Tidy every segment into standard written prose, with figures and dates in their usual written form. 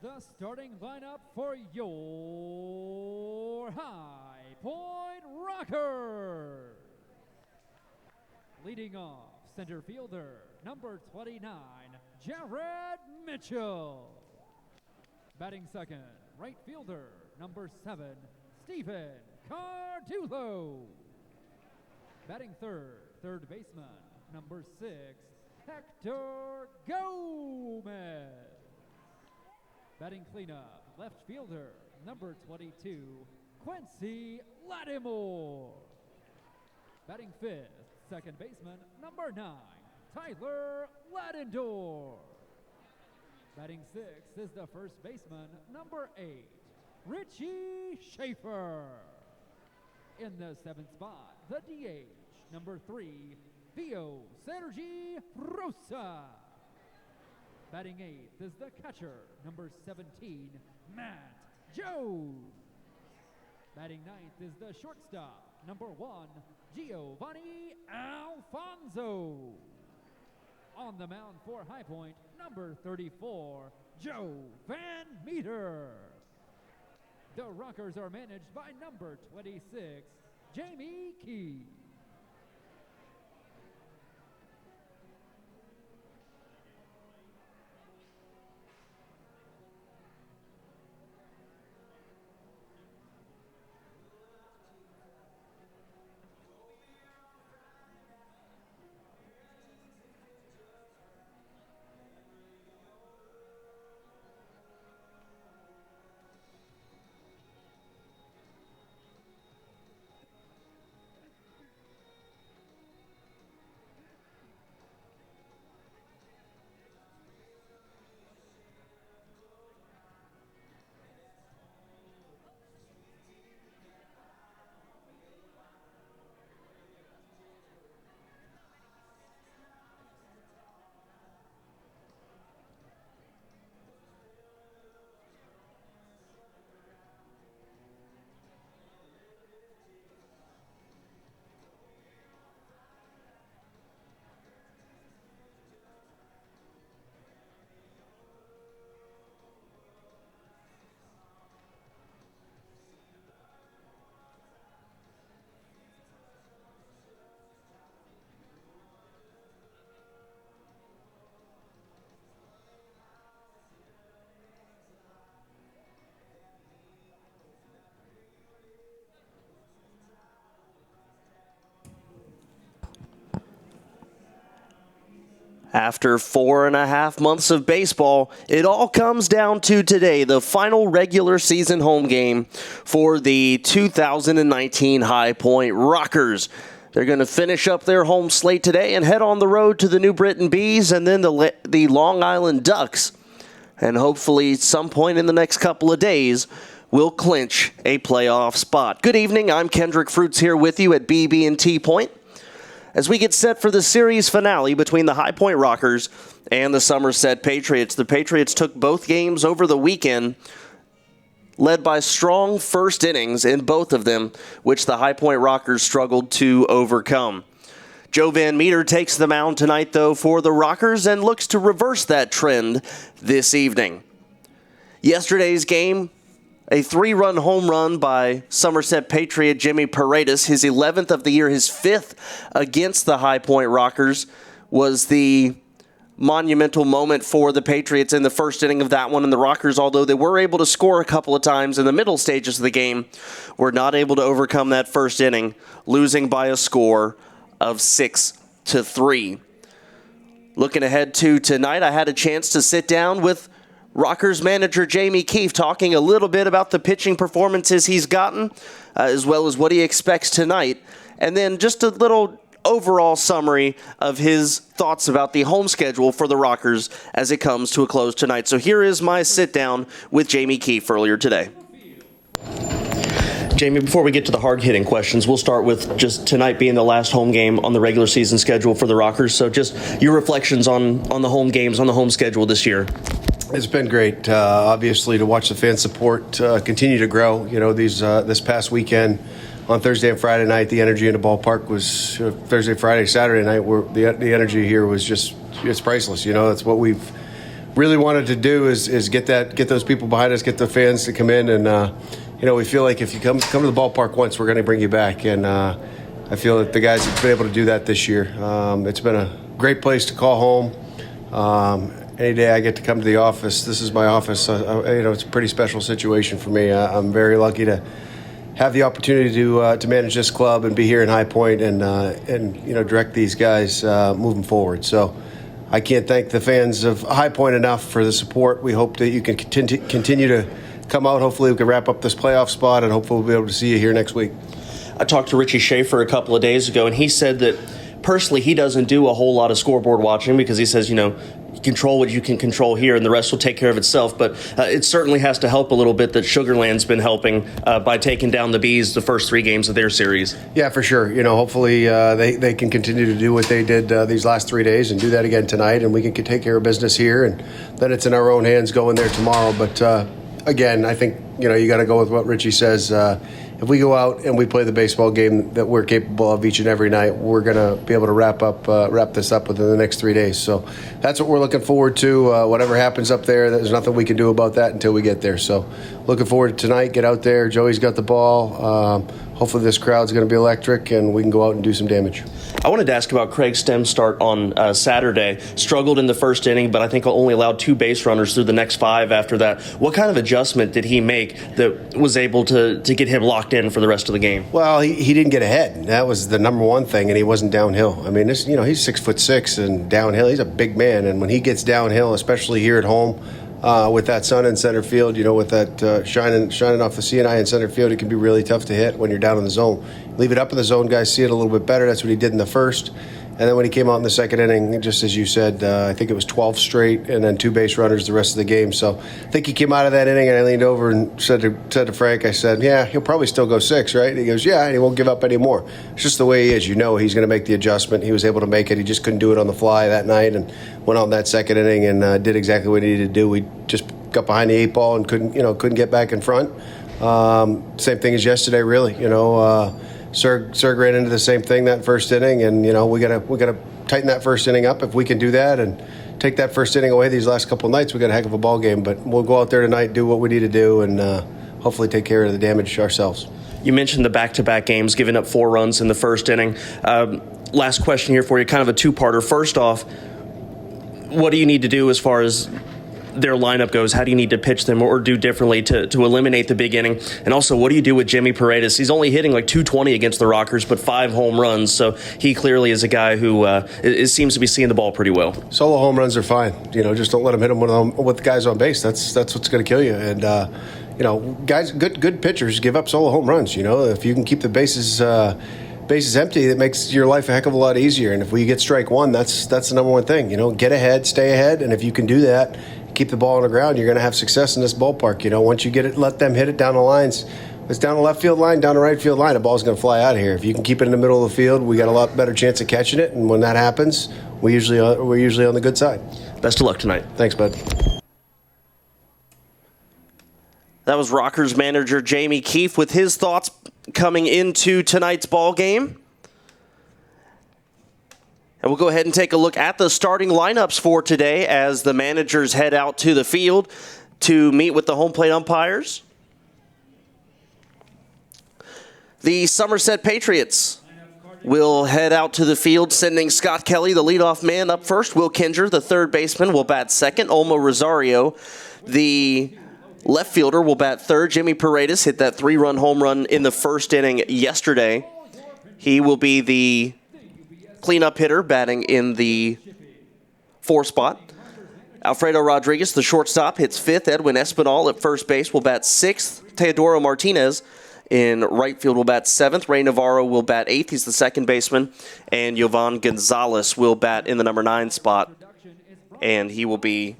the starting lineup for your High Point Rockers. Leading off, center fielder, number 29, Jared Mitchell. Batting second, right fielder, number 7, Stephen Cardulo. Batting third baseman, number 6, Hector Gomez. Batting cleanup, left fielder, number 22, Quincy Lattimore. Batting fifth, second baseman, number 9, Tyler Ladendor. Batting sixth is the first baseman, number 8, Richie Schaefer. In the seventh spot, the DH, number 3, Theo Sergi Rosa. Batting eighth is the catcher, number 17, Matt Jones. Batting ninth is the shortstop, number 1, Giovanni Alfonso. On the mound for High Point, number 34, Joe Van Meter. The Rockers are managed by number 26, Jamie Key. After 4.5 months of baseball, it all comes down to today, the final regular season home game for the 2019 High Point Rockers. They're going to finish up their home slate today and head on the road to the New Britain Bees and then the Long Island Ducks. And hopefully, some point in the next couple of days, we'll clinch a playoff spot. Good evening. I'm Kendrick Fruits here with you at BB&T Point, as we get set for the series finale between the High Point Rockers and the Somerset Patriots. The Patriots took both games over the weekend, led by strong first innings in both of them, which the High Point Rockers struggled to overcome. Joe Van Meter takes the mound tonight, though, for the Rockers and looks to reverse that trend this evening. Yesterday's game, a 3-run home run by Somerset Patriot Jimmy Paredes, his 11th of the year, his 5th against the High Point Rockers, was the monumental moment for the Patriots in the first inning of that one. And the Rockers, although they were able to score a couple of times in the middle stages of the game, were not able to overcome that first inning, losing by a score of 6-3. Looking ahead to tonight, I had a chance to sit down with Rockers manager Jamie Keefe, talking a little bit about the pitching performances he's gotten, as well as what he expects tonight. And then just a little overall summary of his thoughts about the home schedule for the Rockers as it comes to a close tonight. So here is my sit down with Jamie Keefe earlier today. Jamie, before we get to the hard-hitting questions, we'll start with just tonight being the last home game on the regular season schedule for the Rockers. So just your reflections on the home games, on the home schedule this year. It's been great, obviously, to watch the fan support continue to grow. You know, this past weekend on Thursday and Friday night, the energy in the ballpark was Thursday, Friday, Saturday night. The energy here was it's priceless. You know, that's what we've really wanted to do is get those people behind us, get the fans to come in, and we feel like if you come to the ballpark once, we're going to bring you back, and I feel that the guys have been able to do that this year. It's been a great place to call home. Any day I get to come to the office, this is my office. It's a pretty special situation for me. I'm very lucky to have the opportunity to manage this club and be here in High Point and direct these guys moving forward. So I can't thank the fans of High Point enough for the support. We hope that you can continue to come out. Hopefully we can wrap up this playoff spot, and hopefully we'll be able to see you here next week. I talked to Richie Schaefer a couple of days ago, and he said that personally he doesn't do a whole lot of scoreboard watching because he says, you control what you can control here and the rest will take care of itself. But it certainly has to help a little bit that Sugarland's been helping by taking down the Bees the first 3 games of their series. Yeah, for sure. Hopefully they can continue to do what they did these last 3 days and do that again tonight, and we can take care of business here, and then it's in our own hands going there tomorrow. But again, I think you got to go with what Richie says. If we go out and we play the baseball game that we're capable of each and every night, we're going to be able to wrap this up within the next 3 days. So that's what we're looking forward to. Whatever happens up there, there's nothing we can do about that until we get there. So looking forward to tonight. Get out there. Joey's got the ball. Hopefully this crowd's going to be electric and we can go out and do some damage. I wanted to ask about Craig Stem's start on Saturday. Struggled in the first inning, but I think only allowed 2 base runners through the next 5 after that. What kind of adjustment did he make that was able to get him locked in for the rest of the game? Well, he didn't get ahead. That was the number one thing, and he wasn't downhill. I mean, he's 6'6" and downhill. He's a big man, and when he gets downhill, especially here at home, with that sun in center field, with that shining off the CNI in center field, it can be really tough to hit when you're down in the zone. Leave it up in the zone, guys see it a little bit better. That's what he did in the first. And then when he came out in the second inning, just as you said, I think it was 12 straight and then 2 base runners the rest of the game. So I think he came out of that inning, and I leaned over and said to Frank, I said, yeah, he'll probably still go 6, right? And he goes, yeah, and he won't give up any more. It's just the way he is. He's going to make the adjustment. He was able to make it. He just couldn't do it on the fly that night and went out in that second inning and did exactly what he needed to do. We just got behind the 8 ball and couldn't get back in front. Same thing as yesterday, really. Serg ran into the same thing that first inning, and we gotta tighten that first inning up. If we can do that and take that first inning away these last couple of nights, we got a heck of a ball game. But we'll go out there tonight, do what we need to do, and hopefully take care of the damage ourselves. You mentioned the back-to-back games, giving up 4 runs in the first inning. Last question here for you, kind of a 2-parter. First off, what do you need to do as far as their lineup goes? How do you need to pitch them or do differently to eliminate the big inning? And also, what do you do with Jimmy Paredes? He's only hitting like .220 against the Rockers, but 5 home runs. So he clearly is a guy who seems to be seeing the ball pretty well. Solo home runs are fine. Just don't let him hit them with guys on base. That's what's going to kill you. And guys, good pitchers give up solo home runs. If you can keep the bases empty, that makes your life a heck of a lot easier. And if we get strike one, that's the number one thing. Get ahead, stay ahead, and if you can do that, keep the ball on the ground, you're going to have success in this ballpark. Once you get it, let them hit it down the lines. If it's down the left field line, down the right field line, the ball's going to fly out of here. If you can keep it in the middle of the field, we got a lot better chance of catching it. And when that happens, we're usually on the good side. Best of luck tonight. Thanks, bud. That was Rockers manager Jamie Keefe with his thoughts coming into tonight's ball game. And we'll go ahead and take a look at the starting lineups for today as the managers head out to the field to meet with the home plate umpires. The Somerset Patriots will head out to the field, sending Scott Kelly, the leadoff man, up first. Will Kinger, the third baseman, will bat second. Olmo Rosario, the left fielder, will bat third. Jimmy Paredes hit that 3-run home run in the first inning yesterday. He will be the cleanup hitter, batting in the 4th spot. Alfredo Rodriguez, the shortstop, hits 5th. Edwin Espinal at first base will bat 6th. Teodoro Martinez in right field will bat 7th. Ray Navarro will bat 8th. He's the second baseman. And Yovan Gonzalez will bat in the number 9 spot. And he will be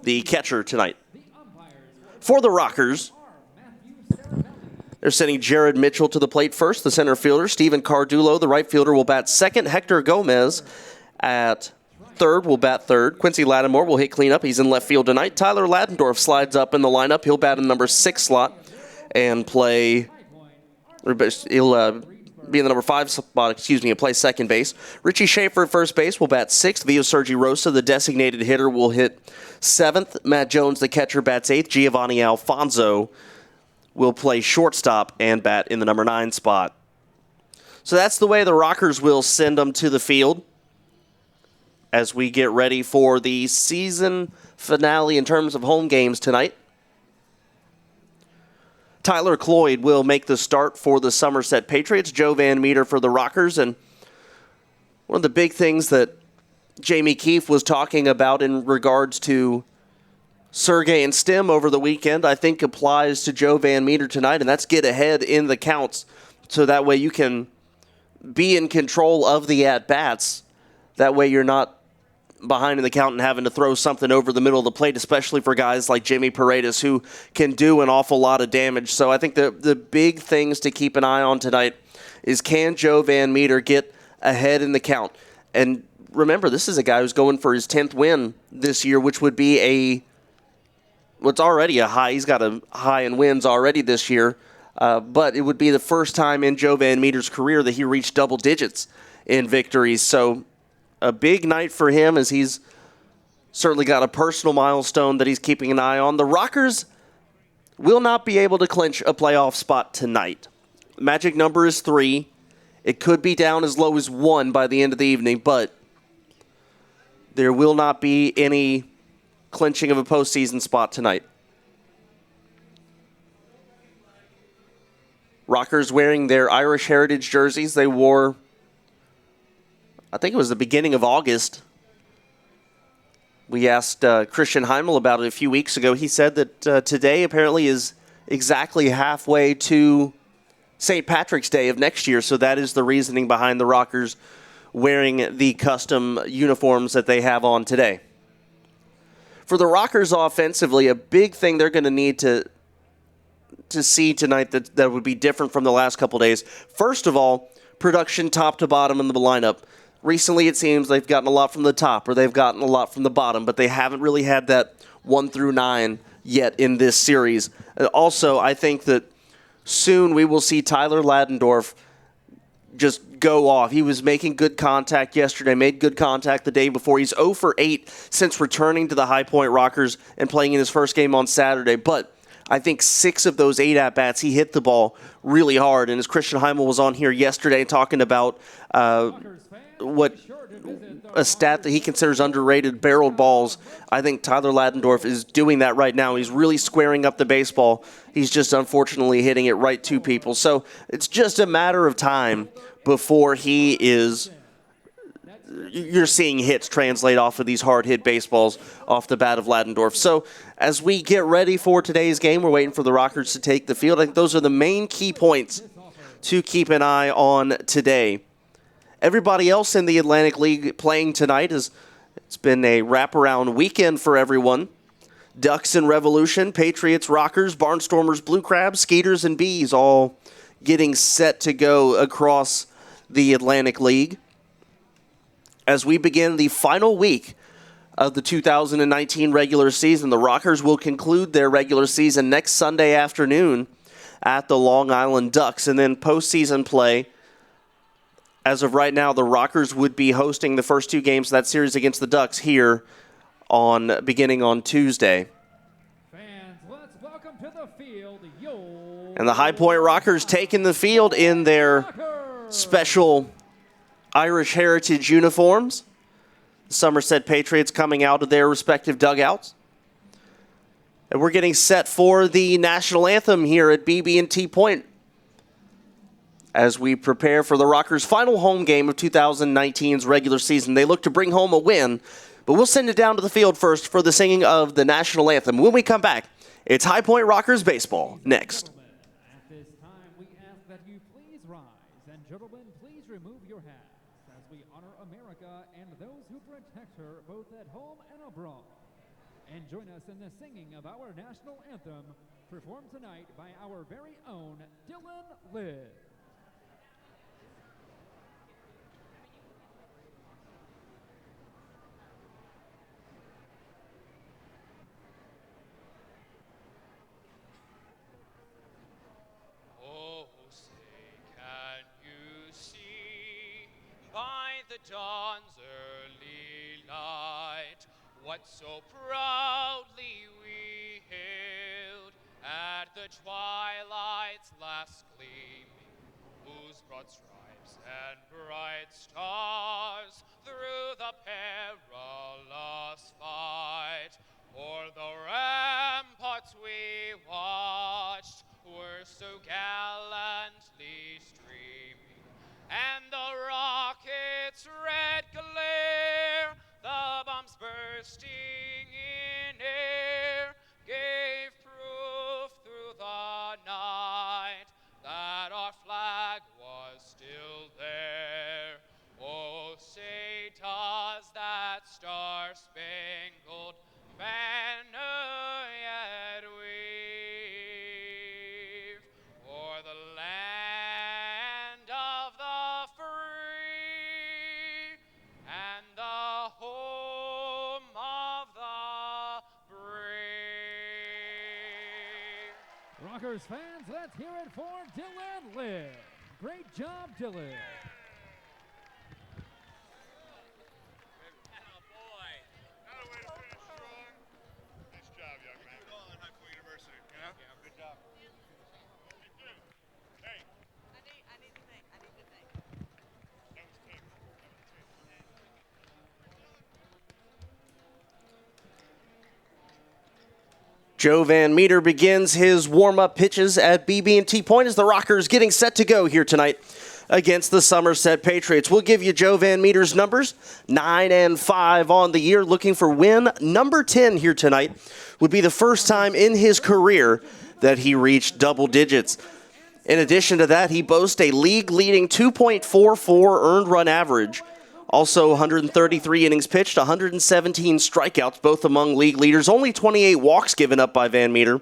the catcher tonight. For the Rockers, they're sending Jared Mitchell to the plate first, the center fielder. Steven Cardulo, the right fielder, will bat second. Hector Gomez at third will bat third. Quincy Lattimore will hit cleanup. He's in left field tonight. Tyler Ladendorf slides up in the lineup. He'll bat in the number 6 slot and play. He'll be in the number 5 spot, and play second base. Richie Schaefer at first base will bat 6th. Vio Sergi Rosa, the designated hitter, will hit 7th. Matt Jones, the catcher, bats 8th. Giovanni Alfonso will play shortstop and bat in the number 9 spot. So that's the way the Rockers will send them to the field as we get ready for the season finale in terms of home games tonight. Tyler Cloyd will make the start for the Somerset Patriots. Joe Van Meter for the Rockers. And one of the big things that Jamie Keefe was talking about in regards to Sergey and Stem over the weekend, I think applies to Joe Van Meter tonight, and that's get ahead in the counts so that way you can be in control of the at-bats. That way you're not behind in the count and having to throw something over the middle of the plate, especially for guys like Jimmy Paredes who can do an awful lot of damage. So I think the big things to keep an eye on tonight is, can Joe Van Meter get ahead in the count? And remember, this is a guy who's going for his 10th win this year, which would be what's already a high. He's got a high in wins already this year, but it would be the first time in Joe Van Meter's career that he reached double digits in victories. So a big night for him, as he's certainly got a personal milestone that he's keeping an eye on. The Rockers will not be able to clinch a playoff spot tonight. Magic number is 3. It could be down as low as 1 by the end of the evening, but there will not be any clinching of a postseason spot tonight. Rockers wearing their Irish heritage jerseys. They wore, I think it was the beginning of August. We asked Christian Heimel about it a few weeks ago. He said that today apparently is exactly halfway to St. Patrick's Day of next year, so that is the reasoning behind the Rockers wearing the custom uniforms that they have on today. For the Rockers offensively, a big thing they're going to need to see tonight that would be different from the last couple days. First of all, production top to bottom in the lineup. Recently, it seems they've gotten a lot from the top or they've gotten a lot from the bottom, but they haven't really had that 1 through 9 yet in this series. Also, I think that soon we will see Tyler Ladendorf just go off. He was making good contact yesterday, made good contact the day before. He's 0 for 8 since returning to the High Point Rockers and playing in his first game on Saturday, but I think 6 of those 8 at-bats, he hit the ball really hard. And as Christian Heimel was on here yesterday talking about what a stat that he considers underrated, barreled balls, I think Tyler Ladendorf is doing that right now. He's really squaring up the baseball. He's just unfortunately hitting it right to people. So it's just a matter of time before you're seeing hits translate off of these hard-hit baseballs off the bat of Ladendorf. So as we get ready for today's game, we're waiting for the Rockers to take the field. I think those are the main key points to keep an eye on today. Everybody else in the Atlantic League playing tonight it's been a wraparound weekend for everyone. Ducks and Revolution, Patriots, Rockers, Barnstormers, Blue Crabs, Skeeters, and Bees all getting set to go across the Atlantic League. As we begin the final week of the 2019 regular season, the Rockers will conclude their regular season next Sunday afternoon at the Long Island Ducks. And then postseason play, as of right now, the Rockers would be hosting the first 2 games of that series against the Ducks here beginning on Tuesday. Fans, let's welcome to the field, And the High Point Rockers taking the field in their special Irish heritage uniforms. The Somerset Patriots coming out of their respective dugouts. And we're getting set for the national anthem here at BB&T Point as we prepare for the Rockers' final home game of 2019's regular season. They look to bring home a win, but we'll send it down to the field first for the singing of the national anthem. When we come back, it's High Point Rockers baseball next. At this time, we ask that you please rise, and gentlemen, please remove your hats as we honor America and those who protect her both at home and abroad. And join us in the singing of our national anthem, performed tonight by our very own Dylan Lidd. Oh, say, can you dawn's early light, what so proudly we hailed at the twilight's last gleaming, whose broad stripes and bright stars through the perilous fight o'er the ramparts we watched were so gallantly streaming, and the rocket's red glare, the bombs bursting in air, gave proof through the night that our flag was still there. Oh, say does that star-spangled banner yet wave o'er the land of the free and the home of the brave. Rockers fans, let's hear it for Dylan Liv. Great job, Dylan. Joe Van Meter begins his warm-up pitches at BB&T Point as the Rockers getting set to go here tonight against the Somerset Patriots. We'll give you Joe Van Meter's numbers, 9 and 5 on the year, looking for win number 10 here tonight. Would be the first time in his career that he reached double digits. In addition to that, he boasts a league-leading 2.44 earned run average. Also 133 innings pitched, 117 strikeouts, both among league leaders. Only 28 walks given up by Van Meter.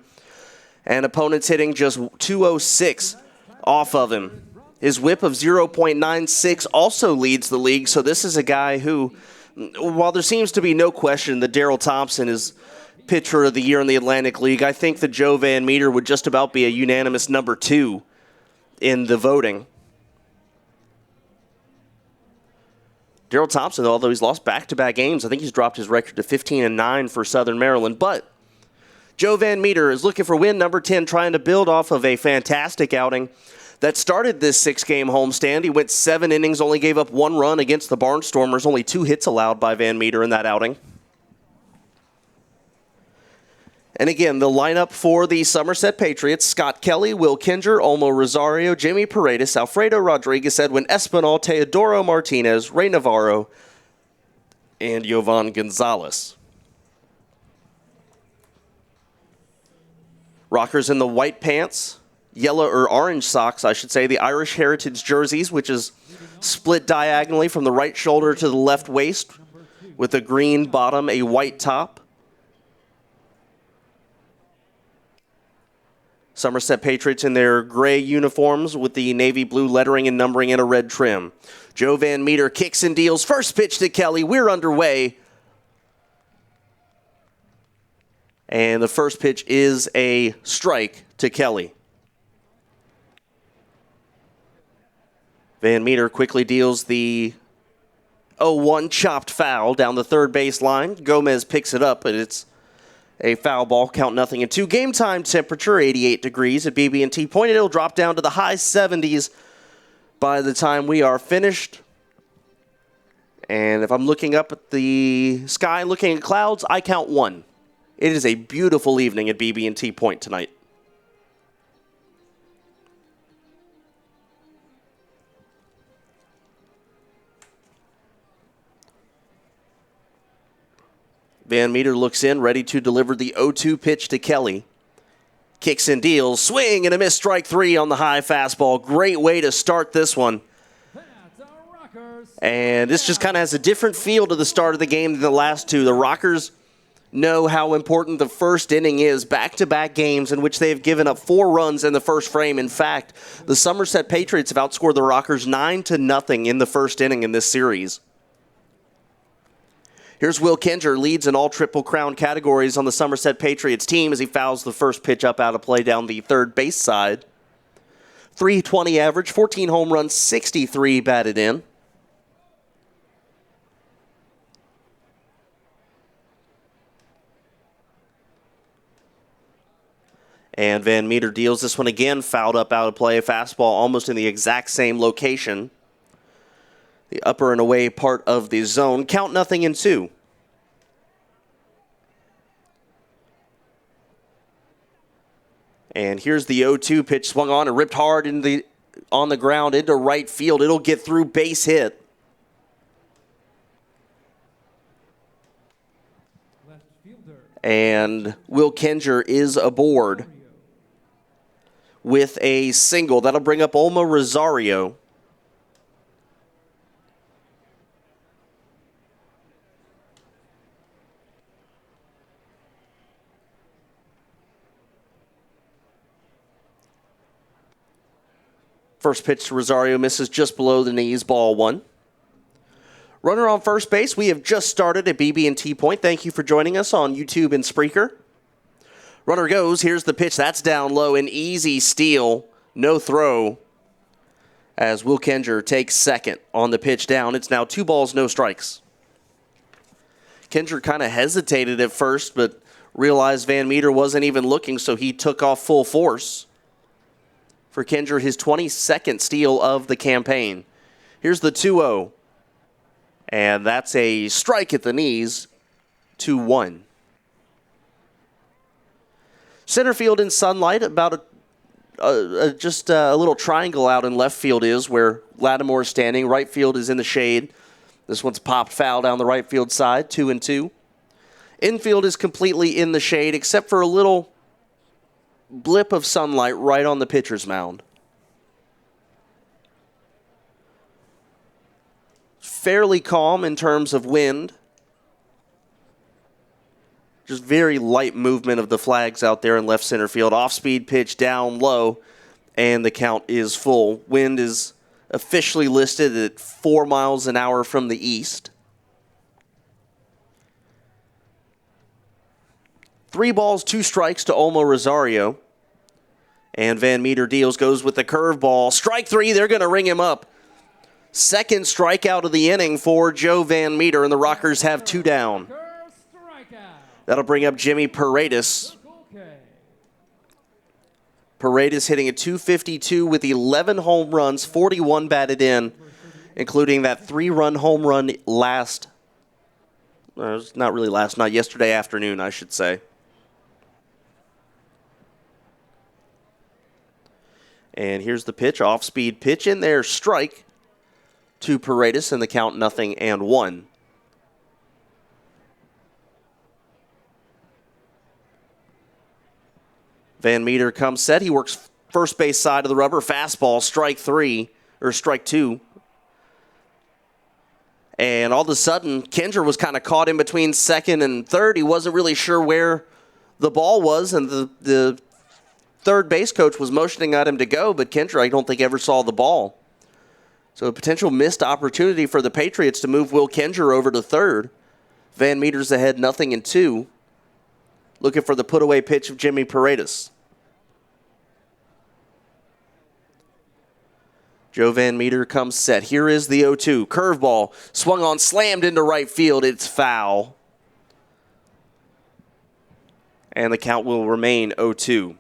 And opponents hitting just 206 off of him. His whip of 0.96 also leads the league, so this is a guy who, while there seems to be no question that Darryl Thompson is pitcher of the year in the Atlantic League, I think that Joe Van Meter would just about be a unanimous number 2 in the voting. Darryl Thompson, although he's lost back-to-back games, I think he's dropped his record to 15-9 for Southern Maryland. But Joe Van Meter is looking for win number 10, trying to build off of a fantastic outing that started this 6-game homestand. He went 7 innings, only gave up 1 run against the Barnstormers, only 2 hits allowed by Van Meter in that outing. And again, the lineup for the Somerset Patriots: Scott Kelly, Will Kinger, Olmo Rosario, Jamie Paredes, Alfredo Rodriguez, Edwin Espinal, Teodoro Martinez, Ray Navarro, and Yovan Gonzalez. Rockers in the white pants, yellow or orange socks, I should say, the Irish Heritage jerseys, which is split diagonally from the right shoulder to the left waist with a green bottom, a white top. Somerset Patriots in their gray uniforms with the navy blue lettering and numbering and a red trim. Joe Van Meter kicks and deals. First pitch to Kelly. We're underway. And the first pitch is a strike to Kelly. Van Meter quickly deals the 0-1 chopped foul down the third base line. Gomez picks it up, but it's a foul ball, count 0-2. Game time temperature, 88 degrees at BB&T Point. It'll drop down to the high 70s by the time we are finished. And if I'm looking up at the sky, looking at clouds, I count 1. It is a beautiful evening at BB&T Point tonight. Van Meter looks in, ready to deliver the 0-2 pitch to Kelly. Kicks and deals, swing and a miss, strike 3 on the high fastball. Great way to start this one. And this just kind of has a different feel to the start of the game than the last two. The Rockers know how important the first inning is. Back-to-back games in which they have given up 4 runs in the first frame. In fact, the Somerset Patriots have outscored the Rockers 9-0 in the first inning in this series. Here's Will Kinger, leads in all Triple Crown categories on the Somerset Patriots team as he fouls the first pitch up out of play down the third base side. .320 average, 14 home runs, 63 batted in. And Van Meter deals this one again, fouled up out of play, fastball almost in the exact same location. The upper and away part of the zone. Count 0-2. And here's the 0-2 pitch, swung on and ripped hard on the ground into right field. It'll get through, base hit. And Will Kinger is aboard with a single. That'll bring up Olma Rosario. First pitch to Rosario misses just below the knees, ball 1. Runner on first base, we have just started at BB&T Point. Thank you for joining us on YouTube and Spreaker. Runner goes, here's the pitch, that's down low, an easy steal, no throw. As Will Kinger takes second on the pitch down. It's now 2 balls, no strikes. Kinger kind of hesitated at first, but realized Van Meter wasn't even looking, so he took off full force. For Kinger, his 22nd steal of the campaign. Here's the 2-0. And that's a strike at the knees, 2-1. Center field in sunlight, about just a little triangle out in left field is where Lattimore is standing. Right field is in the shade. This one's popped foul down the right field side, 2-2. Infield is completely in the shade except for a little blip of sunlight right on the pitcher's mound. Fairly calm in terms of wind. Just very light movement of the flags out there in left center field. Off-speed pitch down low, and the count is full. Wind is officially listed at 4 miles an hour from the east. 3 balls, 2 strikes to Olma Rosario. And Van Meter deals, goes with the curveball. Strike 3, they're going to ring him up. Second strikeout of the inning for Joe Van Meter, and the Rockers have 2 down. That'll bring up Jimmy Paredes. Paredes hitting a .252 with 11 home runs, 41 batted in, including that 3-run home run not yesterday afternoon, I should say. And here's the pitch, off-speed pitch in there, strike to Paredes, and the count 0-1. Van Meter comes set. He works first base side of the rubber, fastball, strike 2. And all of a sudden, Kinger was kind of caught in between second and third. He wasn't really sure where the ball was, and the third base coach was motioning at him to go, but Kinger, I don't think, ever saw the ball. So a potential missed opportunity for the Patriots to move Will Kinger over to third. Van Meter's ahead 0-2. Looking for the put-away pitch of Jimmy Paredes. Joe Van Meter comes set. Here is the 0-2. Curveball, swung on, slammed into right field. It's foul. And the count will remain 0-2.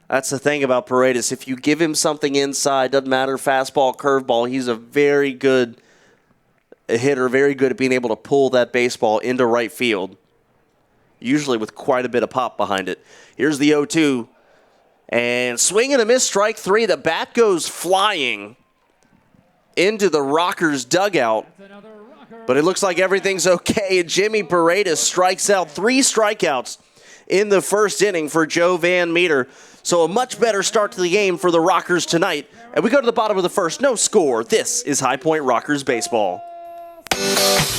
That's the thing about Paredes. If you give him something inside, doesn't matter, fastball, curveball, he's a very good hitter, very good at being able to pull that baseball into right field, usually with quite a bit of pop behind it. Here's the 0-2. And swing and a miss, strike 3. The bat goes flying into the Rockers' dugout. But it looks like everything's okay. Jimmy Paredes strikes out, 3 strikeouts in the first inning for Joe Van Meter. So a much better start to the game for the Rockers tonight. And we go to the bottom of the first, no score. This is High Point Rockers Baseball.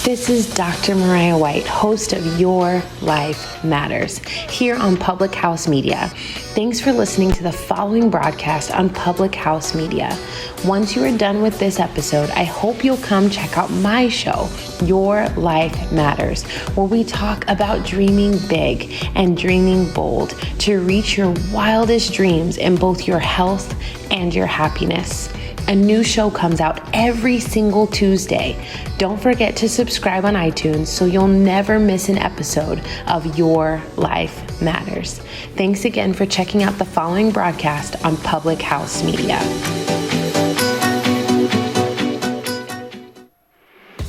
This is Dr. Mariah White, host of Your Life Matters, here on Public House Media. Thanks for listening to the following broadcast on Public House Media. Once you are done with this episode, I hope you'll come check out my show, Your Life Matters, where we talk about dreaming big and dreaming bold to reach your wildest dreams in both your health and your happiness. A new show comes out every single Tuesday. Don't forget to subscribe on iTunes so you'll never miss an episode of Your Life matters. Thanks again for checking out the following broadcast on Public House Media.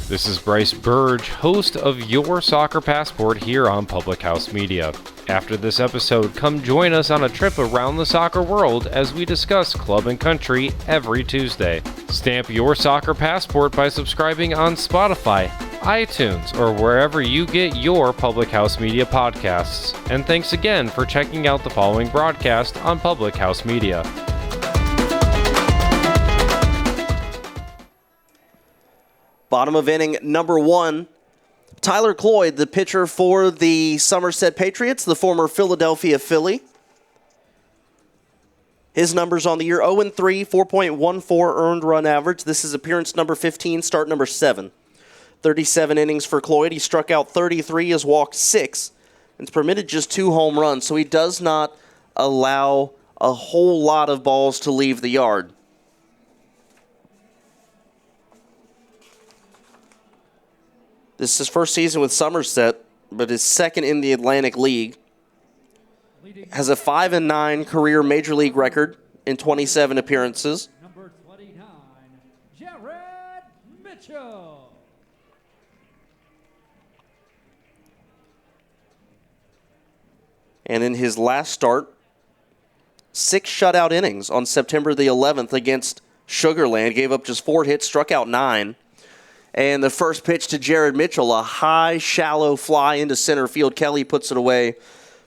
This is Bryce Burge, host of Your Soccer Passport here on Public House Media. After this episode, come join us on a trip around the soccer world as we discuss club and country every Tuesday. Stamp your soccer passport by subscribing on Spotify, iTunes, or wherever you get your Public House Media podcasts. And thanks again for checking out the following broadcast on Public House Media. Bottom of inning number 1. Tyler Cloyd, the pitcher for the Somerset Patriots, the former Philadelphia Philly. His numbers on the year: 0-3, 4.14 earned run average. This is appearance number 15, start number 7. 37 innings for Cloyd. He struck out 33, has walked 6, and it's permitted just 2 home runs, so he does not allow a whole lot of balls to leave the yard. This is his first season with Somerset, but his second in the Atlantic League. Has a 5-9 career Major League record in 27 appearances. Number 29, Jared Mitchell. And in his last start, 6 shutout innings on September the 11th against Sugarland. Gave up just 4 hits, struck out 9. And the first pitch to Jared Mitchell, a high, shallow fly into center field. Kelly puts it away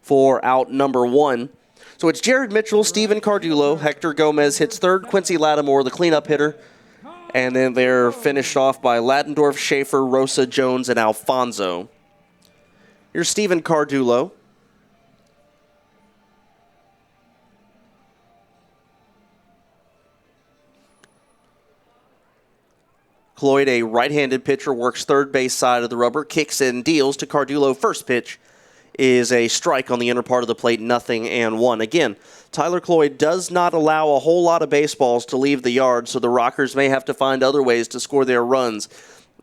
for out number 1. So it's Jared Mitchell, Steven Cardulo, Hector Gomez hits third, Quincy Lattimore, the cleanup hitter. And then they're finished off by Ladendorf, Schaefer, Rosa, Jones, and Alfonso. Here's Steven Cardulo. Cloyd, a right-handed pitcher, works third base side of the rubber, kicks and deals to Cardulo. First pitch is a strike on the inner part of the plate, 0-1. Again, Tyler Cloyd does not allow a whole lot of baseballs to leave the yard, so the Rockers may have to find other ways to score their runs.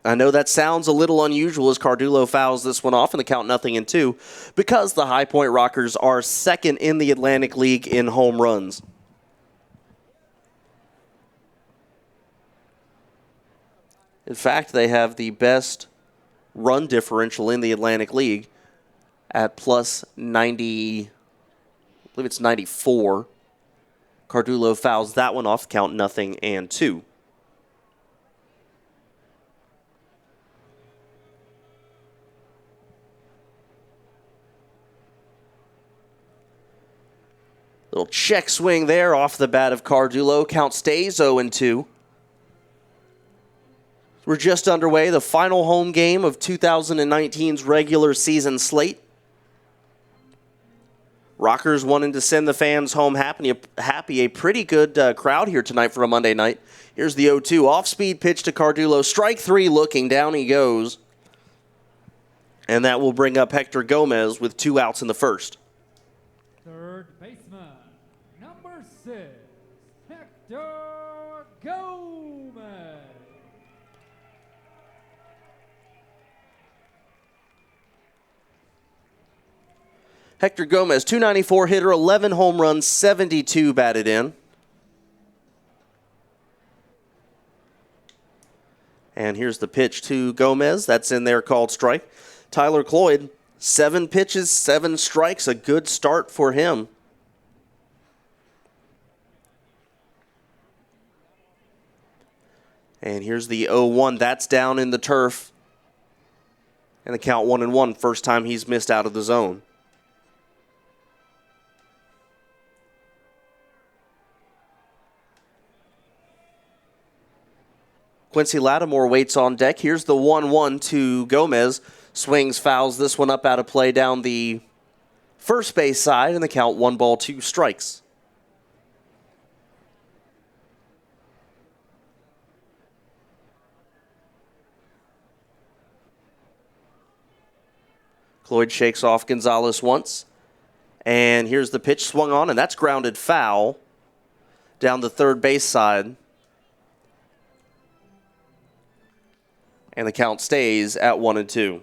I know that sounds a little unusual as Cardulo fouls this one off and the count 0-2 because the High Point Rockers are second in the Atlantic League in home runs. In fact, they have the best run differential in the Atlantic League at plus 90, I believe it's 94. Cardulo fouls that one off, count 0-2. Little check swing there off the bat of Cardulo. Count stays 0-2. We're just underway, the final home game of 2019's regular season slate. Rockers wanting to send the fans home happy. A pretty good crowd here tonight for a Monday night. Here's the 0-2 off-speed pitch to Cardulo. Strike 3 looking, down he goes. And that will bring up Hector Gomez with 2 outs in the first. Third baseman, number 6, Hector Gomez. Hector Gomez, 294 hitter, 11 home runs, 72 batted in. And here's the pitch to Gomez. That's in there, called strike. Tyler Cloyd, 7 pitches, 7 strikes. A good start for him. And here's the 0-1. That's down in the turf. And the count 1-1. First time he's missed out of the zone. Quincy Lattimore waits on deck. Here's the 1-1 to Gomez. Swings, fouls this one up out of play down the first base side, and the count 1-2 strikes. Cloyd shakes off Gonzalez once. And here's the pitch swung on, and that's grounded foul down the third base side. And the count stays at 1-2.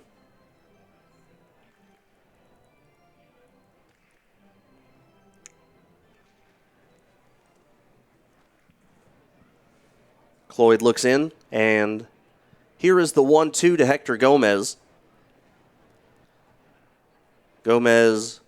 Cloyd looks in, and here is the 1-2 to Hector Gomez. Gomez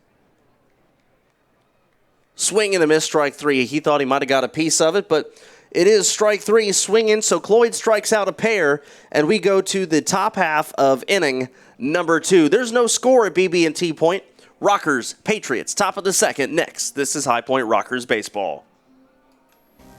swing and a miss, strike three. He thought he might have got a piece of it, but it is strike three, swinging, so Cloyd strikes out a pair, and we go to the top half of inning number 2. There's no score at BB&T Point. Rockers, Patriots, top of the second. Next, this is High Point Rockers Baseball.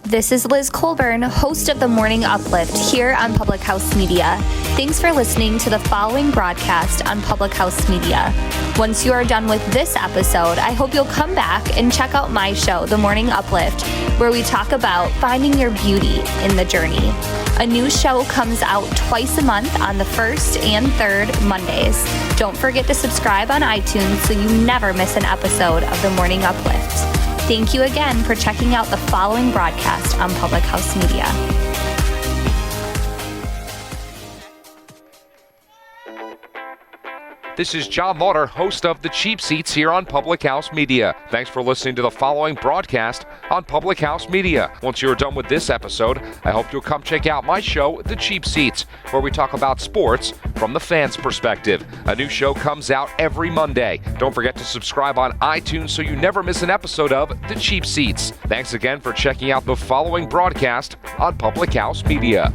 This is Liz Colburn, host of the Morning Uplift here on Public House Media. Thanks for listening to the following broadcast on Public House Media. Once you are done with this episode, I hope you'll come back and check out my show, The Morning Uplift, where we talk about finding your beauty in the journey. A new show comes out twice a month on the first and third Mondays. Don't forget to subscribe on iTunes so you never miss an episode of The Morning Uplift. Thank you again for checking out the following broadcast on Public House Media. This is John Lauder, host of The Cheap Seats here on Public House Media. Thanks for listening to the following broadcast on Public House Media. Once you're done with this episode, I hope you'll come check out my show, The Cheap Seats, where we talk about sports from the fans' perspective. A new show comes out every Monday. Don't forget to subscribe on iTunes so you never miss an episode of The Cheap Seats. Thanks again for checking out the following broadcast on Public House Media.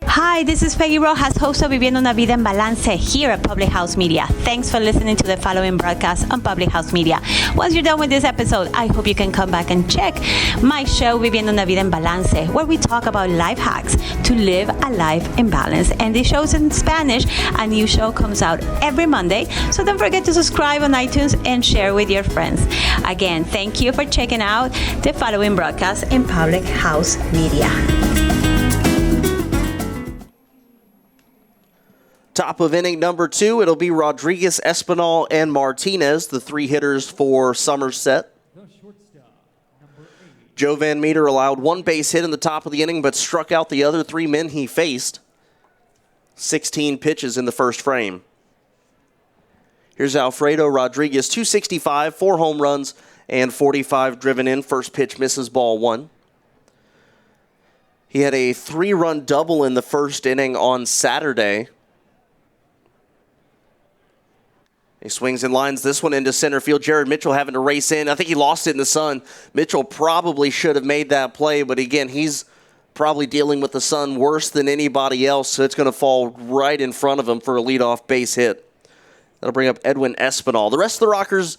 Hi, this is Peggy Rojas, host of Viviendo una Vida en Balance here at Public House Media. Thanks for listening to the following broadcast on Public House Media. Once you're done with this episode, I hope you can come back and check my show, Viviendo una Vida en Balance, where we talk about life hacks to live a life in balance. And this show's in Spanish. A new show comes out every Monday, so don't forget to subscribe on iTunes and share with your friends. Again, thank you for checking out the following broadcast in Public House Media. Top of inning number 2, it'll be Rodriguez, Espinal, and Martinez, the 3 hitters for Somerset. Joe Van Meter allowed 1 base hit in the top of the inning, but struck out the other 3 men he faced. 16 pitches in the first frame. Here's Alfredo Rodriguez, 265, 4 home runs, and 45 driven in. First pitch misses, ball 1. He had a 3-run double in the first inning on Saturday. He swings and lines this one into center field. Jared Mitchell having to race in. I think he lost it in the sun. Mitchell probably should have made that play, but again, he's probably dealing with the sun worse than anybody else, so it's going to fall right in front of him for a leadoff base hit. That'll bring up Edwin Espinal. The rest of the Rockers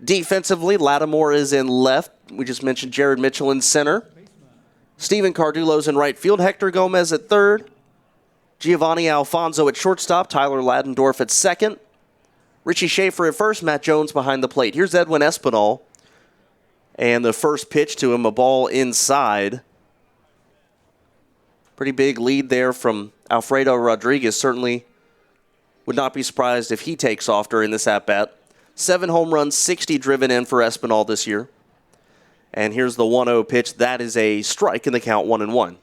defensively, Lattimore is in left. We just mentioned Jared Mitchell in center. Steven Cardulo's in right field. Hector Gomez at third. Giovanni Alfonso at shortstop. Tyler Ladendorf at second. Richie Schaefer at first, Matt Jones behind the plate. Here's Edwin Espinal. And the first pitch to him, a ball inside. Pretty big lead there from Alfredo Rodriguez. Certainly would not be surprised if he takes off during this at-bat. 7 home runs, 60 driven in for Espinal this year. And here's the 1-0 pitch. That is a strike in the count, 1-1.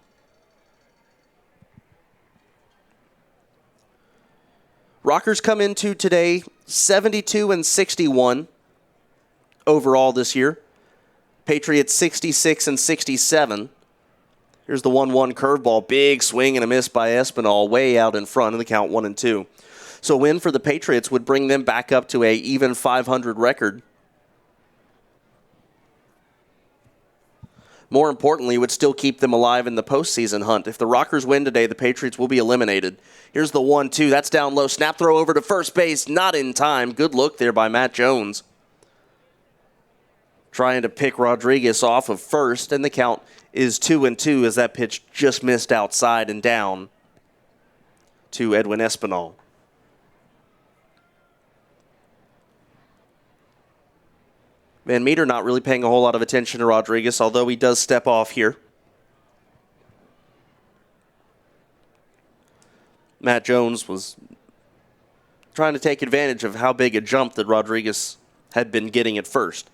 Rockers come into today 72-61 overall this year. Patriots 66-67. Here's the 1-1 curveball. Big swing and a miss by Espinal way out in front in the count 1-2. So a win for the Patriots would bring them back up to a even 500 record. More importantly, would still keep them alive in the postseason hunt. If the Rockers win today, the Patriots will be eliminated. Here's the 1-2. That's down low. Snap throw over to first base. Not in time. Good look there by Matt Jones. Trying to pick Rodriguez off of first, and the count is 2-2 as that pitch just missed outside and down to Edwin Espinal. Van Meter not really paying a whole lot of attention to Rodriguez, although he does step off here. Matt Jones was trying to take advantage of how big a jump that Rodriguez had been getting at first.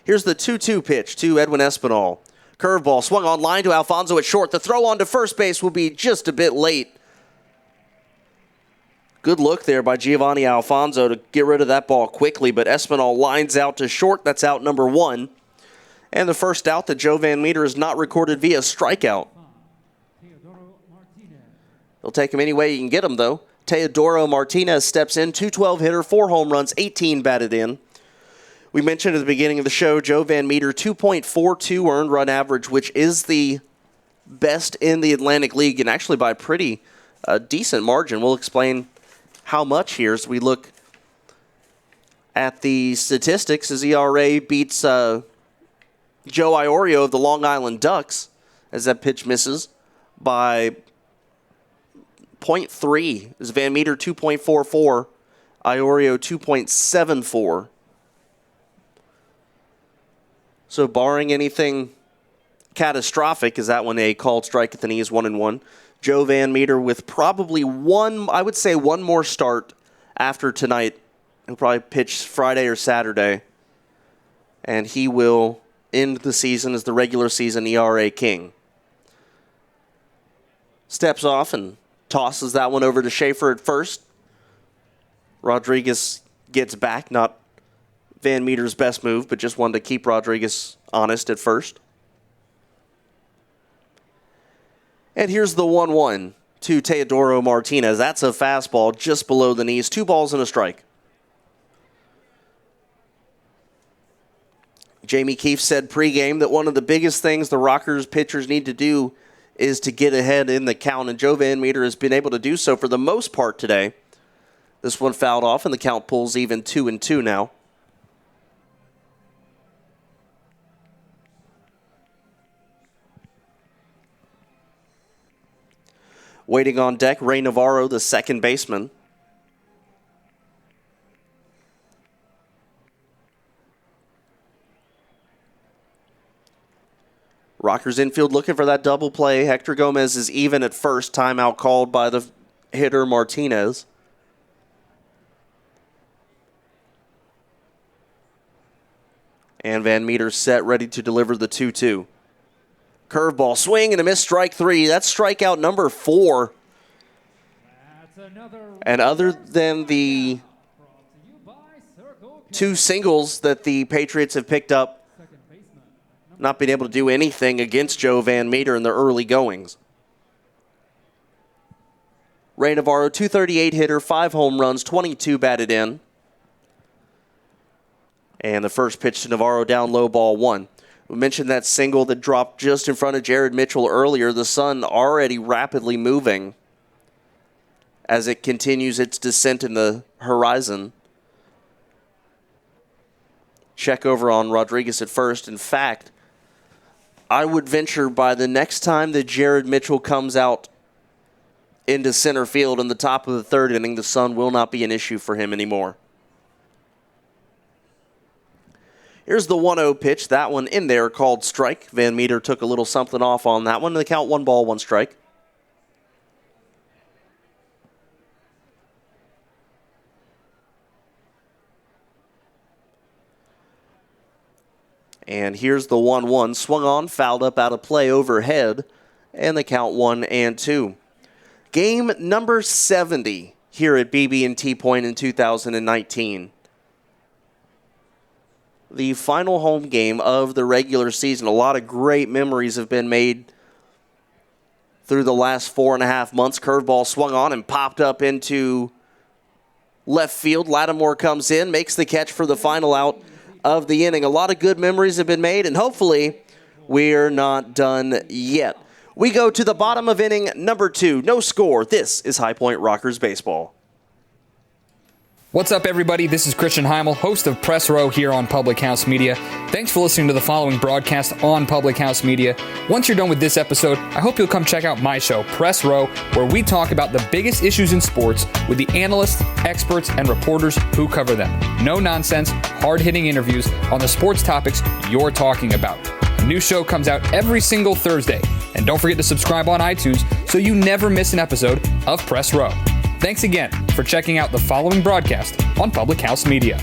Here's the 2-2 pitch to Edwin Espinal. Curveball swung on line to Alfonso at short. The throw on to first base will be just a bit late. Good look there by Giovanni Alfonso to get rid of that ball quickly, but Espinal lines out to short. That's out number 1. And the first out that Joe Van Meter is not recorded via strikeout. He'll take him any way you can get him, though. Teodoro Martinez steps in, 212 hitter, 4 home runs, 18 batted in. We mentioned at the beginning of the show, Joe Van Meter, 2.42 earned run average, which is the best in the Atlantic League, and actually by a pretty decent margin. We'll explain how much here as we look at the statistics. His ERA beats Joe Iorio of the Long Island Ducks, as that pitch misses by 0.3. Is Van Meter 2.44, Iorio 2.74. So barring anything catastrophic, is that when a called strike at the knee is 1-1. Joe Van Meter with probably one more start after tonight. He'll probably pitch Friday or Saturday. And he will end the season as the regular season ERA king. Steps off and tosses that one over to Schaefer at first. Rodriguez gets back, not Van Meter's best move, but just wanted to keep Rodriguez honest at first. And here's the 1-1 to Teodoro Martinez. That's a fastball just below the knees. 2 balls and a strike. Jamie Keefe said pregame that one of the biggest things the Rockers pitchers need to do is to get ahead in the count, and Joe Van Meter has been able to do so for the most part today. This one fouled off, and the count pulls even 2-2 now. Waiting on deck, Ray Navarro, the second baseman. Rockers infield looking for that double play. Hector Gomez is even at first. Timeout called by the hitter Martinez. And Van Meter set, ready to deliver the 2-2. Curveball, swing and a miss, strike 3. That's strikeout number 4. And other than the 2 singles that the Patriots have picked up, not been able to do anything against Joe Van Meter in the early goings. Ray Navarro, 238 hitter, 5 home runs, 22 batted in. And the first pitch to Navarro, down low, ball 1. We mentioned that single that dropped just in front of Jared Mitchell earlier. The sun already rapidly moving as it continues its descent in the horizon. Check over on Rodriguez at first. In fact, I would venture by the next time that Jared Mitchell comes out into center field in the top of the 3rd inning, the sun will not be an issue for him anymore. Here's the 1-0 pitch. That one in there called strike. Van Meter took a little something off on that one. The count 1 ball, 1 strike. And here's the 1-1. Swung on, fouled up out of play overhead. And the count 1-2. Game number 70 here at BB&T Point in 2019. The final home game of the regular season. A lot of great memories have been made through the last 4.5 months. Curveball swung on and popped up into left field. Lattimore comes in, makes the catch for the final out of the inning. A lot of good memories have been made, and hopefully we're not done yet. We go to the bottom of inning number 2. No score. This is High Point Rockers Baseball. What's up, everybody? This is Christian Heimel, host of Press Row here on Public House Media. Thanks for listening to the following broadcast on Public House Media. Once you're done with this episode, I hope you'll come check out my show, Press Row, where we talk about the biggest issues in sports with the analysts, experts, and reporters who cover them. No nonsense, hard-hitting interviews on the sports topics you're talking about. A new show comes out every single Thursday. And don't forget to subscribe on iTunes so you never miss an episode of Press Row. Thanks again for checking out the following broadcast on Public House Media.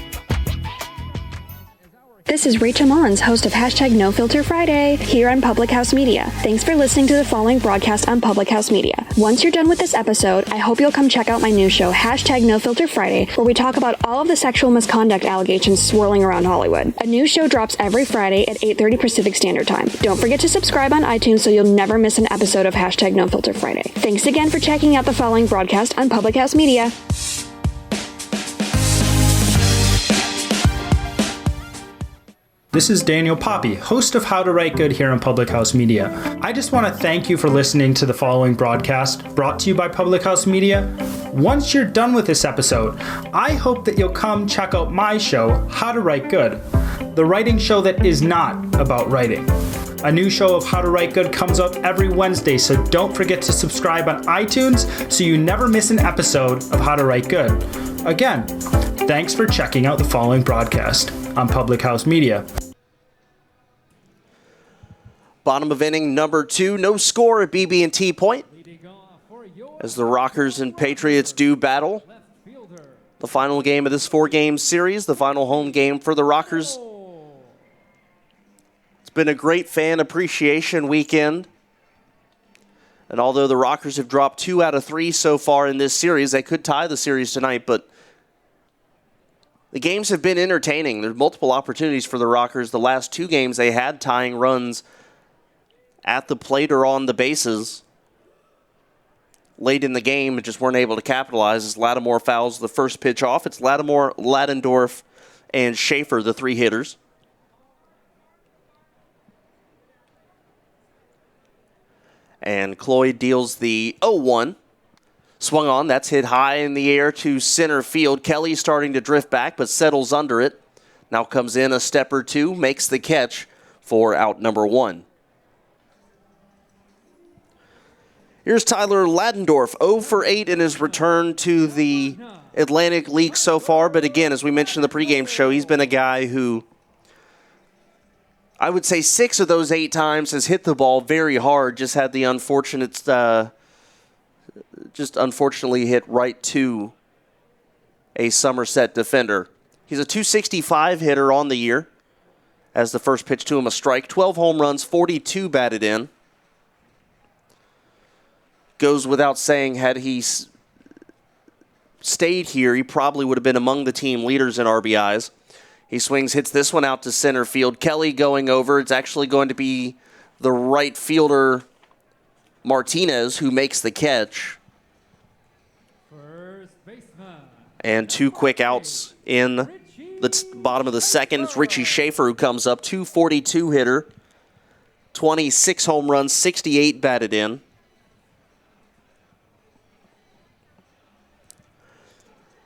This is Rachel Mullins, host of Hashtag No Filter Friday here on Public House Media. Thanks for listening to the following broadcast on Public House Media. Once you're done with this episode, I hope you'll come check out my new show, Hashtag No Filter Friday, where we talk about all of the sexual misconduct allegations swirling around Hollywood. A new show drops every Friday at 8:30 Pacific Standard Time. Don't forget to subscribe on iTunes so you'll never miss an episode of Hashtag No Filter Friday. Thanks again for checking out the following broadcast on Public House Media. This is Daniel Poppy, host of How to Write Good here on Public House Media. I just want to thank you for listening to the following broadcast brought to you by Public House Media. Once you're done with this episode, I hope that you'll come check out my show, How to Write Good, the writing show that is not about writing. A new show of How to Write Good comes out every Wednesday, so don't forget to subscribe on iTunes so you never miss an episode of How to Write Good. Again, thanks for checking out the following broadcast on Public House Media. Bottom of inning number 2, no score at BB&T Point as the Rockers and Patriots do battle. The final game of this 4-game series, the final home game for the Rockers. It's been a great fan appreciation weekend. And although the Rockers have dropped 2 out of 3 so far in this series, they could tie the series tonight, but the games have been entertaining. There's multiple opportunities for the Rockers. The last 2 games they had tying runs at the plate or on the bases. Late in the game, but just weren't able to capitalize as Lattimore fouls the first pitch off. It's Lattimore, Ladendorf, and Schaefer, the 3 hitters. And Cloyd deals the 0-1. Swung on, that's hit high in the air to center field. Kelly starting to drift back, but settles under it. Now comes in a step or 2, makes the catch for out number 1. Here's Tyler Ladendorf, 0 for 8 in his return to the Atlantic League so far. But again, as we mentioned in the pregame show, he's been a guy who, I would say 6 of those 8 times has hit the ball very hard. Just had the unfortunately hit right to a Somerset defender. He's a .265 hitter on the year as the first pitch to him a strike. 12 home runs, 42 batted in. Goes without saying, had he stayed here, he probably would have been among the team leaders in RBIs. He swings, hits this one out to center field. Kelly going over. It's actually going to be the right fielder, Martinez, who makes the catch. And 2 quick outs in the bottom of the second. It's Richie Schaefer who comes up, .242 hitter, 26 home runs, 68 batted in.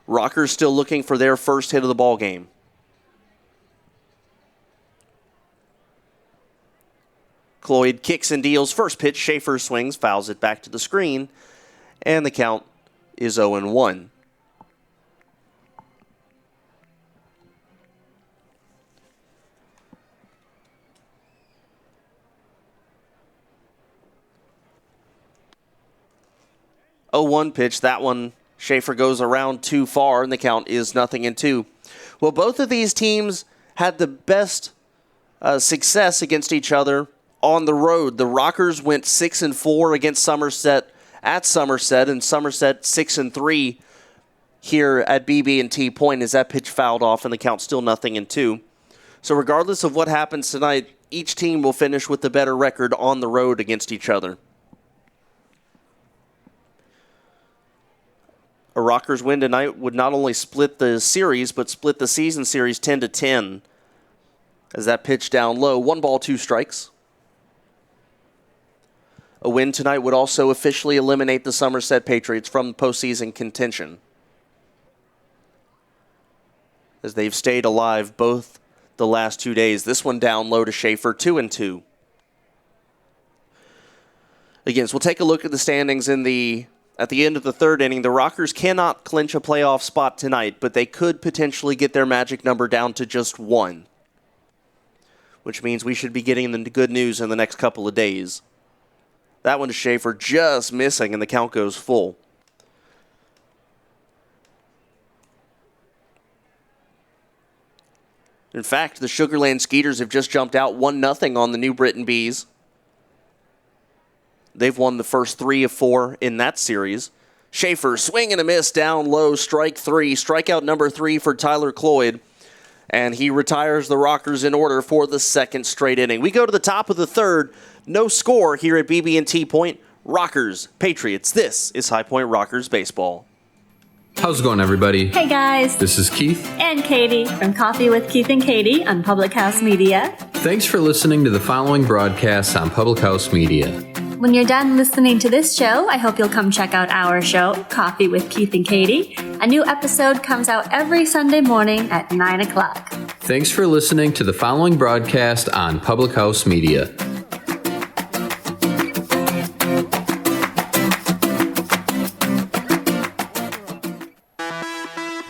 Rockers still looking for their first hit of the ball game. Cloyd kicks and deals. First pitch, Schaefer swings, fouls it back to the screen, and the count is 0-1. Pitch, that one, Schaefer goes around too far, and the count is 0-2. Well, both of these teams had the best success against each other on the road. The Rockers went 6-4 against Somerset at Somerset, and Somerset 6-3 here at BB&T Point as that pitch fouled off, and the count still 0-2. So regardless of what happens tonight, each team will finish with the better record on the road against each other. A Rockers win tonight would not only split the series, but split the season series 10-10. As that pitch down low, 1 ball, 2 strikes. A win tonight would also officially eliminate the Somerset Patriots from postseason contention, as they've stayed alive both the last 2 days. This one down low to Schaefer, 2-2. Again, so we'll take a look at the standings at the end of the third inning. The Rockers cannot clinch a playoff spot tonight, but they could potentially get their magic number down to just 1, which means we should be getting the good news in the next couple of days. That one to Schaefer, just missing, and the count goes full. In fact, the Sugarland Skeeters have just jumped out 1-0 on the New Britain Bees. They've won the first 3 of 4 in that series. Schaefer, swing and a miss, down low, strike 3. Strikeout number 3 for Tyler Cloyd. And he retires the Rockers in order for the second straight inning. We go to the top of the third. No score here at BB&T Point. Rockers, Patriots. This is High Point Rockers Baseball. How's it going, everybody? Hey, guys. This is Keith. And Katie from Coffee with Keith and Katie on Public House Media. Thanks for listening to the following broadcasts on Public House Media. When you're done listening to this show, I hope you'll come check out our show, Coffee with Keith and Katie. A new episode comes out every Sunday morning at 9 o'clock. Thanks for listening to the following broadcast on Public House Media.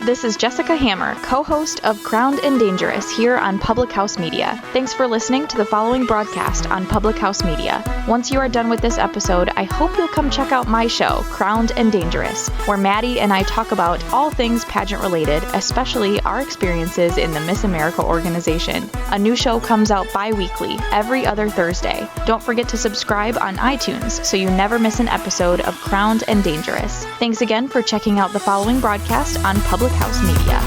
This is Jessica Hammer, co-host of Crowned and Dangerous here on Public House Media. Thanks for listening to the following broadcast on Public House Media. Once you are done with this episode, I hope you'll come check out my show, Crowned and Dangerous, where Maddie and I talk about all things pageant related, especially our experiences in the Miss America organization. A new show comes out bi-weekly, every other Thursday. Don't forget to subscribe on iTunes so you never miss an episode of Crowned and Dangerous. Thanks again for checking out the following broadcast on Public House Media.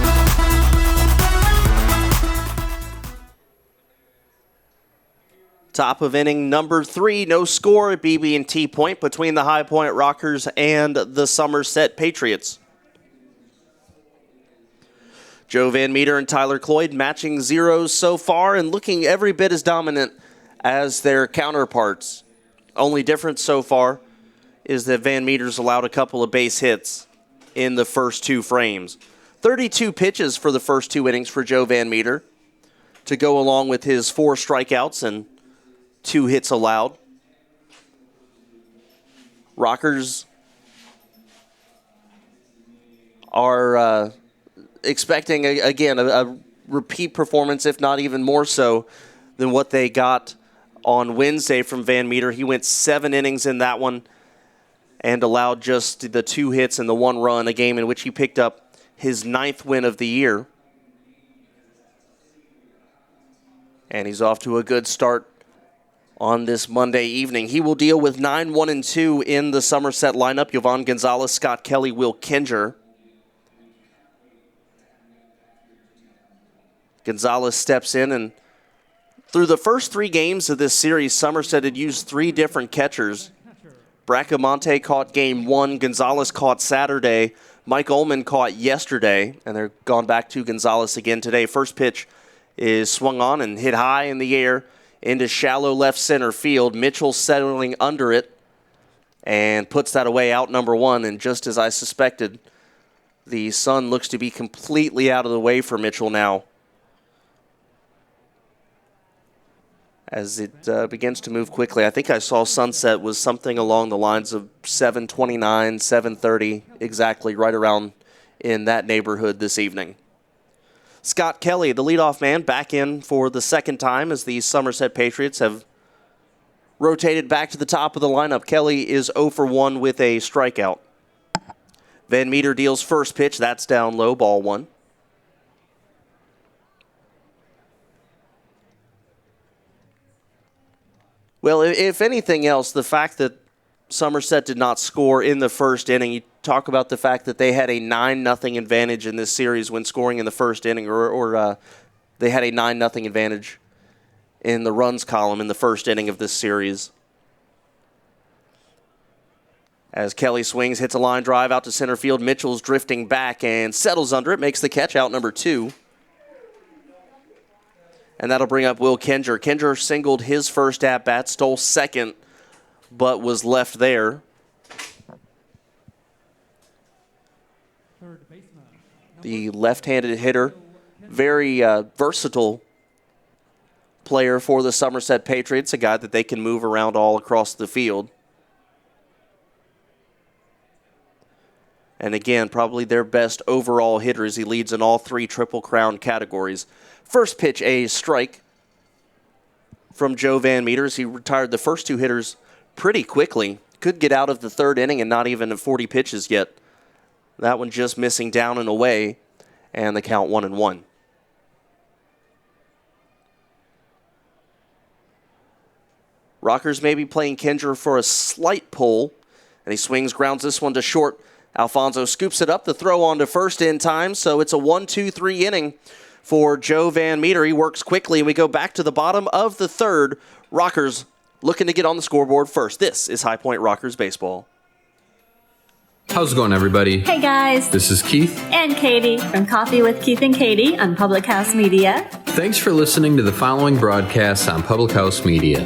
Top of inning number 3, no score at BB&T Point between the High Point Rockers and the Somerset Patriots. Joe Van Meter and Tyler Cloyd matching zeros so far and looking every bit as dominant as their counterparts. Only difference so far is that Van Meter's allowed a couple of base hits in the first 2 frames. 32 pitches for the first 2 innings for Joe Van Meter to go along with his 4 strikeouts and 2 hits allowed. Rockers are expecting, again, a repeat performance, if not even more so than what they got on Wednesday from Van Meter. He went 7 innings in that one and allowed just the 2 hits and the 1 run, a game in which he picked up his 9th win of the year. And he's off to a good start on this Monday evening. He will deal with 9-1-2 in the Somerset lineup. Yovan Gonzalez, Scott Kelly, Will Kinger. Gonzalez steps in, and through the first 3 games of this series, Somerset had used 3 different catchers. Bracamonte caught game 1, Gonzalez caught Saturday, Mike Ullman caught yesterday, and they're gone back to Gonzalez again today. First pitch is swung on and hit high in the air into shallow left center field. Mitchell settling under it and puts that away, out number 1. And just as I suspected, the sun looks to be completely out of the way for Mitchell now, as it begins to move quickly. I think I saw sunset was something along the lines of 7:29, 7:30, exactly right around in that neighborhood this evening. Scott Kelly, the leadoff man, back in for the second time as the Somerset Patriots have rotated back to the top of the lineup. Kelly is 0 for 1 with a strikeout. Van Meter deals first pitch. That's down low, ball 1. Well, if anything else, the fact that Somerset did not score in the first inning, you talk about the fact that they had a 9-0 advantage in this series when scoring in the first inning, or they had a 9-0 advantage in the runs column in the first inning of this series. As Kelly swings, hits a line drive out to center field, Mitchell's drifting back and settles under it, makes the catch, out number 2. And that'll bring up Will Kinger. Kinger singled his first at-bat, stole second, but was left there. The left-handed hitter, very versatile player for the Somerset Patriots, a guy that they can move around all across the field. And again, probably their best overall hitter as he leads in all 3 Triple Crown categories. First pitch, a strike from Joe Van Meter. He retired the first 2 hitters pretty quickly. Could get out of the 3rd inning and not even at 40 pitches yet. That one just missing down and away, and the count 1-1. Rockers may be playing Kendra for a slight pull, and he swings, grounds this one to short. Alfonso scoops it up, the throw on to first in time, so it's a 1-2-3 inning for Joe Van Meter. He works quickly, and we go back to the bottom of the third. Rockers looking to get on the scoreboard first. This is High Point Rockers Baseball. How's it going, everybody? Hey guys, This is Keith. and Katie from Coffee with Keith and Katie on Public House Media. Thanks for listening to the following broadcasts on Public House Media.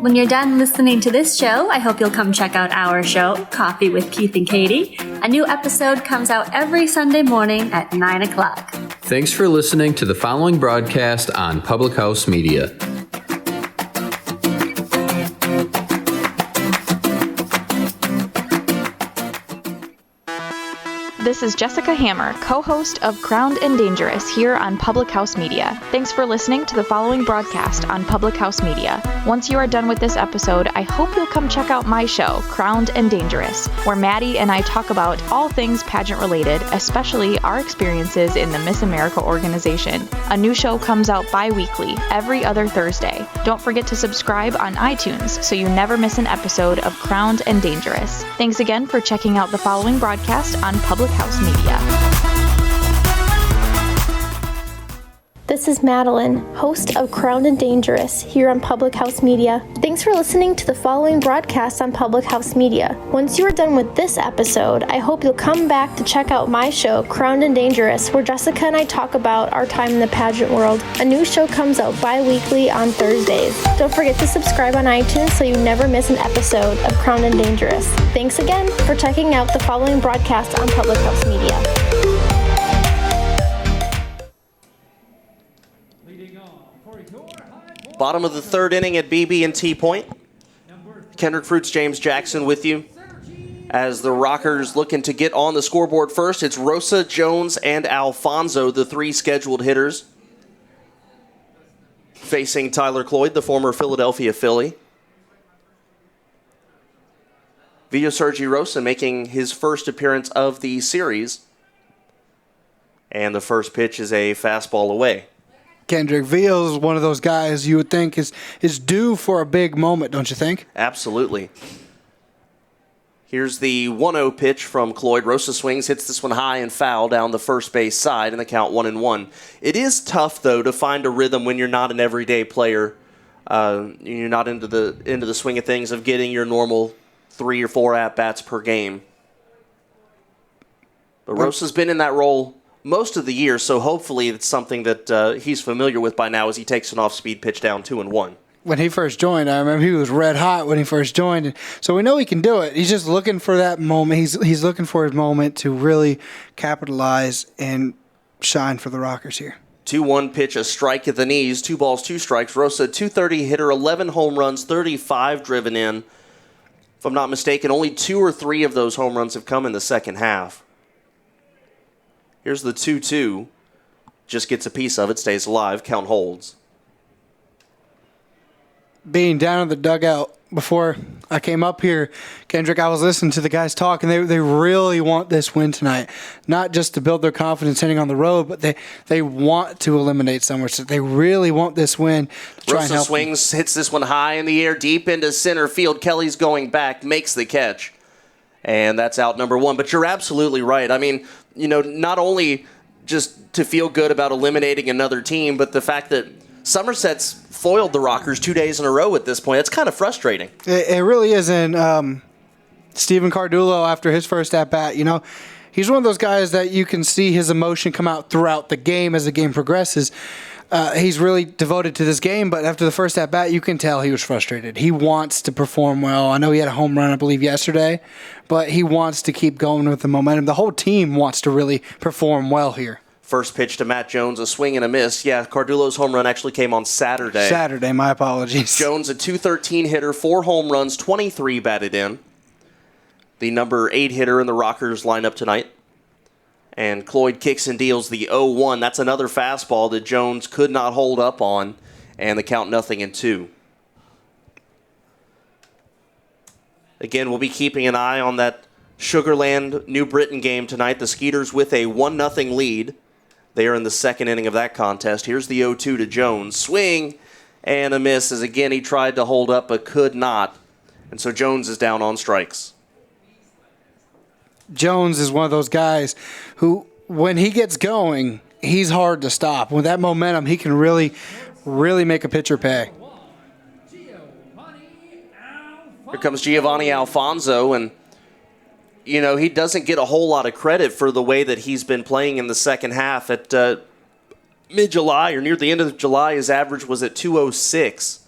When you're done listening to this show, I hope you'll come check out our show, Coffee with Keith and Katie. A new episode comes out every Sunday morning at 9 o'clock. Thanks for listening to the following broadcast on Public House Media. This is Jessica Hammer, co-host of Crowned and Dangerous here on Public House Media. Thanks for listening to the following broadcast on Public House Media. Once you are done with this episode, I hope you'll come check out my show, Crowned and Dangerous, where Maddie and I talk about all things pageant related, especially our experiences in the Miss America organization. A new show comes out bi-weekly, every other Thursday. Don't forget to subscribe on iTunes so you never miss an episode of Crowned and Dangerous. Thanks again for checking out the following broadcast on Public House Media. This is Madeline, host of Crowned and Dangerous here on Public House Media. Thanks for listening to the following broadcast on Public House Media. Once you are done with this episode, I hope you'll come back to check out my show, Crowned and Dangerous, where Jessica and I talk about our time in the pageant world. A new show comes out bi-weekly on Thursdays. Don't forget to subscribe on iTunes so you never miss an episode of Crowned and Dangerous. Thanks again for checking out the following broadcast on Public House Media. Bottom of the third inning at BB&T Point. Kendrick Fruits, James Jackson with you. As the Rockers looking to get on the scoreboard first, it's Rosa, Jones, and Alfonso, the three scheduled hitters. Facing Tyler Cloyd, the former Philadelphia Philly. Vito Sergi Rosa making his first appearance of the series. And the first pitch is a fastball away. Kendrick Veal is one of those guys you would think is due for a big moment, don't you think? Absolutely. Here's the 1-0 pitch from Cloyd. Rosa swings, hits this one high and foul down the first base side, and the count 1-1. It is tough, though, to find a rhythm when you're not an everyday player. You're not into the swing of things of getting your normal 3 or 4 at-bats per game. But Rosa's been in that role most of the year, so hopefully it's something that he's familiar with by now as he takes an off-speed pitch down 2-1. When he first joined, I remember he was red hot when he first joined. So we know he can do it. He's just looking for that moment. He's looking for his moment to really capitalize and shine for the Rockers here. 2-1 pitch, a strike at the knees, 2 balls, 2 strikes. Rosa, 230 hitter, 11 home runs, 35 driven in. If I'm not mistaken, only 2 or 3 of those home runs have come in the second half. Here's the 2-2. Just gets a piece of it, stays alive, count holds. Being down in the dugout before I came up here, Kendrick, I was listening to the guys talk, and they really want this win tonight. Not just to build their confidence heading on the road, but they want to eliminate Somerset. They really want this win to try and help swings, hits this one high in the air, deep into center field. Kelly's going back, makes the catch. And that's out number 1. But you're absolutely right. I mean, not only just to feel good about eliminating another team, but the fact that Somerset's foiled the Rockers 2 days in a row at this point. It's kind of frustrating. It really is. And Stephen Cardulo, after his first at-bat, he's one of those guys that you can see his emotion come out throughout the game as the game progresses. He's really devoted to this game, but after the first at-bat, you can tell he was frustrated. He wants to perform well. I know he had a home run, I believe, yesterday, but he wants to keep going with the momentum. The whole team wants to really perform well here. First pitch to Matt Jones, a swing and a miss. Yeah, Cardulo's home run actually came on Saturday. Saturday, my apologies. Jones, a 213 hitter, 4 home runs, 23 batted in. The number 8 hitter in the Rockers lineup tonight. And Cloyd kicks and deals the 0-1. That's another fastball that Jones could not hold up on. And the count 0-2. Again, we'll be keeping an eye on that Sugarland New Britain game tonight. The Skeeters with a 1-0 lead. They are in the second inning of that contest. Here's the 0-2 to Jones. Swing and a miss as again he tried to hold up but could not. And so Jones is down on strikes. Jones is one of those guys who, when he gets going, he's hard to stop. With that momentum, he can really, really make a pitcher pay. Here comes Giovanni Alfonso, and he doesn't get a whole lot of credit for the way that he's been playing in the second half. At mid-July or near the end of July, his average was at 206.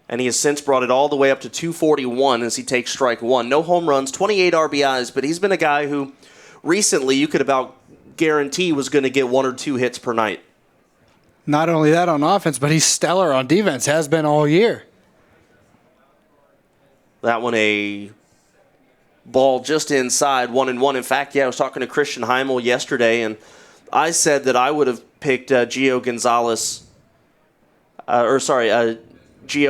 And he has since brought it all the way up to 241 as he takes strike one. No home runs, 28 RBIs, but he's been a guy who recently you could about guarantee was going to get 1 or 2 hits per night. Not only that on offense, but he's stellar on defense, has been all year. That one a ball just inside, 1-1. In fact, I was talking to Christian Heimel yesterday, and I said that I would have picked Gio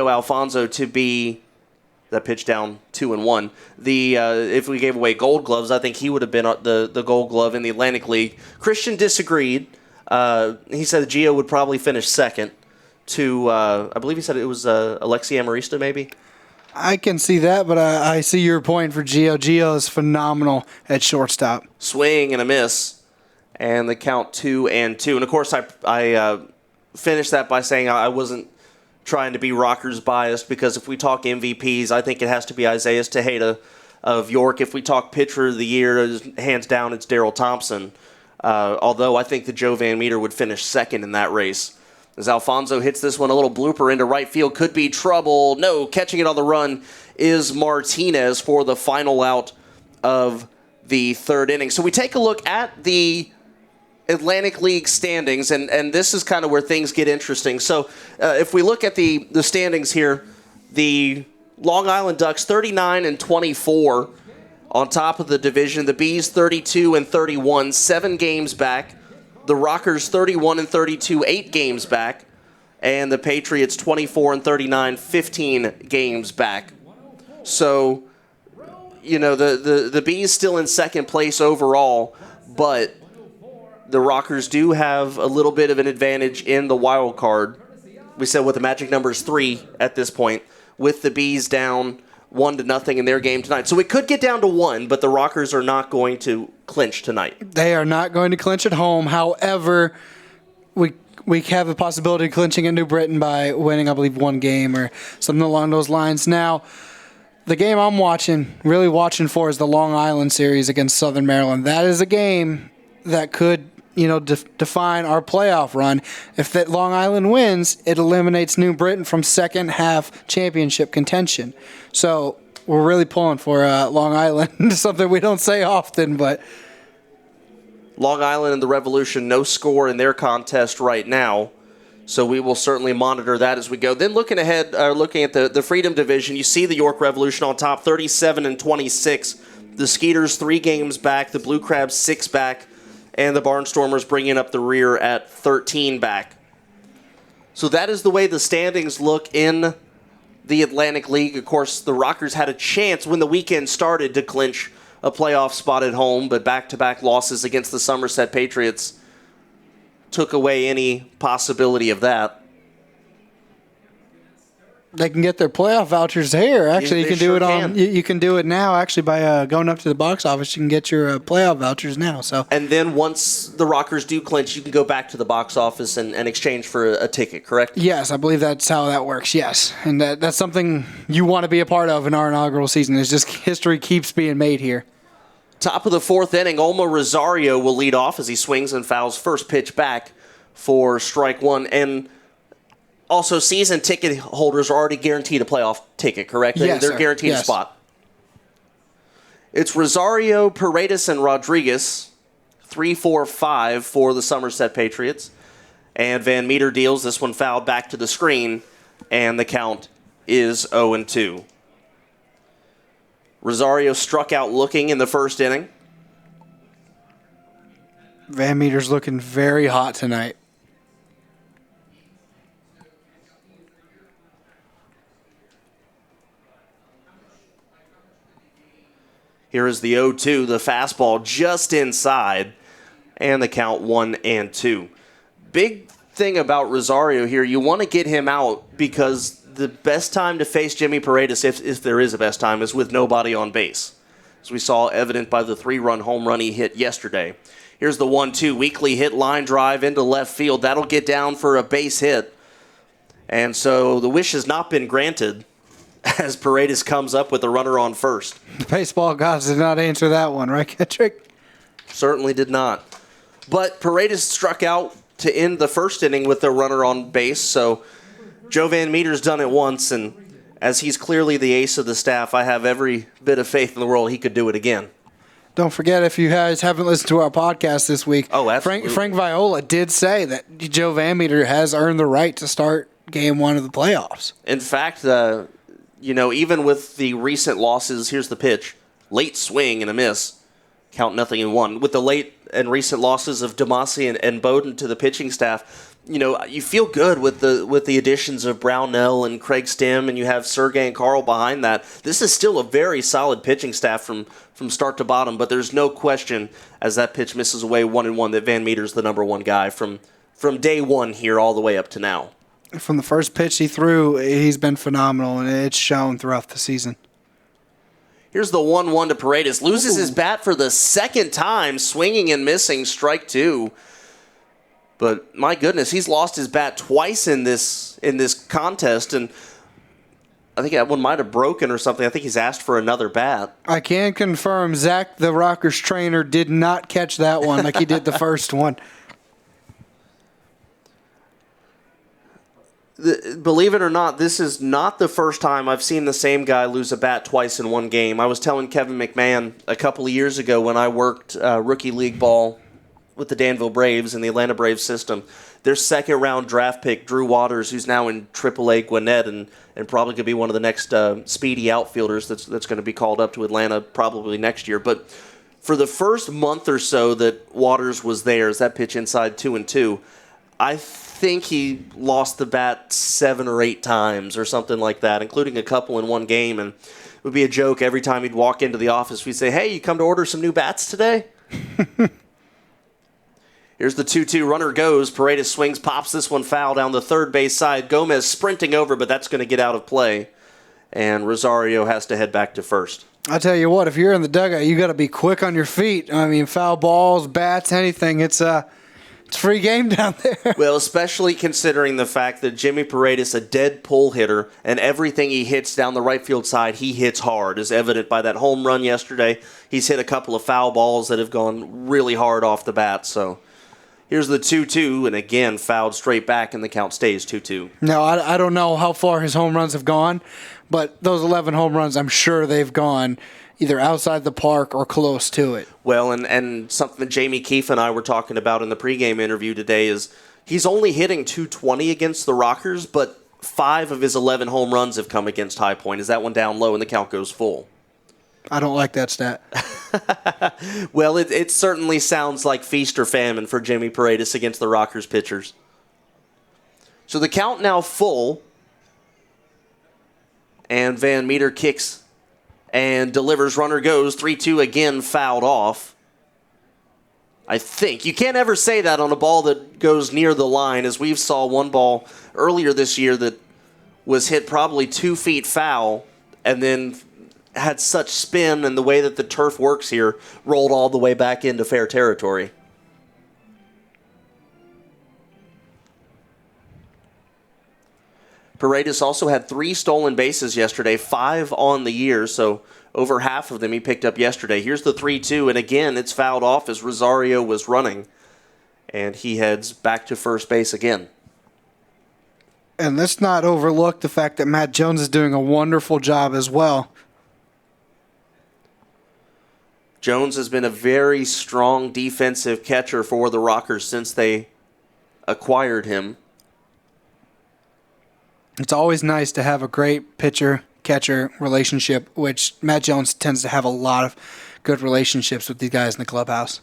Alfonso to be that pitch down 2-1. If we gave away Gold Gloves, I think he would have been the Gold Glove in the Atlantic League. Christian disagreed. He said Gio would probably finish second to, I believe he said it was Alexi Amarista maybe. I can see that, but I see your point for Gio. Gio is phenomenal at shortstop. Swing and a miss, and the count 2-2. And of course, I finished that by saying I wasn't trying to be Rockers biased, because if we talk MVPs, I think it has to be Isaiah Tejeda of York. If we talk pitcher of the year, hands down, it's Darryl Thompson. Although I think that Joe Van Meter would finish second in that race. As Alfonso hits this one, a little blooper into right field, could be trouble. No, catching it on the run is Martinez for the final out of the third inning. So we take a look at the Atlantic League standings, and this is kind of where things get interesting. So if we look at the standings here, the Long Island Ducks 39-24 on top of the division. The Bees 32-31, 7 games back. The Rockers 31-32, 8 games back. And the Patriots 24-39, 15 games back. So, the Bees still in second place overall, but the Rockers do have a little bit of an advantage in the wild card. We said with the magic number is 3 at this point, with the Bees down 1-0 in their game tonight. So it could get down to 1, but the Rockers are not going to clinch tonight. They are not going to clinch at home. However, we have the possibility of clinching in New Britain by winning, I believe, 1 game or something along those lines. Now, the game I'm really watching for is the Long Island series against Southern Maryland. That is a game that could define our playoff run. If that Long Island wins, it eliminates New Britain from second half championship contention. So we're really pulling for Long Island, something we don't say often, but Long Island and the Revolution, no score in their contest right now. So we will certainly monitor that as we go. Then looking ahead, looking at the Freedom Division, you see the York Revolution on top, 37-26. The Skeeters 3 games back, the Blue Crabs 6 back, and the Barnstormers bringing up the rear at 13 back. So that is the way the standings look in the Atlantic League. Of course, the Rockers had a chance when the weekend started to clinch a playoff spot at home, but back-to-back losses against the Somerset Patriots took away any possibility of that. They can get their playoff vouchers here. Actually, you can do it You can do it now. Actually, by going up to the box office, you can get your playoff vouchers now. So, and then once the Rockers do clinch, you can go back to the box office and exchange for a ticket. Correct? Yes, I believe that's how that works. Yes, and that's something you want to be a part of in our inaugural season. It's just history keeps being made here. Top of the 4th inning, Oma Rosario will lead off as he swings and fouls first pitch back for strike 1. And also, season ticket holders are already guaranteed a playoff ticket, correct? Yes, They're guaranteed a spot. It's Rosario, Paredes, and Rodriguez, 3-4-5 for the Somerset Patriots. And Van Meter deals this one fouled back to the screen, and the count is 0-2. Rosario struck out looking in the first inning. Van Meter's looking very hot tonight. Here is the 0-2, the fastball just inside, and the count 1-2. Big thing about Rosario here. You want to get him out because the best time to face Jimmy Paredes, if there is a best time, is with nobody on base. As we saw evident by the 3-run home run he hit yesterday. Here's the 1-2 weakly hit line drive into left field. That'll get down for a base hit. And so the wish has not been granted as Paredes comes up with a runner on first. The baseball gods did not answer that one, right, Kettrick? Certainly did not. But Paredes struck out to end the first inning with a runner on base, so Joe Van Meter's done it once, and as he's clearly the ace of the staff, I have every bit of faith in the world he could do it again. Don't forget, if you guys haven't listened to our podcast this week, absolutely. Frank Viola did say that Joe Van Meter has earned the right to start Game 1 of the playoffs. In fact, even with the recent losses, here's the pitch. Late swing and a miss. Count 0-1. With the late and recent losses of Demasi and Bowden to the pitching staff, you feel good with the additions of Brownell and Craig Stem, and you have Sergey and Carl behind that. This is still a very solid pitching staff from start to bottom, but there's no question, as that pitch misses away 1-1, that Van Meter's the number one guy from day one here all the way up to now. From the first pitch he threw, he's been phenomenal, and it's shown throughout the season. Here's the 1-1 to Paredes. Loses his bat for the second time, swinging and missing, strike 2. But my goodness, he's lost his bat twice in this contest, and I think that one might have broken or something. I think he's asked for another bat. I can confirm Zach, the Rockers trainer, did not catch that one like he did the first one. Believe it or not, this is not the first time I've seen the same guy lose a bat twice in one game. I was telling Kevin McMahon a couple of years ago when I worked rookie league ball with the Danville Braves and the Atlanta Braves system. Their second-round draft pick, Drew Waters, who's now in AAA Gwinnett and probably going to be one of the next speedy outfielders that's going to be called up to Atlanta probably next year. But for the first month or so that Waters was there, as that pitch inside 2-2, I think he lost the bat 7 or 8 times or something like that, including a couple in one game. And it would be a joke every time he'd walk into the office. We'd say, "Hey, you come to order some new bats today?" Here's the 2-2. Runner goes. Paredes swings, pops this one foul down the third base side. Gomez sprinting over, but that's going to get out of play. And Rosario has to head back to first. I tell you what, if you're in the dugout, you got to be quick on your feet. I mean, foul balls, bats, anything. It's free game down there. Well, especially considering the fact that Jimmy Paredes, a dead pull hitter, and everything he hits down the right field side, he hits hard, as evident by that home run yesterday. He's hit a couple of foul balls that have gone really hard off the bat, so... Here's the 2-2, and again, fouled straight back, and the count stays 2-2. Now, I don't know how far his home runs have gone, but those 11 home runs, I'm sure they've gone either outside the park or close to it. Well, and something that Jamie Keefe and I were talking about in the pregame interview today is he's only hitting .220 against the Rockers, but 5 of his 11 home runs have come against High Point. Is that one down low, and the count goes full? I don't like that stat. Well, it certainly sounds like feast or famine for Jimmy Paredes against the Rockers pitchers. So the count now full, and Van Meter kicks and delivers. Runner goes. 3-2 again, fouled off. I think. You can't ever say that on a ball that goes near the line, as we saw one ball earlier this year that was hit probably 2 feet foul and then had such spin, and the way that the turf works here rolled all the way back into fair territory. Paredes also had 3 stolen bases yesterday, 5 on the year, so over half of them he picked up yesterday. Here's the 3-2, and again it's fouled off as Rosario was running, and he heads back to first base again. And let's not overlook the fact that Matt Jones is doing a wonderful job as well. Jones has been a very strong defensive catcher for the Rockers since they acquired him. It's always nice to have a great pitcher-catcher relationship, which Matt Jones tends to have a lot of good relationships with these guys in the clubhouse.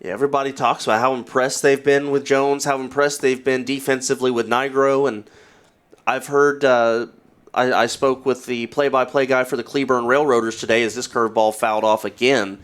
Yeah, everybody talks about how impressed they've been with Jones, how impressed they've been defensively with Nigro, and I've heard... I spoke with the play-by-play guy for the Cleburne Railroaders today as this curveball fouled off again,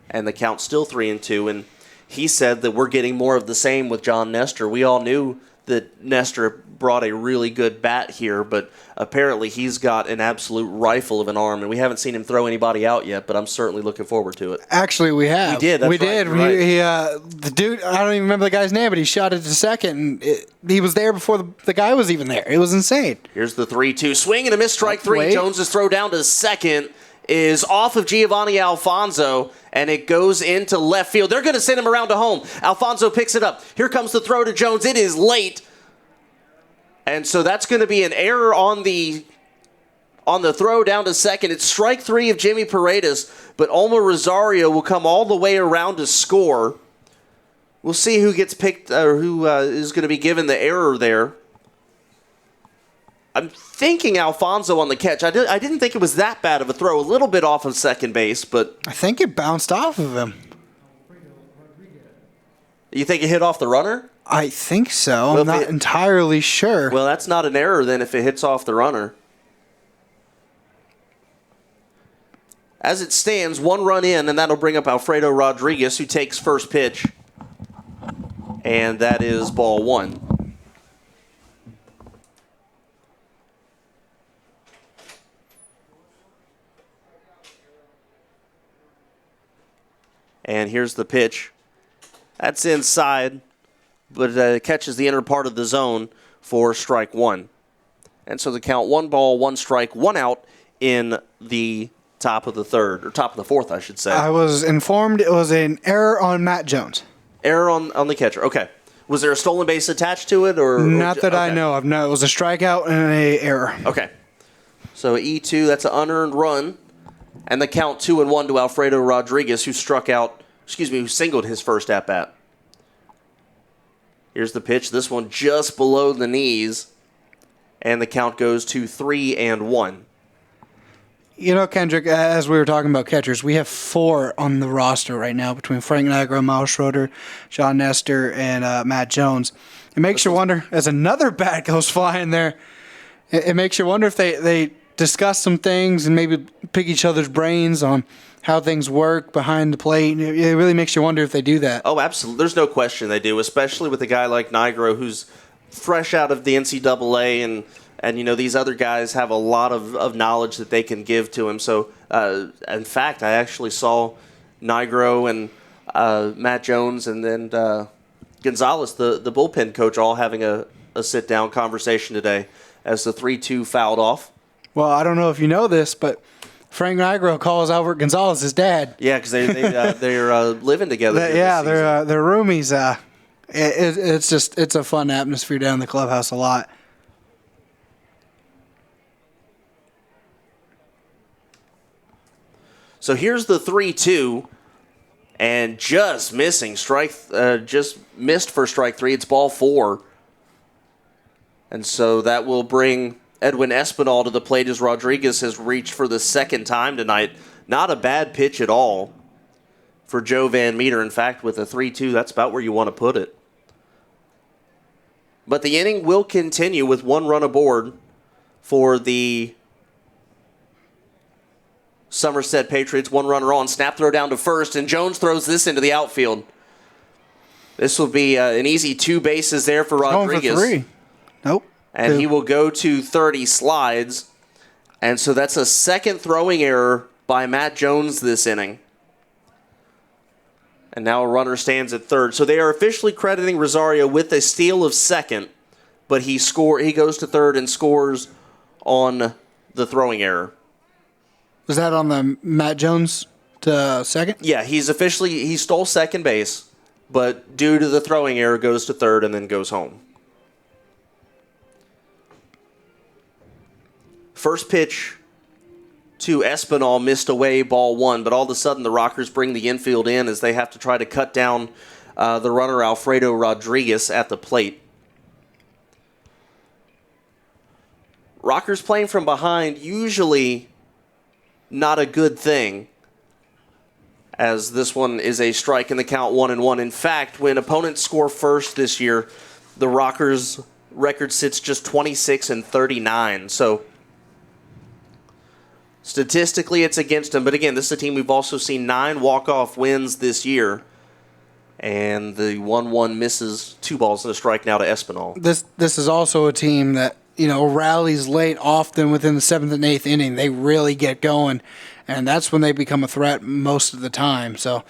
and the count's still 3-2. And he said that we're getting more of the same with John Nestor. We all knew that Nestor brought a really good bat here, but apparently he's got an absolute rifle of an arm, and we haven't seen him throw anybody out yet, but I'm certainly looking forward to it. Actually, we have. We did. That's we right, did. you're right. The dude, I don't even remember the guy's name, but he shot it to second, and he was there before the guy was even there. It was insane. Here's the 3-2 swing and a missed strike three. Wait. Jones's throw down to second is off of Giovanni Alfonso, and it goes into left field. They're going to send him around to home. Alfonso picks it up. Here comes the throw to Jones. It is late. And so that's going to be an error on the throw down to second. It's strike three of Jimmy Paredes, but Omar Rosario will come all the way around to score. We'll see who gets picked or who is going to be given the error there. I'm thinking Alfonso on the catch. I didn't think it was that bad of a throw. A little bit off of second base, but I think it bounced off of him. You think it hit off the runner? I think so. Well, I'm not entirely sure. Well, that's not an error then if it hits off the runner. As it stands, 1 run in, and that'll bring up Alfredo Rodriguez, who takes first pitch. And that is ball 1. And here's the pitch. That's inside, but it catches the inner part of the zone for strike 1. And so the count 1 ball, 1 strike, 1 out in the top of the third, or top of the fourth, I should say. I was informed it was an error on Matt Jones. Error on the catcher. Okay. Was there a stolen base attached to it? Not that I know of. No, it was a strikeout and an error. Okay. So E2, that's an unearned run. And the count 2-1 to Alfredo Rodriguez, who who singled his first at-bat. Here's the pitch. This one just below the knees. And the count goes to 3-1. You know, Kendrick, as we were talking about catchers, we have 4 on the roster right now between Frank Nigro, Miles Schroeder, John Nestor, and Matt Jones. It makes you wonder, as another bat goes flying there, it makes you wonder if they discuss some things and maybe pick each other's brains on how things work behind the plate. It really makes you wonder if they do that. Oh, absolutely. There's no question they do, especially with a guy like Nigro who's fresh out of the NCAA and you know, these other guys have a lot of knowledge that they can give to him. So, in fact, I actually saw Nigro and Matt Jones and then Gonzalez, the bullpen coach, all having a sit-down conversation today as the 3-2 fouled off. Well, I don't know if you know this, but Frank Nigro calls Albert Gonzalez his dad. Yeah, because they're living together. They're roomies. It's a fun atmosphere down in the clubhouse a lot. So here's the 3-2, and just missing just missed for strike 3. It's ball 4, and so that will bring Edwin Espinal to the plate as Rodriguez has reached for the second time tonight. Not a bad pitch at all for Joe Van Meter. In fact, with a 3-2, that's about where you want to put it. But the inning will continue with 1 run aboard for the Somerset Patriots. 1 runner on. Snap throw down to first, and Jones throws this into the outfield. This will be an easy 2 bases there for Rodriguez. Going for 3. Nope. And 2. he will go to 30 slides. And so that's a second throwing error by Matt Jones this inning. And now a runner stands at third. So they are officially crediting Rosario with a steal of second, but he goes to third and scores on the throwing error. Was that on the Matt Jones to second? Yeah, he stole second base, but due to the throwing error goes to third and then goes home. First pitch to Espinal, missed away, ball 1, but all of a sudden the Rockers bring the infield in as they have to try to cut down the runner Alfredo Rodriguez at the plate. Rockers playing from behind, usually not a good thing, as this one is a strike in the count 1-1. In fact, when opponents score first this year, the Rockers' record sits just 26-39. So statistically, it's against them. But again, this is a team we've also seen 9 walk-off wins this year. And the 1-1 misses 2 balls and a strike now to Espinal. This is also a team that, rallies late often within the 7th and 8th inning. They really get going, and that's when they become a threat most of the time. So,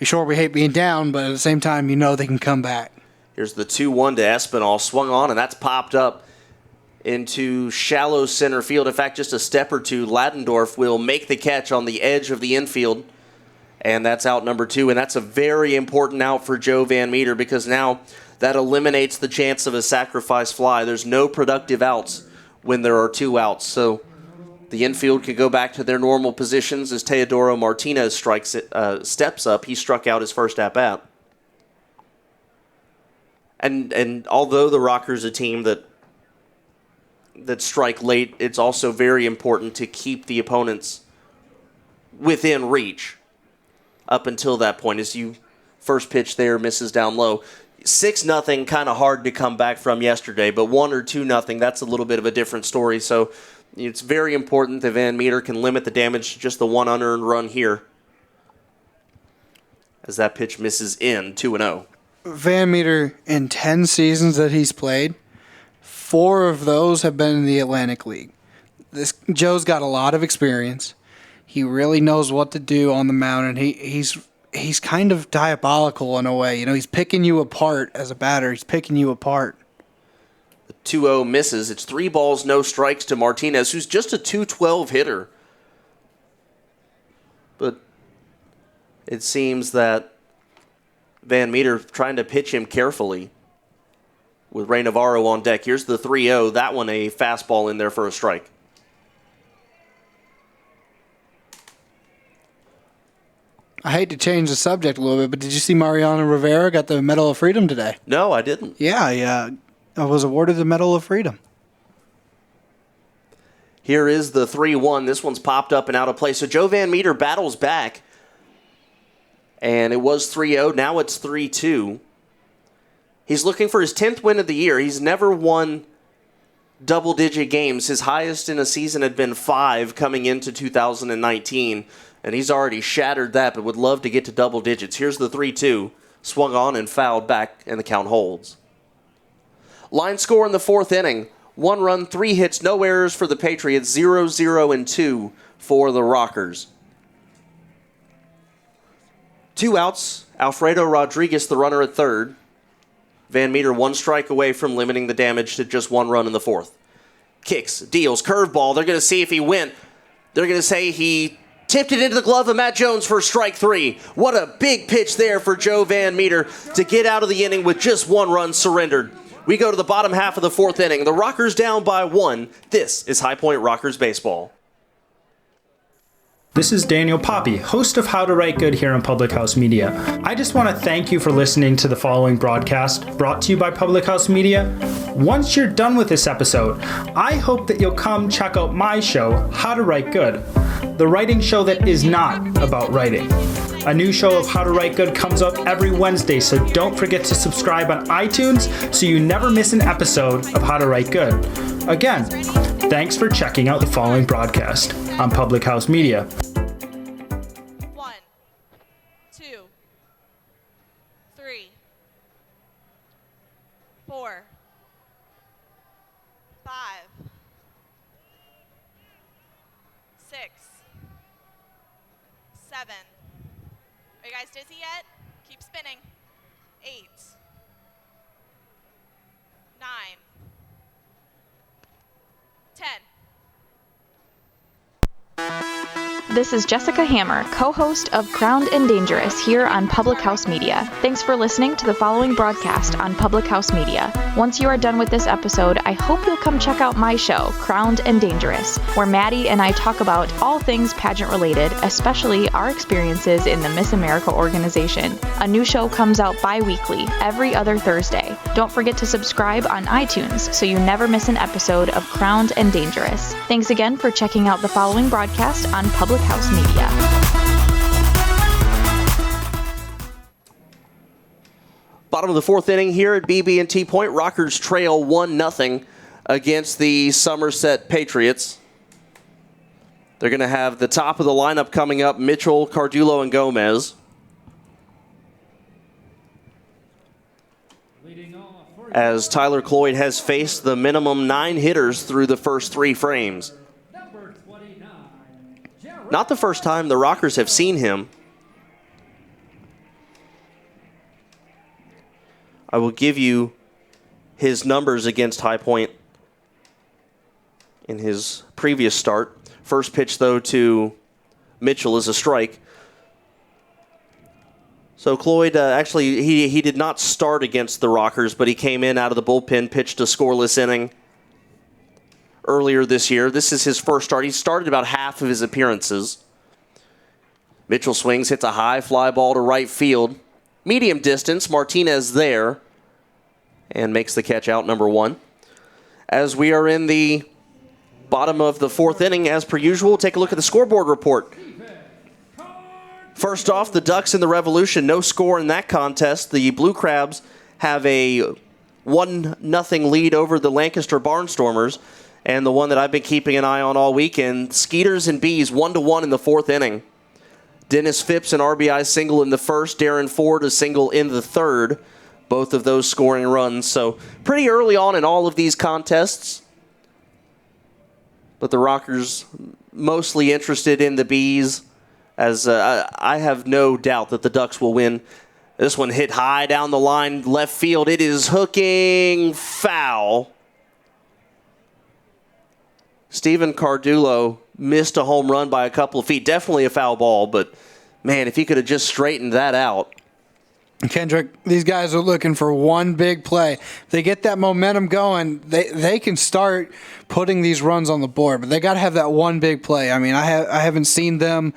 sure, we hate being down, but at the same time, they can come back. Here's the 2-1 to Espinal. Swung on, and that's popped up into shallow center field. In fact, just a step or two, Ladendorf will make the catch on the edge of the infield. And that's out number 2, and that's a very important out for Joe Van Meter because now that eliminates the chance of a sacrifice fly. There's no productive outs when there are 2 outs. So the infield can go back to their normal positions as Teodoro Martinez steps up. He struck out his first at-bat. And although the Rockers a team that strike late, it's also very important to keep the opponents within reach. Up until that point, as you first pitch there, misses down low. 6-0, kind of hard to come back from yesterday, but 1 or 2-0, that's a little bit of a different story. So it's very important that Van Meter can limit the damage to just the 1 unearned run here. As that pitch misses in, 2-0. Van Meter, in 10 seasons that he's played, 4 of those have been in the Atlantic League. Joe's got a lot of experience. He really knows what to do on the mound, and he's kind of diabolical in a way. He's picking you apart as a batter. He's picking you apart. The 2-0 misses. It's 3 balls, no strikes to Martinez, who's just a .212 hitter. But it seems that Van Meter trying to pitch him carefully with Ray Navarro on deck. Here's the 3-0. That one a fastball in there for a strike. I hate to change the subject a little bit, but did you see Mariano Rivera got the Medal of Freedom today? No, I didn't. Yeah, I was awarded the Medal of Freedom. Here is the 3-1. This one's popped up and out of play. So Joe Van Meter battles back. And it was 3-0. Now it's 3-2. He's looking for his 10th win of the year. He's never won double-digit games. His highest in a season had been 5 coming into 2019. And he's already shattered that, but would love to get to double digits. Here's the 3-2. Swung on and fouled back, and the count holds. Line score in the 4th inning. 1 run, 3 hits, no errors for the Patriots. 0-0-2 for the Rockers. 2 outs. Alfredo Rodriguez, the runner at third. Van Meter 1 strike away from limiting the damage to just 1 run in the 4th. Kicks, deals, curveball. They're going to see if he went. They're going to say he tipped it into the glove of Matt Jones for strike 3. What a big pitch there for Joe Van Meter to get out of the inning with just 1 run surrendered. We go to the bottom half of the 4th inning. The Rockers down by 1. This is High Point Rockers Baseball. This is Daniel Poppy, host of How to Write Good here on Public House Media. I just want to thank you for listening to the following broadcast brought to you by Public House Media. Once you're done with this episode, I hope that you'll come check out my show, How to Write Good, the writing show that is not about writing. A new show of How to Write Good comes out every Wednesday, so don't forget to subscribe on iTunes so you never miss an episode of How to Write Good. Again, thanks for checking out the following broadcast on Public House Media. 1, 2, 3, 4, 5, 6, 7. Are you guys dizzy yet? Keep spinning. 8, 9, 10. This is Jessica Hammer, co-host of Crowned and Dangerous here on Public House Media. Thanks for listening to the following broadcast on Public House Media. Once you are done with this episode, I hope you'll come check out my show, Crowned and Dangerous, where Maddie and I talk about all things pageant related, especially our experiences in the Miss America organization. A new show comes out bi-weekly, every other Thursday. Don't forget to subscribe on iTunes so you never miss an episode of Crowned and Dangerous. Thanks again for checking out the following broadcast on Public House Media. Bottom of the 4th inning here at BB&T Point. Rockers trail 1-0 against the Somerset Patriots. They're going to have the top of the lineup coming up, Mitchell, Cardulo, and Gomez. as Tyler Cloyd has faced the minimum 9 hitters through the first 3 frames. Not the first time the Rockers have seen him. I will give you his numbers against High Point in his previous start. First pitch, though, to Mitchell is a strike. So Cloyd, actually, he did not start against the Rockers, but he came in out of the bullpen, pitched a scoreless inning earlier this year. This is his first start. He started about half of his appearances. Mitchell swings, hits a high fly ball to right field. Medium distance, Martinez there, and makes the catch out, number 1. As we are in the bottom of the 4th inning, as per usual, take a look at the scoreboard report. First off, the Ducks in the Revolution, no score in that contest. The Blue Crabs have a 1-0 lead over the Lancaster Barnstormers, and the one that I've been keeping an eye on all weekend, Skeeters and Bees, 1-1 in the 4th inning. Dennis Phipps an RBI single in the first, Darren Ford a single in the 3rd, both of those scoring runs. So pretty early on in all of these contests, but the Rockers mostly interested in the Bees, as I have no doubt that the Ducks will win. This one hit high down the line, left field. It is hooking foul. Stephen Cardullo missed a home run by a couple of feet. Definitely a foul ball, but, man, if he could have just straightened that out. Kendrick, these guys are looking for one big play. They get that momentum going, they can start putting these runs on the board, but they got to have that one big play. I mean, I haven't seen them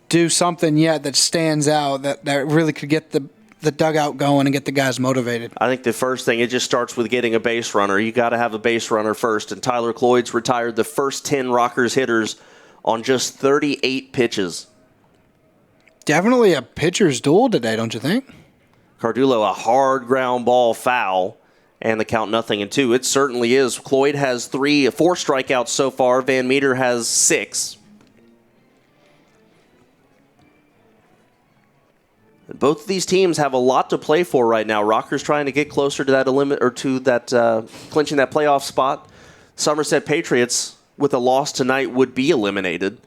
do something yet that stands out that really could get the dugout going and get the guys motivated. I think the first thing, it just starts with getting a base runner. You got to have a base runner first, and Tyler Cloyd's retired the first 10 Rockers hitters on just 38 pitches. Definitely a pitcher's duel today, don't you think? Cardullo, a hard ground ball foul, and the count 0-2. It certainly is. Cloyd has 4 strikeouts so far. Van Meter has 6. Both of these teams have a lot to play for right now. Rockers trying to get closer to that clinching that playoff spot. Somerset Patriots, with a loss tonight, would be eliminated.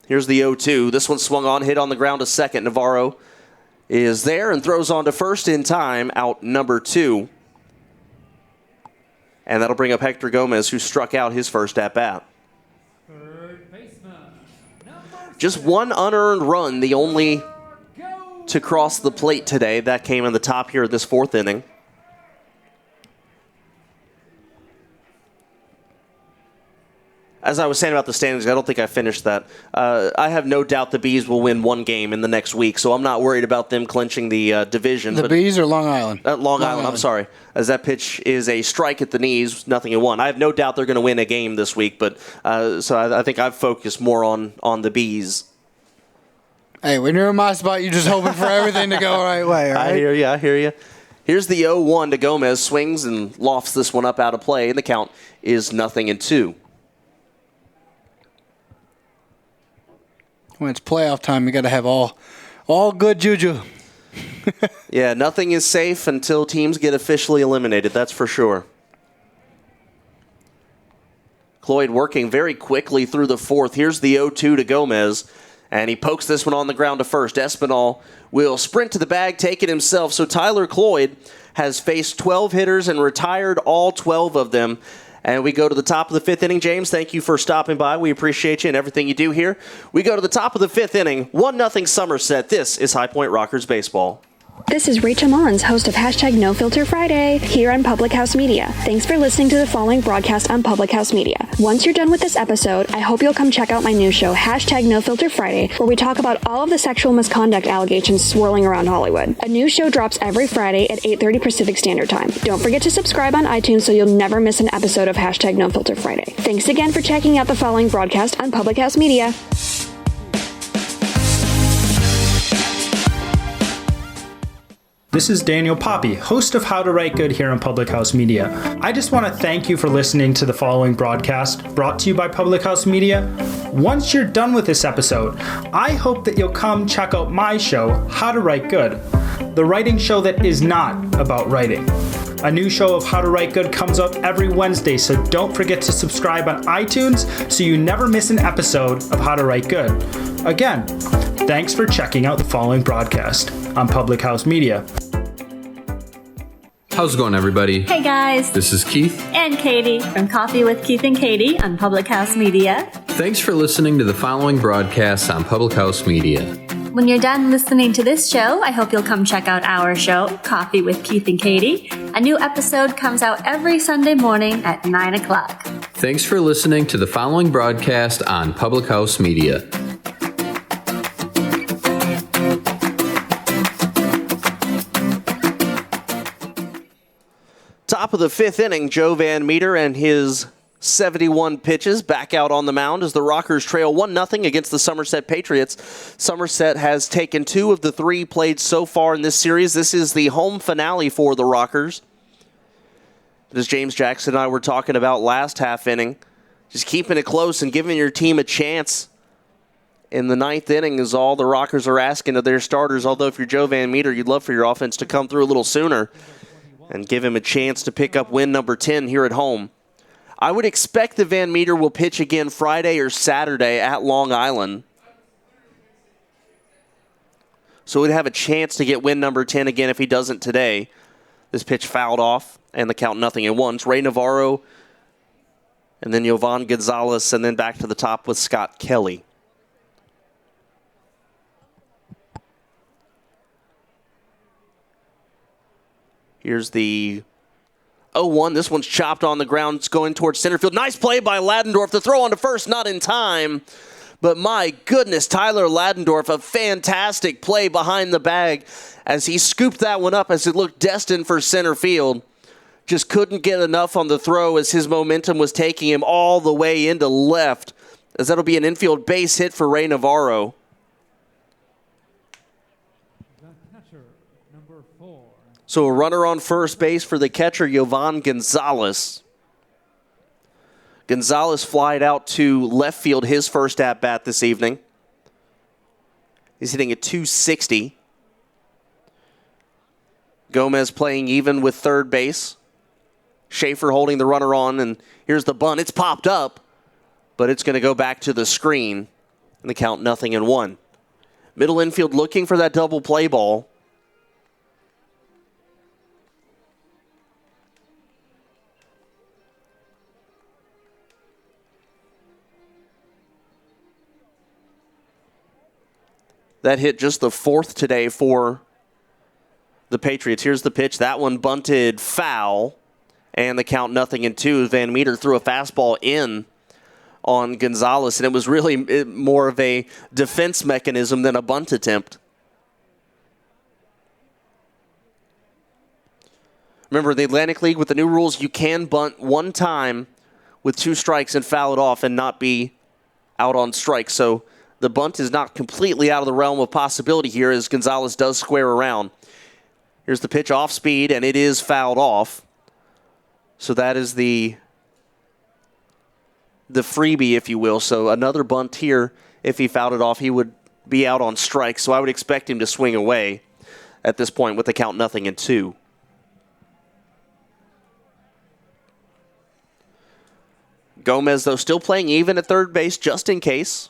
Here's the 0-2. This one swung on, hit on the ground to second. Navarro is there and throws on to first in time, out number 2. And that'll bring up Hector Gomez, who struck out his first at-bat. Just one unearned run, the only to cross the plate today. That came in the top here of this 4th inning. As I was saying about the standings, I don't think I finished that. I have no doubt the Bees will win one game in the next week, so I'm not worried about them clinching the division. The Bees or Long Island? Long Island, I'm sorry. As that pitch is a strike at the knees, 0-1. I have no doubt they're going to win a game this week, but so I think I've focused more on the Bees. Hey, when you're in my spot, you're just hoping for everything to go the right way, all right? I hear you. Here's the 0-1 to Gomez. Swings and lofts this one up out of play, and the count is 0-2. When it's playoff time, you got to have all good juju. Yeah, nothing is safe until teams get officially eliminated, that's for sure. Cloyd working very quickly through the 4th. Here's the 0-2 to Gomez, and he pokes this one on the ground to first. Espinal will sprint to the bag, take it himself. So Tyler Cloyd has faced 12 hitters and retired all 12 of them. And we go to the top of the 5th inning. James, thank you for stopping by. We appreciate you and everything you do here. We go to the top of the 5th inning. 1-0 Somerset. This is High Point Rockers Baseball. This is Rachel Mullins, host of #NoFilterFriday here on Public House Media. Thanks for listening to the following broadcast on Public House Media. Once you're done with this episode, I hope you'll come check out my new show, #NoFilterFriday, where we talk about all of the sexual misconduct allegations swirling around Hollywood. A new show drops every Friday at 8:30 Pacific Standard Time. Don't forget to subscribe on iTunes so you'll never miss an episode of #NoFilterFriday. Thanks again for checking out the following broadcast on Public House Media. This is Daniel Poppy, host of How to Write Good here on Public House Media. I just want to thank you for listening to the following broadcast brought to you by Public House Media. Once you're done with this episode, I hope that you'll come check out my show, How to Write Good, the writing show that is not about writing. A new show of How to Write Good comes out every Wednesday, so don't forget to subscribe on iTunes so you never miss an episode of How to Write Good. Again, thanks for checking out the following broadcast on Public House Media. How's it going, everybody? Hey guys, This is Keith. and Katie from Coffee with Keith and Katie on Public House Media. Thanks for listening to the following broadcasts on Public House Media. When you're done listening to this show, I hope you'll come check out our show, Coffee with Keith and Katie. A new episode comes out every Sunday morning at 9 o'clock. Thanks for listening to the following broadcast on Public House Media. Top of the fifth inning, Joe Van Meter and his 71 pitches back out on the mound as the Rockers trail 1-0 against the Somerset Patriots. Somerset has taken 2 of the 3 played so far in this series. This is the home finale for the Rockers. But as James Jackson and I were talking about last half inning, just keeping it close and giving your team a chance in the 9th inning is all the Rockers are asking of their starters. Although if you're Joe Van Meter, you'd love for your offense to come through a little sooner and give him a chance to pick up win number 10 here at home. I would expect that Van Meter will pitch again Friday or Saturday at Long Island. So we'd have a chance to get win number 10 again if he doesn't today. This pitch fouled off, and the count 0-1. It's Ray Navarro, and then Yovan Gonzalez, and then back to the top with Scott Kelly. Here's the 0-1. This one's chopped on the ground. It's going towards center field. Nice play by Ladendorf. The throw on to first, not in time. But my goodness, Tyler Ladendorf, a fantastic play behind the bag as he scooped that one up as it looked destined for center field. Just couldn't get enough on the throw as his momentum was taking him all the way into left, as that'll be an infield base hit for Ray Navarro. So a runner on first base for the catcher, Yovan Gonzalez. Gonzalez flied out to left field his first at-bat this evening. He's hitting at .260. Gomez playing even with third base. Schaefer holding the runner on, and here's the bunt. It's popped up, but it's going to go back to the screen, and the count 0-1. Middle infield looking for that double play ball. That hit just the 4th today for the Patriots. Here's the pitch. That one bunted foul, and the count 0-2. Van Meter threw a fastball in on Gonzalez, and it was really more of a defense mechanism than a bunt attempt. Remember, the Atlantic League, with the new rules, you can bunt one time with 2 strikes and foul it off and not be out on strike. So the bunt is not completely out of the realm of possibility here as Gonzalez does square around. Here's the pitch off speed, and it is fouled off. So that is the freebie, if you will. So another bunt here. If he fouled it off, he would be out on strike. So I would expect him to swing away at this point with the count 0-2. Gomez, though, still playing even at third base just in case.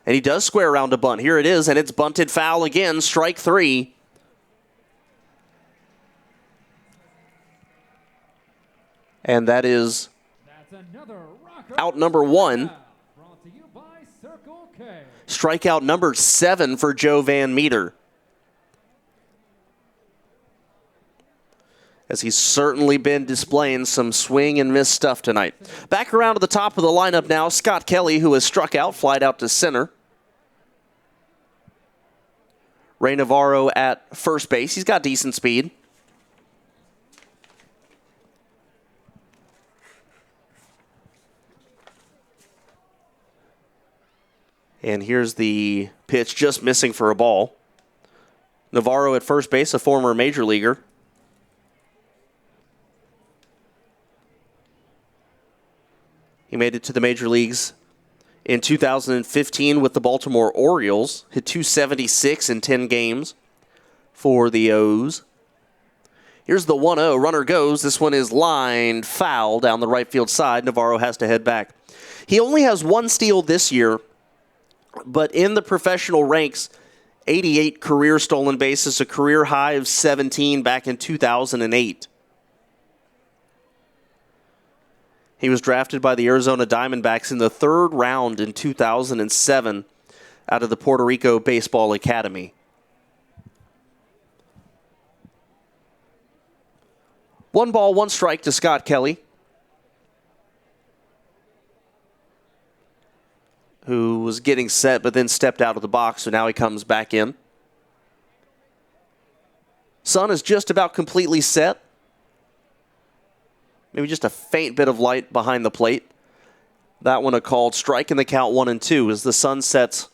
And he does square around a bunt. Here it is, and it's bunted foul again, strike 3. And that is out number 1. Strikeout number 7 for Joe Van Meter. As he's certainly been displaying some swing and miss stuff tonight. Back around to the top of the lineup now, Scott Kelly, who has struck out, flied out to center. Ray Navarro at first base. He's got decent speed. And here's the pitch, just missing for a ball. Navarro at first base, a former major leaguer. He made it to the major leagues in 2015 with the Baltimore Orioles. Hit .276 in 10 games for the O's. Here's the 1-0. Runner goes. This one is lined foul down the right field side. Navarro has to head back. He only has one steal this year, but in the professional ranks, 88 career stolen bases, a career high of 17 back in 2008. He was drafted by the Arizona Diamondbacks in the 3rd round in 2007 out of the Puerto Rico Baseball Academy. One ball, one strike to Scott Kelly, who was getting set but then stepped out of the box, so now he comes back in. Sun is just about completely set. Maybe just a faint bit of light behind the plate. That one a called strike in the count 1-2 as the sun sets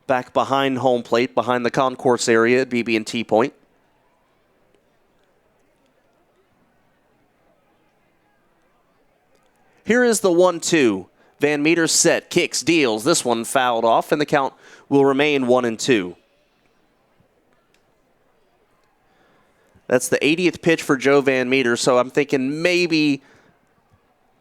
back behind home plate, behind the concourse area at BB&T Point. Here is the 1-2. Van Meter set, kicks, deals. This one fouled off, and the count will remain 1-2. That's the 80th pitch for Joe Van Meter, so I'm thinking maybe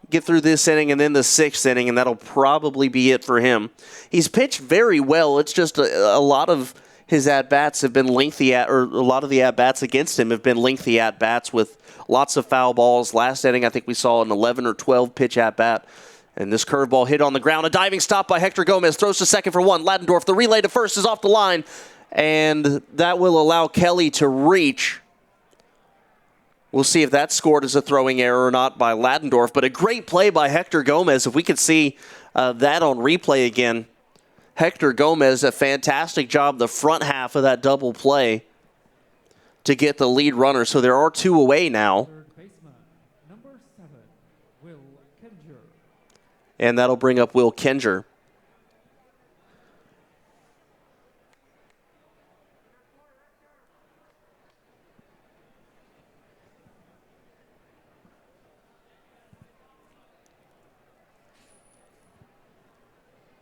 get through this inning and then the 6th inning, and that'll probably be it for him. He's pitched very well. It's just a lot of his at-bats have been lengthy, or a lot of the at-bats against him have been lengthy at-bats with lots of foul balls. Last inning, I think we saw an 11 or 12 pitch at-bat. And this curveball hit on the ground. A diving stop by Hector Gomez. Throws to second for one. Ladendorf, the relay to first is off the line. And that will allow Kelly to reach. We'll see if that's scored as a throwing error or not by Ladendorf. But a great play by Hector Gomez. If we could see that on replay again. Hector Gomez, a fantastic job the front half of that double play to get the lead runner. So there are 2 away now. And that'll bring up Will Kenger.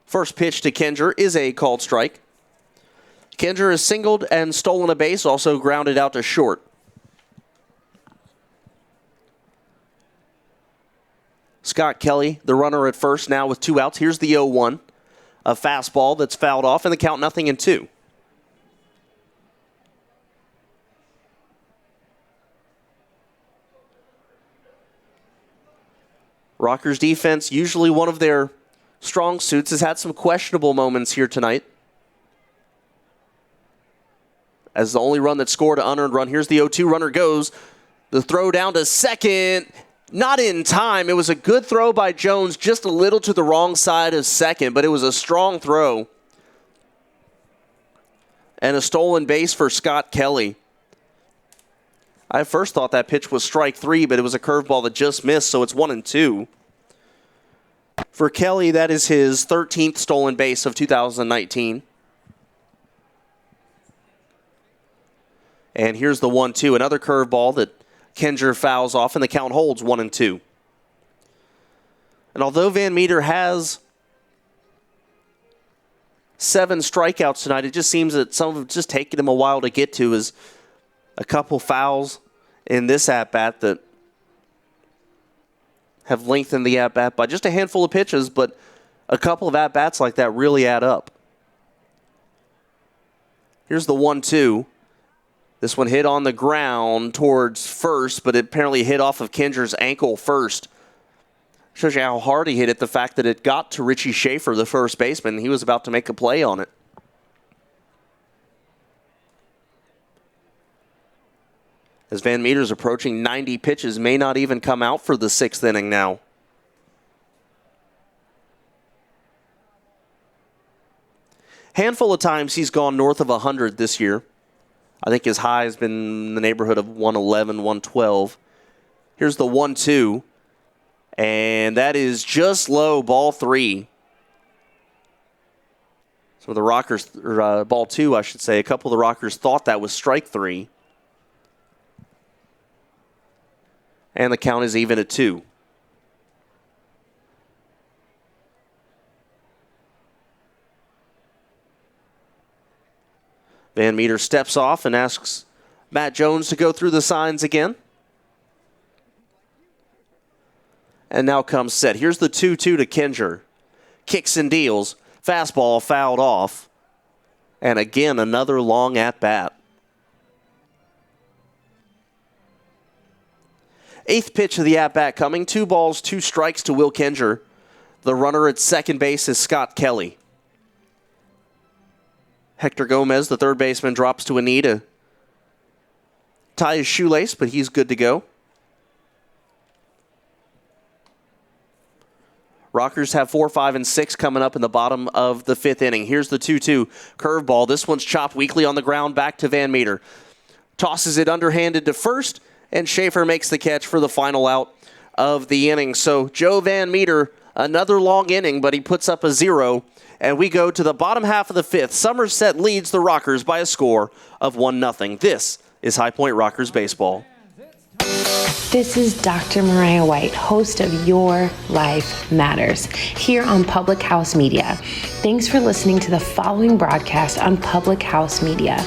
First pitch to Kenger is a called strike. Kenger has singled and stolen a base, also grounded out to short. Scott Kelly, the runner at first, now with 2 outs. Here's the 0-1. A fastball that's fouled off, and the count 0-2. Rockers defense, usually one of their strong suits, has had some questionable moments here tonight. As the only run that scored an unearned run. Here's the 0-2. Runner goes. The throw down to second. Not in time. It was a good throw by Jones, just a little to the wrong side of second, but it was a strong throw. And a stolen base for Scott Kelly. I first thought that pitch was strike 3, but it was a curveball that just missed, so it's 1-2. For Kelly, that is his 13th stolen base of 2019. And here's the 1-2, another curveball that Kenger fouls off, and the count holds 1-2. And although Van Meter has 7 strikeouts tonight, it just seems that some of them just taking him a while to get to, is a couple fouls in this at-bat that have lengthened the at-bat by just a handful of pitches, but a couple of at-bats like that really add up. Here's the 1-2. This one hit on the ground towards first, but it apparently hit off of Kenger's ankle first. Shows you how hard he hit it, the fact that it got to Richie Schaefer, the first baseman. He was about to make a play on it. As Van Meter's approaching 90 pitches, may not even come out for the 6th inning now. Handful of times he's gone north of 100 this year. I think his high has been in the neighborhood of 111, 112. Here's the 1-2. And that is just low, ball 3. So the Rockers, or ball 2, I should say, a couple of the Rockers thought that was strike 3. And the count is even at 2. Van Meter steps off and asks Matt Jones to go through the signs again. And now comes set. Here's the 2-2 to Kinger. Kicks and deals. Fastball fouled off. And again, another long at-bat. 8th pitch of the at-bat coming. 2 balls, 2 strikes to Will Kinger. The runner at second base is Scott Kelly. Hector Gomez, the third baseman, drops to a knee to tie his shoelace, but he's good to go. Rockers have 4, 5, and 6 coming up in the bottom of the 5th inning. Here's the 2-2 curveball. This one's chopped weakly on the ground, back to Van Meter. Tosses it underhanded to first, and Schaefer makes the catch for the final out of the inning. So Joe Van Meter, another long inning, but he puts up a 0. And we go to the bottom half of the 5th. Somerset leads the Rockers by a score of 1-0. This is High Point Rockers Baseball. This is Dr. Mariah White, host of Your Life Matters, here on Public House Media. Thanks for listening to the following broadcast on Public House Media.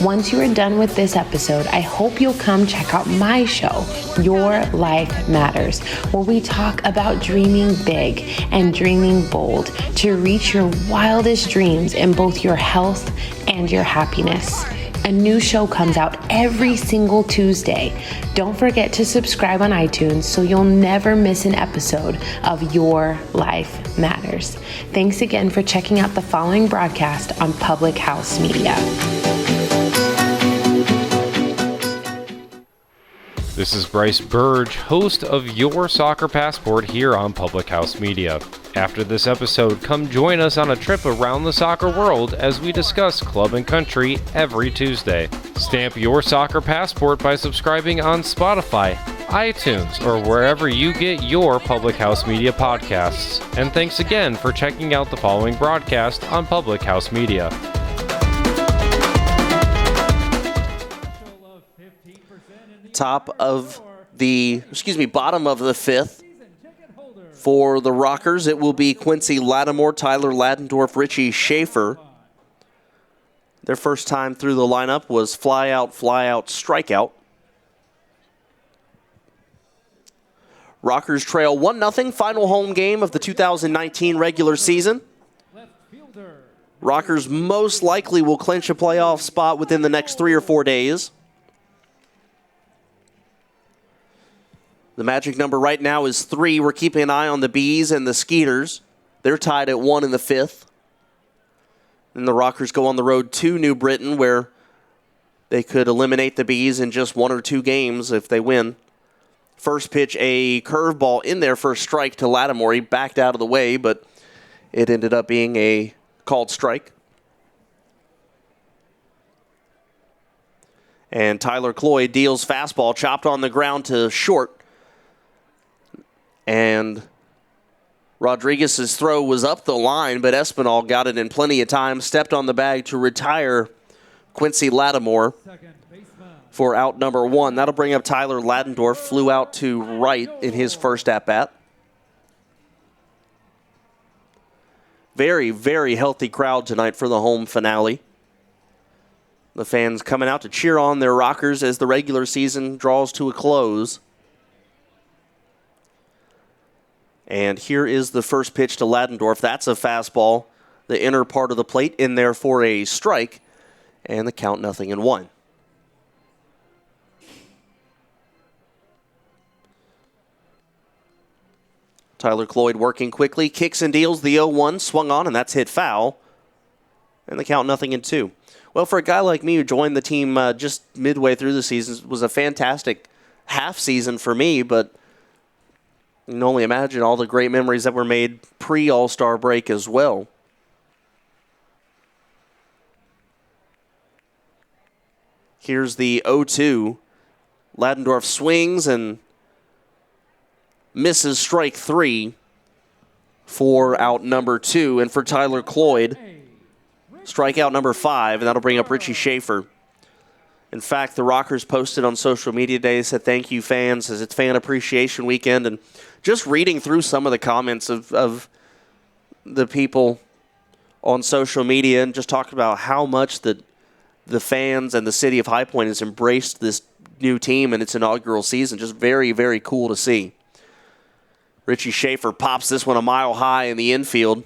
Once you are done with this episode, I hope you'll come check out my show, Your Life Matters, where we talk about dreaming big and dreaming bold to reach your wildest dreams in both your health and your happiness. A new show comes out every single Tuesday. Don't forget to subscribe on iTunes so you'll never miss an episode of Your Life Matters. Thanks again for checking out the following broadcast on Public House Media. This is Bryce Burge, host of Your Soccer Passport here on Public House Media. After this episode, come join us on a trip around the soccer world as we discuss club and country every Tuesday. Stamp your soccer passport by subscribing on Spotify, iTunes, or wherever you get your Public House Media podcasts. And thanks again for checking out the following broadcast on Public House Media. Bottom of the 5th. For the Rockers, it will be Quincy Lattimore, Tyler Ladendorf, Richie Schaefer. Their first time through the lineup was fly out, strikeout. Rockers trail 1-0, final home game of the 2019 regular season. Rockers most likely will clinch a playoff spot within the next 3 or 4 days. The magic number right now is 3. We're keeping an eye on the Bees and the Skeeters. They're tied at 1 in the 5th. And the Rockers go on the road to New Britain, where they could eliminate the Bees in just 1 or 2 games if they win. First pitch, a curveball in there for a strike to Lattimore. He backed out of the way, but it ended up being a called strike. And Tyler Cloyd deals fastball, chopped on the ground to short. And Rodriguez's throw was up the line, but Espinal got it in plenty of time, stepped on the bag to retire Quincy Lattimore for out number 1. That'll bring up Tyler Ladendorf, flew out to right in his first at-bat. Very, very healthy crowd tonight for the home finale. The fans coming out to cheer on their Rockers as the regular season draws to a close. And here is the first pitch to Ladendorf. That's a fastball, the inner part of the plate, in there for a strike. And the count 0-1. Tyler Cloyd working quickly, kicks and deals the 0-1, swung on, and that's hit foul. And the count 0-2. Well, for a guy like me who joined the team just midway through the season, it was a fantastic half season for me, but you can only imagine all the great memories that were made pre-All-Star break as well. Here's the 0-2. Ladendorf swings and misses strike 3 for out number 2. And for Tyler Cloyd, strikeout number 5, and that'll bring up Richie Schaefer. In fact, the Rockers posted on social media today, said thank you fans, as it's fan appreciation weekend, and just reading through some of the comments of the people on social media and just talking about how much the fans and the city of High Point has embraced this new team in its inaugural season. Just very, very cool to see. Richie Schaefer pops this one a mile high in the infield.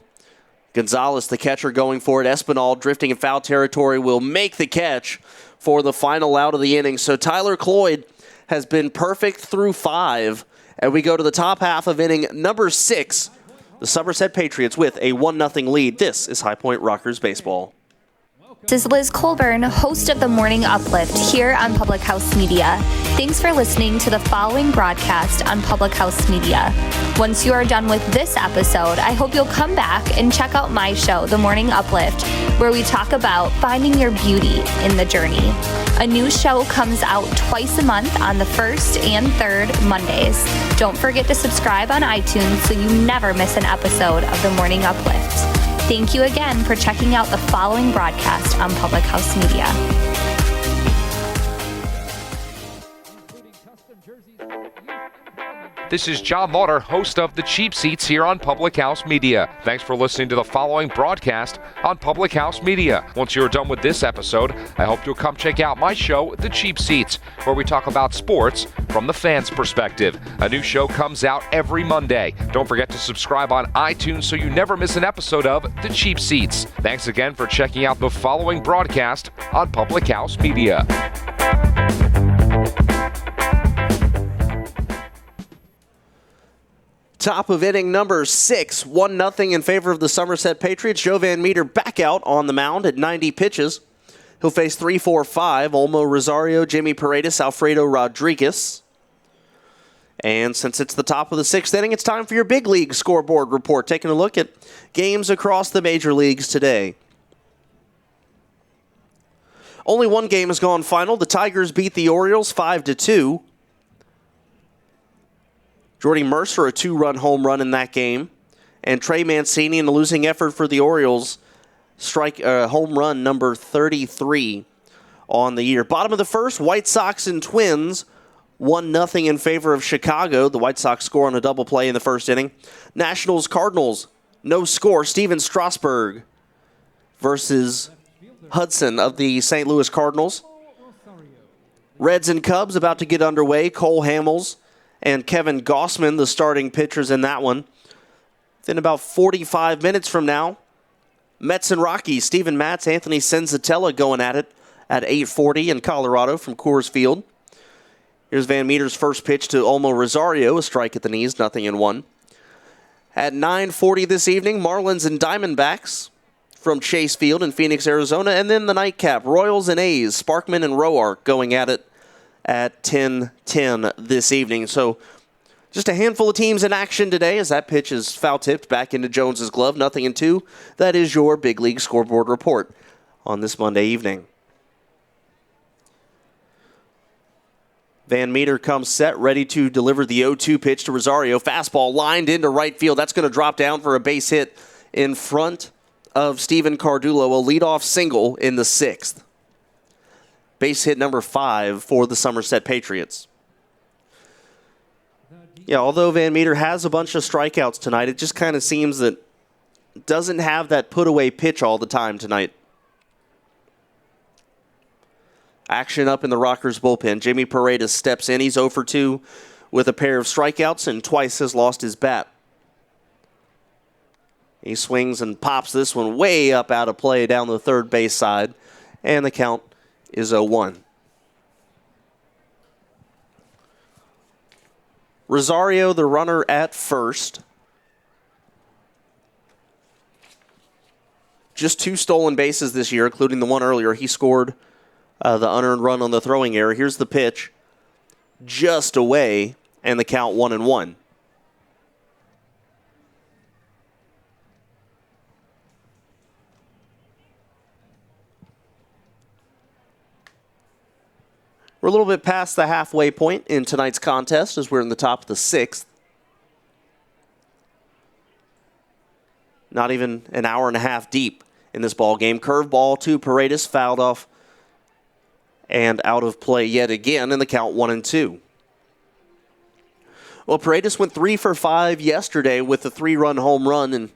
Gonzalez, the catcher, going for it. Espinal, drifting in foul territory, will make the catch for the final out of the inning. So Tyler Cloyd has been perfect through 5, and we go to the top half of inning number 6. The Somerset Patriots with a 1-0 lead. This is High Point Rockers baseball. This is Liz Colburn, host of the Morning Uplift here on Public House Media. Thanks for listening to the following broadcast on Public House Media. Once you are done with this episode, I hope you'll come back and check out my show, The Morning Uplift, where we talk about finding your beauty in the journey. A new show comes out twice a month on the 1st and 3rd Mondays. Don't forget to subscribe on iTunes so you never miss an episode of The Morning Uplift. Thank you again for checking out the following broadcast on Public House Media. This is John Lauder, host of The Cheap Seats here on Public House Media. Thanks for listening to the following broadcast on Public House Media. Once you're done with this episode, I hope you'll come check out my show, The Cheap Seats, where we talk about sports from the fans' perspective. A new show comes out every Monday. Don't forget to subscribe on iTunes so you never miss an episode of The Cheap Seats. Thanks again for checking out the following broadcast on Public House Media. Top of inning number 6, 1-0 in favor of the Somerset Patriots. Joe Van Meter back out on the mound at 90 pitches. He'll face 3-4-5, Olmo Rosario, Jimmy Paredes, Alfredo Rodriguez. And since it's the top of the 6th inning, it's time for your big league scoreboard report, taking a look at games across the major leagues today. Only one game has gone final. The Tigers beat the Orioles 5-2. Jordy Mercer, a 2-run home run in that game. And Trey Mancini, in a losing effort for the Orioles, home run number 33 on the year. Bottom of the 1st, White Sox and Twins, 1-0 in favor of Chicago. The White Sox score on a double play in the 1st inning. Nationals, Cardinals, no score. Steven Strasburg versus Hudson of the St. Louis Cardinals. Reds and Cubs about to get underway. Cole Hamels and Kevin Gossman, the starting pitchers in that one. Then about 45 minutes from now, Mets and Rockies, Steven Matz, Anthony Senzatella going at it at 8:40 in Colorado from Coors Field. Here's Van Meter's first pitch to Olmo Rosario, a strike at the knees, 0-1. At 9:40 this evening, Marlins and Diamondbacks from Chase Field in Phoenix, Arizona. And then the nightcap, Royals and A's, Sparkman and Roark going at it at 10:10 this evening. So just a handful of teams in action today as that pitch is foul-tipped back into Jones's glove, 0-2. That is your big league scoreboard report on this Monday evening. Van Meter comes set, ready to deliver the 0-2 pitch to Rosario. Fastball lined into right field. That's going to drop down for a base hit in front of Steven Cardullo, a leadoff single in the 6th. Base hit number 5 for the Somerset Patriots. Yeah, although Van Meter has a bunch of strikeouts tonight, it just kind of seems that doesn't have that put-away pitch all the time tonight. Action up in the Rockers bullpen. Jimmy Paredes steps in. He's 0-2 with a pair of strikeouts and twice has lost his bat. He swings and pops this one way up out of play down the third base side, and the count is 0-1. Rosario, the runner at first. Just 2 stolen bases this year, including the one earlier. He scored the unearned run on the throwing error. Here's the pitch. Just away, and the count 1-1. We're a little bit past the halfway point in tonight's contest as we're in the top of the 6th. Not even an hour and a half deep in this ball game. Curveball to Paredes, fouled off and out of play yet again in the count 1-2. Well, Paredes went 3 for 5 yesterday with a 3-run home run and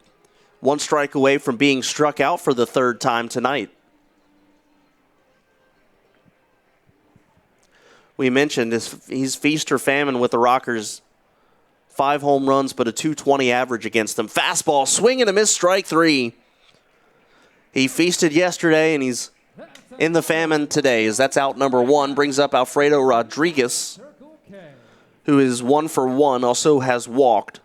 1 strike away from being struck out for the 3rd time tonight. We mentioned he's feast or famine with the Rockers. 5 home runs, but a .220 average against them. Fastball, swing and a miss, strike 3. He feasted yesterday, and he's in the famine today, as that's out number 1. Brings up Alfredo Rodriguez, who is 1 for 1, also has walked.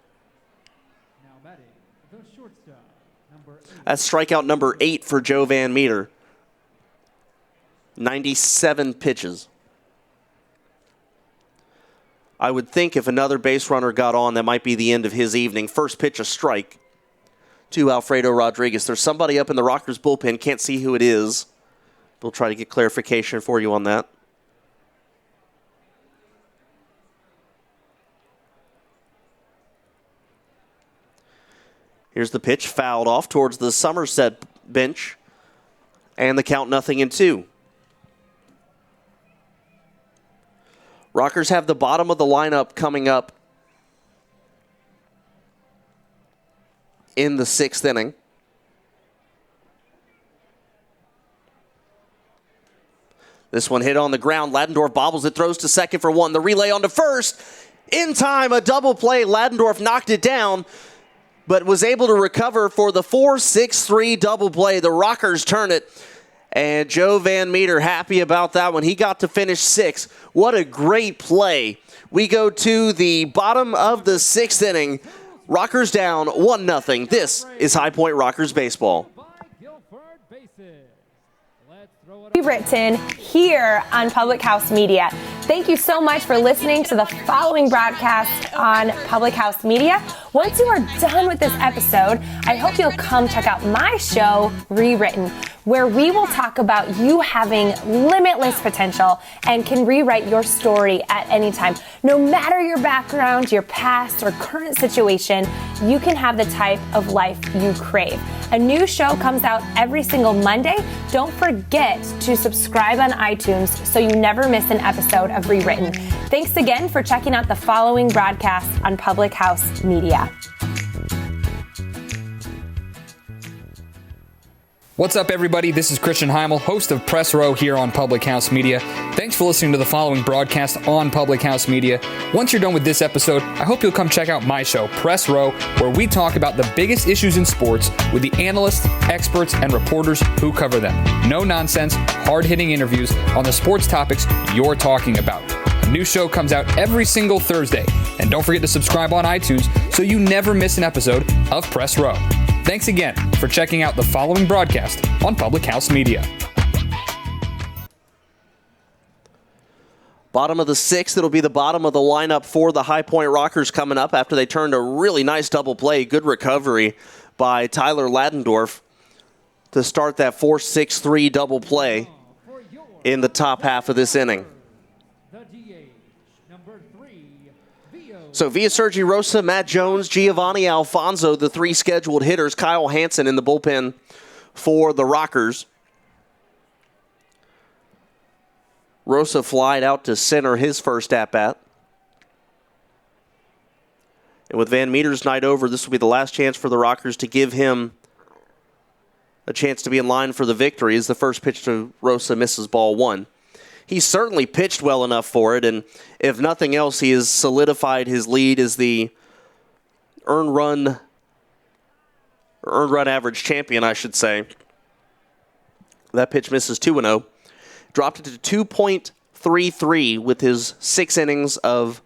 That's strikeout number 8 for Joe Van Meter. 97 pitches. I would think if another base runner got on, that might be the end of his evening. First pitch, a strike to Alfredo Rodriguez. There's somebody up in the Rockers bullpen. Can't see who it is. We'll try to get clarification for you on that. Here's the pitch, fouled off towards the Somerset bench. And the count 0-2. Rockers have the bottom of the lineup coming up in the 6th inning. This one hit on the ground. Ladendorf bobbles it, throws to second for 1. The relay on to first. In time, a double play. Ladendorf knocked it down, but was able to recover for the 4-6-3 double play. The Rockers turn it. And Joe Van Meter happy about that one. He got to finish 6th. What a great play. We go to the bottom of the 6th inning. Rockers down 1-0. This is High Point Rockers baseball. Written here on Public House Media. Thank you so much for listening to the following broadcast on Public House Media. Once you are done with this episode, I hope you'll come check out my show, Rewritten, where we will talk about you having limitless potential and can rewrite your story at any time. No matter your background, your past, or current situation, you can have the type of life you crave. A new show comes out every single Monday. Don't forget to subscribe on iTunes so you never miss an episode of Rewritten. Thanks again for checking out the following broadcast on Public House Media. What's up, everybody? This is Christian Heimel, host of Press Row here on Public House Media. Thanks for listening to the following broadcast on Public House Media. Once you're done with this episode, I hope you'll come check out my show, Press Row, where we talk about the biggest issues in sports with the analysts, experts, and reporters who cover them. No nonsense, hard-hitting interviews on the sports topics you're talking about. A new show comes out every single Thursday. And don't forget to subscribe on iTunes so you never miss an episode of Press Row. Thanks again for checking out the following broadcast on Public House Media. Bottom of the 6th, it'll be the bottom of the lineup for the High Point Rockers coming up after they turned a really nice double play. Good recovery by Tyler Ladendorf to start that 4-6-3 double play in the top half of this inning. So via Sergi Rosa, Matt Jones, Giovanni Alfonso, the 3 scheduled hitters. Kyle Hansen in the bullpen for the Rockers. Rosa flied out to center his first at-bat. And with Van Meter's night over, this will be the last chance for the Rockers to give him a chance to be in line for the victory as the first pitch to Rosa misses ball 1. He certainly pitched well enough for it, and if nothing else, he has solidified his lead as the earned run average champion, I should say. That pitch misses 2-0. Dropped it to 2.33 with his 6 innings of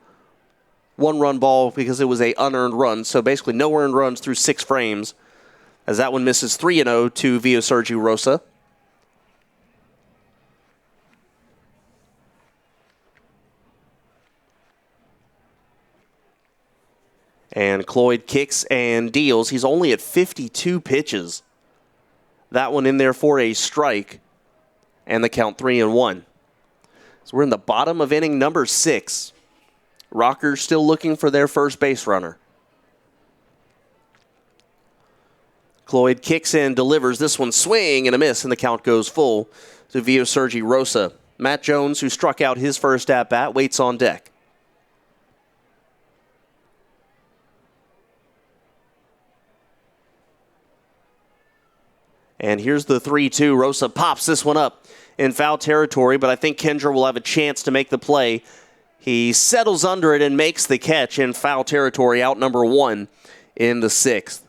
1-run ball because it was an unearned run. So basically no earned runs through 6 frames, as that one misses 3-0 to Vio Sergi Rosa. And Cloyd kicks and deals. He's only at 52 pitches. That one in there for a strike. And the count 3-1. So we're in the bottom of inning number 6. Rockers still looking for their first base runner. Cloyd kicks in, delivers. This one swing and a miss, and the count goes full to Vio-Sergi Rosa. Matt Jones, who struck out his first at-bat, waits on deck. And here's the 3-2. Rosa pops this one up in foul territory, but I think Kendra will have a chance to make the play. He settles under it and makes the catch in foul territory, out number 1 in the 6th.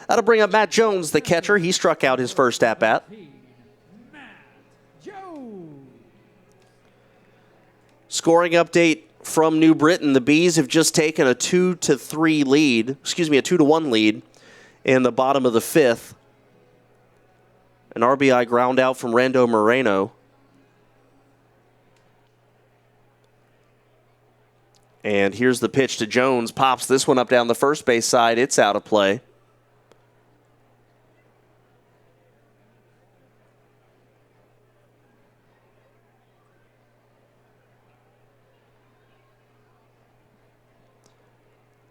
That'll bring up Matt Jones, the catcher. He struck out his first at-bat. Scoring update from New Britain. The Bees have just taken a 2-1 lead in the bottom of the 5th. An RBI ground out from Rando Moreno. And here's the pitch to Jones. Pops this one up down the first base side. It's out of play.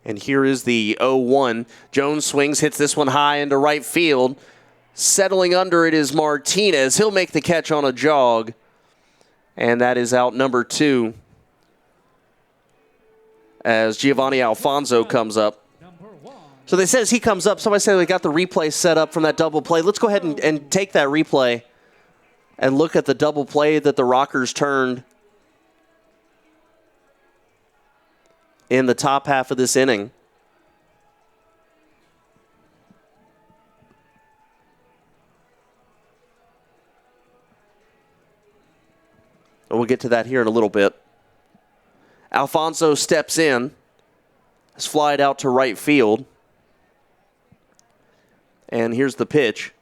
And here is the 0-1. Jones swings, hits this one high into right field. Settling under it is Martinez. He'll make the catch on a jog. And that is out number 2. As Giovanni Alfonso comes up. So they said as he comes up, somebody said we got the replay set up from that double play. Let's go ahead and take that replay and look at the double play that the Rockers turned in the top half of this inning. And we'll get to that here in a little bit. Alfonso steps in, has flied out to right field. And here's the pitch.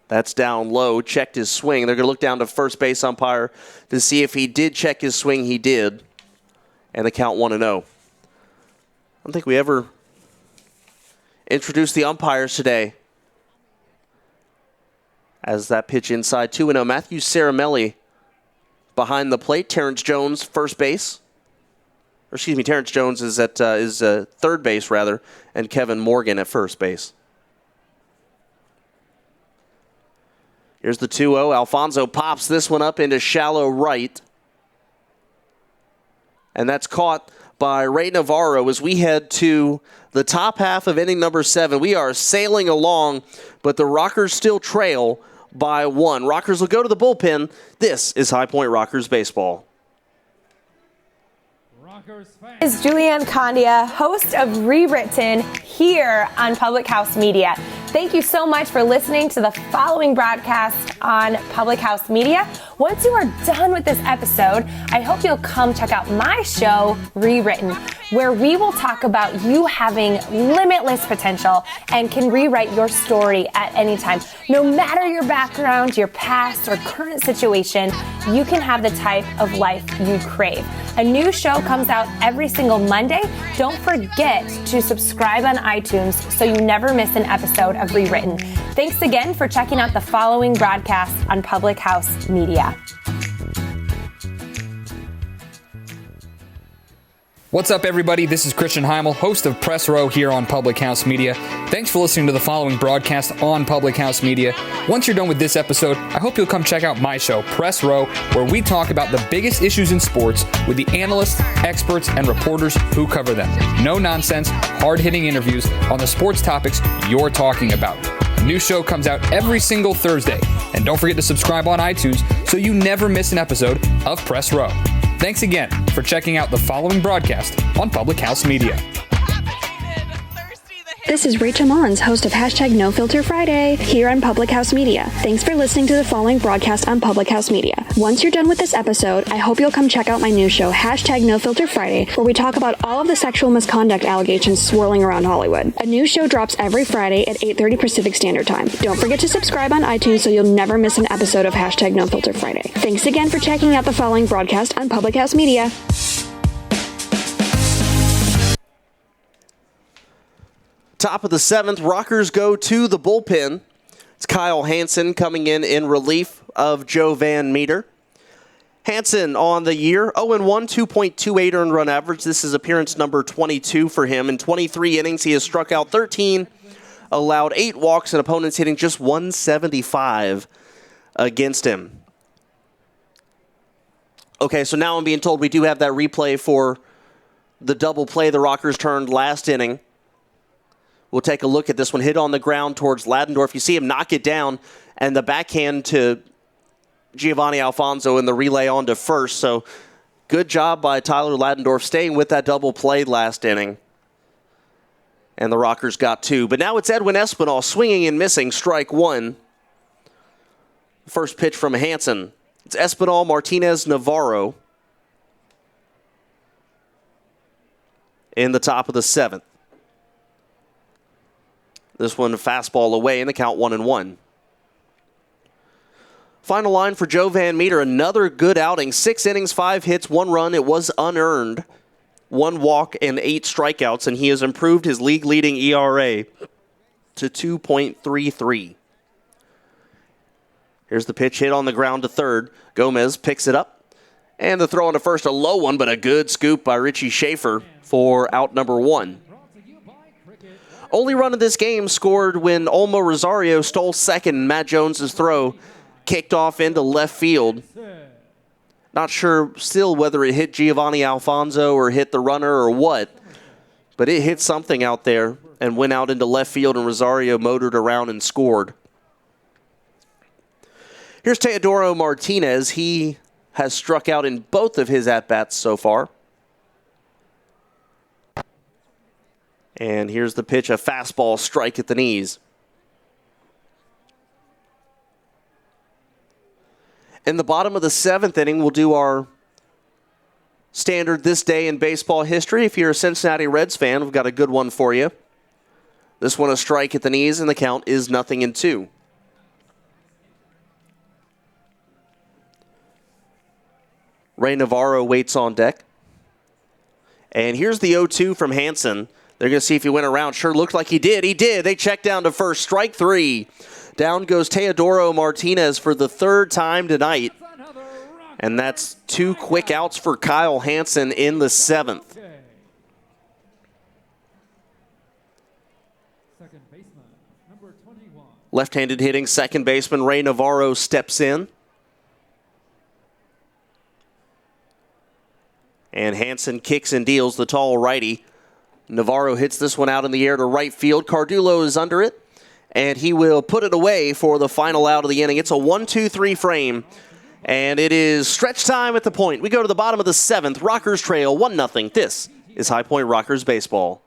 That's down low, checked his swing. They're going to look down to first base umpire to see if he did check his swing. He did. And the count 1-0. I don't think we ever introduced the umpires today. As that pitch inside 2-0. Matthew Caramelli behind the plate. Terrence Jones, first base. Terrence Jones is at third base, rather, and Kevin Morgan at first base. Here's the 2-0. Alfonso pops this one up into shallow right. And that's caught by Ray Navarro as we head to the top half of inning number 7. We are sailing along, but the Rockers still trail by 1. Rockers will go to the bullpen. This is High Point Rockers baseball. Is Julianne Condia, host of Rewritten here on Public House Media. Thank you so much for listening to the following broadcast on Public House Media. Once you are done with this episode, I hope you'll come check out my show, Rewritten, where we will talk about you having limitless potential and can rewrite your story at any time. No matter your background, your past, or current situation, you can have the type of life you crave. A new show comes out every single Monday. Don't forget to subscribe on iTunes so you never miss an episode of Rewritten. Thanks again for checking out the following broadcast on Public House Media. What's up, everybody? This is Christian Heimel, host of Press Row here on Public House Media. Thanks for listening to the following broadcast on Public House Media. Once you're done with this episode, I hope you'll come check out my show, Press Row, where we talk about the biggest issues in sports with the analysts, experts, and reporters who cover them. No nonsense, hard-hitting interviews on the sports topics you're talking about. A new show comes out every single Thursday. And don't forget to subscribe on iTunes so you never miss an episode of Press Row. Thanks again for checking out the following broadcast on Public House Media. This is Rachel Mullins, host of #NoFilterFriday here on Public House Media. Thanks for listening to the following broadcast on Public House Media. Once you're done with this episode, I hope you'll come check out my new show, #NoFilterFriday, where we talk about all of the sexual misconduct allegations swirling around Hollywood. A new show drops every Friday at 8:30 Pacific Standard Time. Don't forget to subscribe on iTunes so you'll never miss an episode of #NoFilterFriday. Thanks again for checking out the following broadcast on Public House Media. Top of the 7th, Rockers go to the bullpen. It's Kyle Hansen coming in relief of Joe Van Meter. Hansen on the year, 0-1, 2.28 earned run average. This is appearance number 22 for him. In 23 innings, he has struck out 13, allowed 8 walks, and opponents hitting just 175 against him. Okay, so now I'm being told we do have that replay for the double play the Rockers turned last inning. We'll take a look at this one. Hit on the ground towards Ladendorf. You see him knock it down, and the backhand to Giovanni Alfonso in the relay on to first. So good job by Tyler Ladendorf staying with that double play last inning. And the Rockers got 2. But now it's Edwin Espinal swinging and missing, strike 1. First pitch from Hansen. It's Espinal, Martinez, Navarro in the top of the 7th. This one a fastball away in the count 1-1. Final line for Joe Van Meter, another good outing. 6 innings, 5 hits, 1 run. It was unearned. 1 walk and 8 strikeouts, and he has improved his league-leading ERA to 2.33. Here's the pitch hit on the ground to third. Gomez picks it up. And the throw on to first, a low one, but a good scoop by Richie Schaefer for out number 1. Only run of this game scored when Olmo Rosario stole second. Matt Jones's throw kicked off into left field. Not sure still whether it hit Giovanni Alfonso or hit the runner or what, but it hit something out there and went out into left field, and Rosario motored around and scored. Here's Teodoro Martinez. He has struck out in both of his at-bats so far. And here's the pitch, a fastball strike at the knees. In the bottom of the 7th inning, we'll do our standard This Day in Baseball History. If you're a Cincinnati Reds fan, we've got a good one for you. This one a strike at the knees, and the count is 0-2. Ray Navarro waits on deck. And here's the 0-2 from Hansen. They're going to see if he went around. Sure looked like he did. He did. They check down to first. Strike 3. Down goes Teodoro Martinez for the 3rd time tonight. And that's 2 quick outs for Kyle Hansen in the 7th. Left-handed hitting second baseman Ray Navarro steps in. And Hansen kicks and deals the tall righty. Navarro hits this one out in the air to right field. Cardullo is under it, and he will put it away for the final out of the inning. It's a 1-2-3 frame, and it is stretch time at the point. We go to the bottom of the 7th. Rockers trail 1-0. This is High Point Rockers Baseball.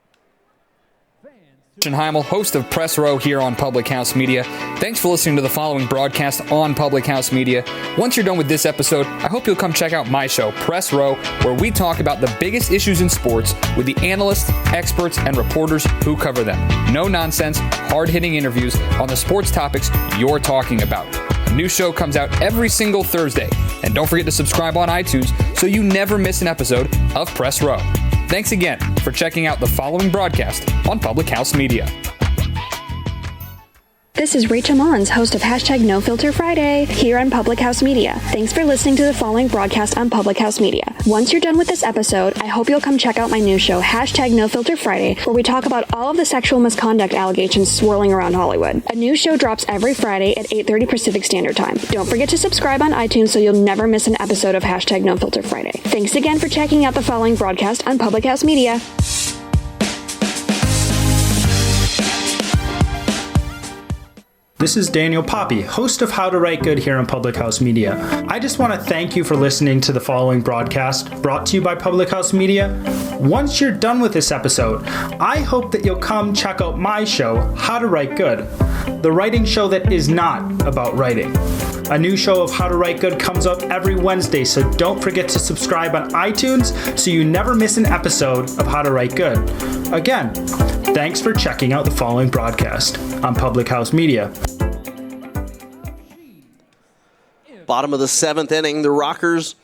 Christian Heimel, host of Press Row here on Public House Media. Thanks for listening to the following broadcast on Public House Media. Once you're done with this episode, I hope you'll come check out my show, Press Row, where we talk about the biggest issues in sports with the analysts, experts, and reporters who cover them. No nonsense, hard-hitting interviews on the sports topics you're talking about. A new show comes out every single Thursday. And don't forget to subscribe on iTunes so you never miss an episode of Press Row. Thanks again for checking out the following broadcast on Public House Media. This is Rachel Mullins, host of #NoFilterFriday here on Public House Media. Thanks for listening to the following broadcast on Public House Media. Once you're done with this episode, I hope you'll come check out my new show, #NoFilterFriday, where we talk about all of the sexual misconduct allegations swirling around Hollywood. A new show drops every Friday at 8:30 Pacific Standard Time. Don't forget to subscribe on iTunes so you'll never miss an episode of #NoFilterFriday. Thanks again for checking out the following broadcast on Public House Media. This is Daniel Poppy, host of How to Write Good here on Public House Media. I just want to thank you for listening to the following broadcast brought to you by Public House Media. Once you're done with this episode, I hope that you'll come check out my show, How to Write Good, the writing show that is not about writing. A new show of How to Write Good comes up every Wednesday, so don't forget to subscribe on iTunes so you never miss an episode of How to Write Good. Again, thanks for checking out the following broadcast on Public House Media. Bottom of the 7th inning, the Rockers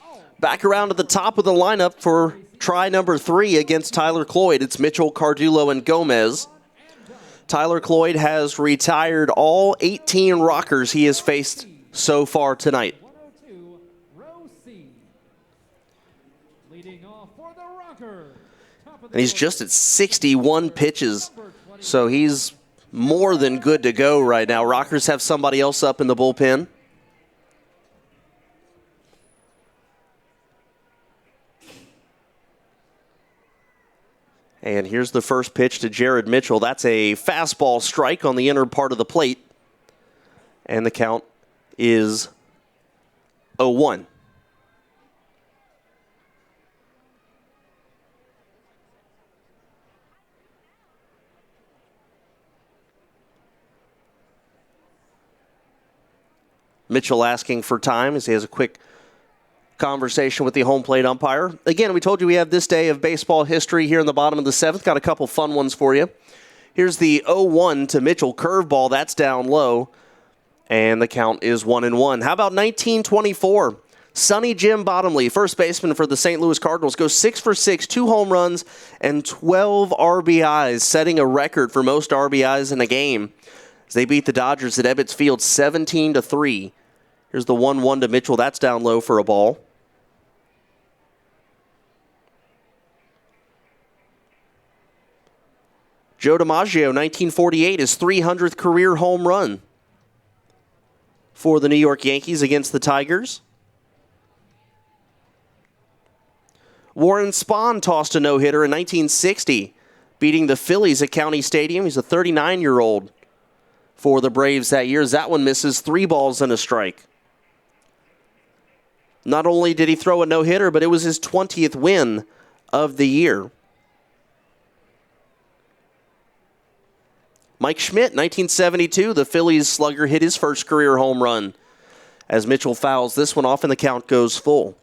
back around to the top of the lineup for try number 3 against Tyler Cloyd. It's Mitchell, Cardullo, and Gomez. Tyler Cloyd has retired all 18 Rockers he has faced so far tonight. Leading off for the Rockers. And he's just at 61 pitches, so he's more than good to go right now. Rockers have somebody else up in the bullpen. And here's the first pitch to Jared Mitchell. That's a fastball strike on the inner part of the plate. And the count is 0-1. Mitchell asking for time as he has a quick conversation with the home plate umpire. Again, we told you we have this day of baseball history here in the bottom of the seventh. Got a couple fun ones for you. Here's the 0-1 to Mitchell curveball. That's down low, and the count is 1-1. How about 1924? Sonny Jim Bottomley, first baseman for the St. Louis Cardinals, goes 6 for 6, 2 home runs, and 12 RBIs, setting a record for most RBIs in a game. As they beat the Dodgers at Ebbets Field 17-3. Here's the 1-1 to Mitchell. That's down low for a ball. Joe DiMaggio, 1948, his 300th career home run for the New York Yankees against the Tigers. Warren Spahn tossed a no-hitter in 1960, beating the Phillies at County Stadium. He's a 39-year-old for the Braves that year. That one misses 3 balls and a strike. Not only did he throw a no-hitter, but it was his 20th win of the year. Mike Schmidt, 1972, the Phillies slugger hit his first career home run as Mitchell fouls this one off and the count goes full.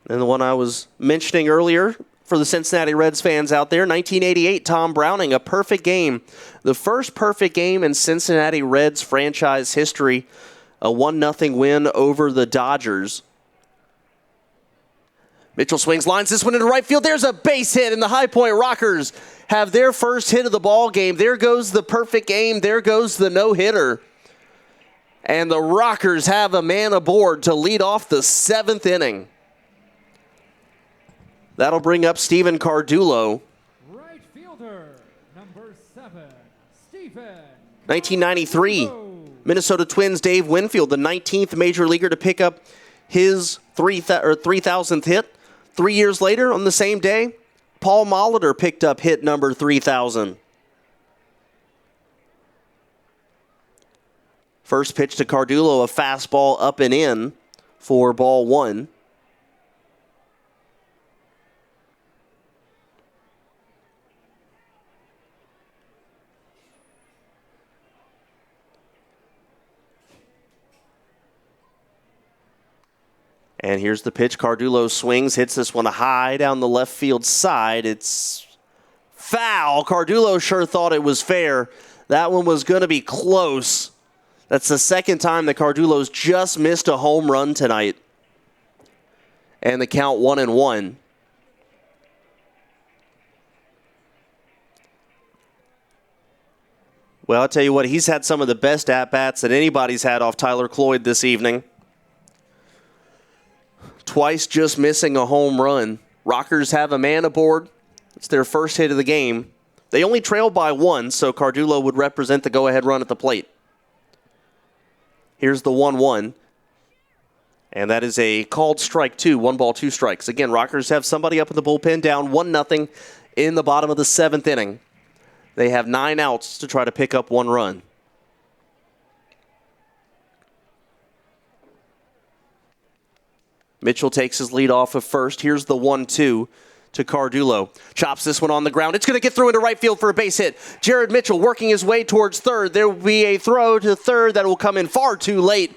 And the one I was mentioning earlier for the Cincinnati Reds fans out there, 1988, Tom Browning, a perfect game. The first perfect game in Cincinnati Reds franchise history, a 1-0 win over the Dodgers. Mitchell swings, lines this one into right field. There's a base hit, and the High Point Rockers have their first hit of the ball game. There goes the perfect game. There goes the no-hitter. And the Rockers have a man aboard to lead off the 7th inning. That'll bring up Stephen Cardullo. Right fielder, number 7, Stephen. 1993, Minnesota Twins Dave Winfield, the 19th major leaguer to pick up his 3,000th hit. 3 years later, on the same day, Paul Molitor picked up hit number 3,000. First pitch to Cardullo, a fastball up and in for ball 1. And here's the pitch. Cardullo swings, hits this one high down the left field side. It's foul. Cardullo sure thought it was fair. That one was going to be close. That's the second time that Cardullo's just missed a home run tonight. And the count 1-1. Well, I'll tell you what, he's had some of the best at-bats that anybody's had off Tyler Cloyd this evening. Twice just missing a home run. Rockers have a man aboard. It's their first hit of the game. They only trail by 1, so Cardullo would represent the go-ahead run at the plate. Here's the 1-1. And that is a called strike 2, 1 ball, 2 strikes. Again, Rockers have somebody up in the bullpen down 1-0 in the bottom of the 7th inning. They have 9 outs to try to pick up 1 run. Mitchell takes his lead off of first. Here's the 1-2 to Cardullo. Chops this one on the ground. It's going to get through into right field for a base hit. Jared Mitchell working his way towards third. There will be a throw to third that will come in far too late.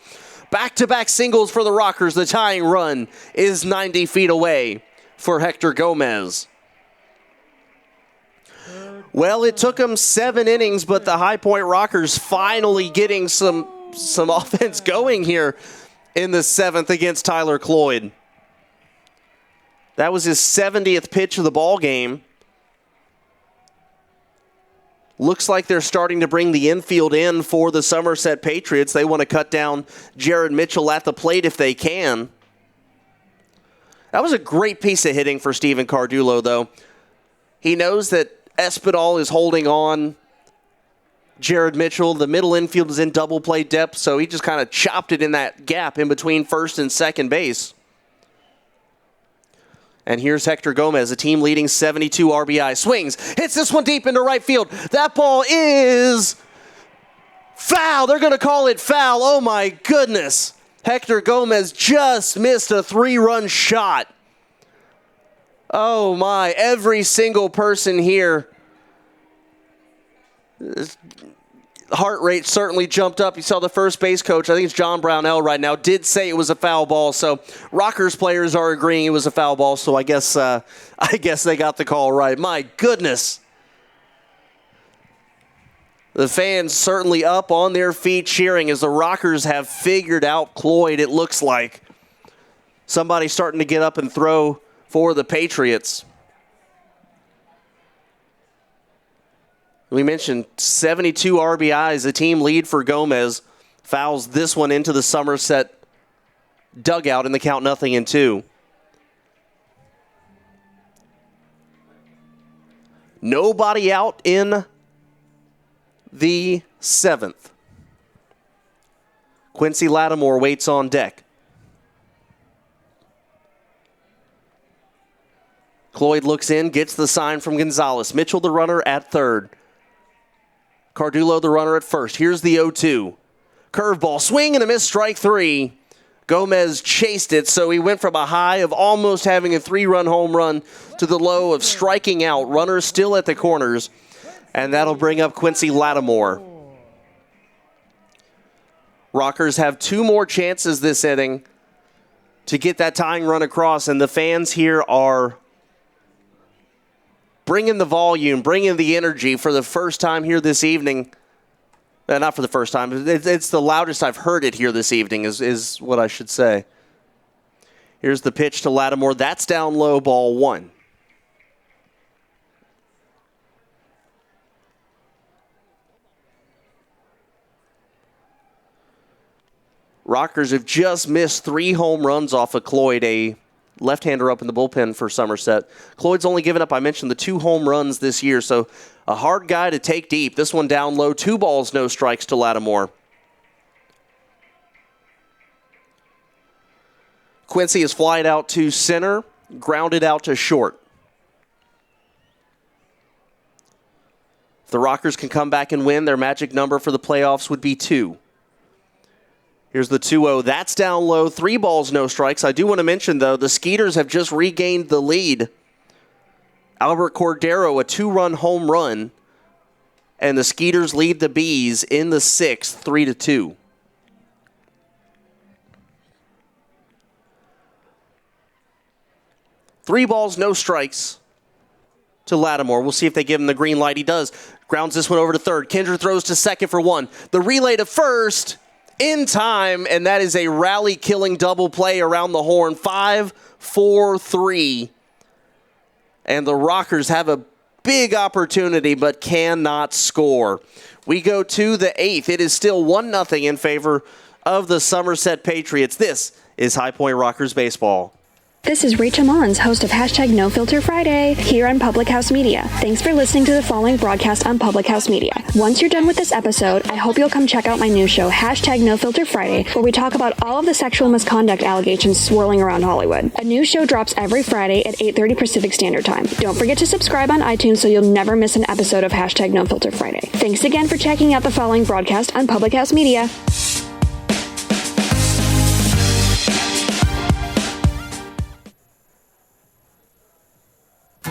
Back-to-back singles for the Rockers. The tying run is 90 feet away for Hector Gomez. Well, it took them 7 innings, but the High Point Rockers finally getting some offense going here in the 7th against Tyler Cloyd. That was his 70th pitch of the ball game. Looks like they're starting to bring the infield in for the Somerset Patriots. They want to cut down Jared Mitchell at the plate if they can. That was a great piece of hitting for Stephen Cardulo, though. He knows that Espinal is holding on Jared Mitchell. The middle infield is in double play depth, so he just kind of chopped it in that gap in between first and second base. And here's Hector Gomez, a team-leading 72 RBI. Swings, hits this one deep into right field. That ball is foul. They're going to call it foul. Oh, my goodness. Hector Gomez just missed a 3-run shot. Oh, my. Every single person here. Heart rate certainly jumped up. You saw the first base coach, I think it's John Brownell right now, did say it was a foul ball. So Rockers players are agreeing it was a foul ball. So I guess they got the call right. My goodness. The fans certainly up on their feet cheering as the Rockers have figured out Cloyd, it looks like. Somebody starting to get up and throw for the Patriots. We mentioned 72 RBIs, a team lead for Gomez. Fouls this one into the Somerset dugout in the count 0-2. Nobody out in the 7th. Quincy Lattimore waits on deck. Cloyd looks in, gets the sign from Gonzalez. Mitchell, the runner, at third. Cardulo, the runner, at first. Here's the 0-2. Curveball, swing and a miss, strike 3. Gomez chased it, so he went from a high of almost having a 3-run home run to the low of striking out. Runners still at the corners, and that'll bring up Quincy Lattimore. Rockers have 2 more chances this inning to get that tying run across, and the fans here are bringing the volume, bringing the energy for the first time here this evening. Not for the first time. It's the loudest I've heard it here this evening is what I should say. Here's the pitch to Lattimore. That's down low, ball 1. Rockers have just missed 3 home runs off of Cloyd, a left-hander up in the bullpen for Somerset. Cloyd's only given up, I mentioned, the 2 home runs this year, so a hard guy to take deep. This one down low, 2 balls, no strikes to Lattimore. Quincy is flied out to center, grounded out to short. If the Rockers can come back and win, their magic number for the playoffs would be 2. Here's the 2-0. That's down low. 3 balls, no strikes. I do want to mention, though, the Skeeters have just regained the lead. Albert Cordero, a 2-run home run. And the Skeeters lead the Bees in the 6th, 3-2. Three balls, no strikes to Lattimore. We'll see if they give him the green light. He does. Grounds this one over to third. Kindred throws to second for 1. The relay to first. In time, and that is a rally-killing double play around the horn. 5-4-3. And the Rockers have a big opportunity, but cannot score. We go to the 8th. It is still 1-0 in favor of the Somerset Patriots. This is High Point Rockers baseball. This is Rachel Mullins, host of #NoFilterFriday here on Public House Media. Thanks for listening to the following broadcast on Public House Media. Once you're done with this episode, I hope you'll come check out my new show, #NoFilterFriday, where we talk about all of the sexual misconduct allegations swirling around Hollywood. A new show drops every Friday at 8:30 Pacific Standard Time. Don't forget to subscribe on iTunes so you'll never miss an episode of #NoFilterFriday. Thanks again for checking out the following broadcast on Public House Media.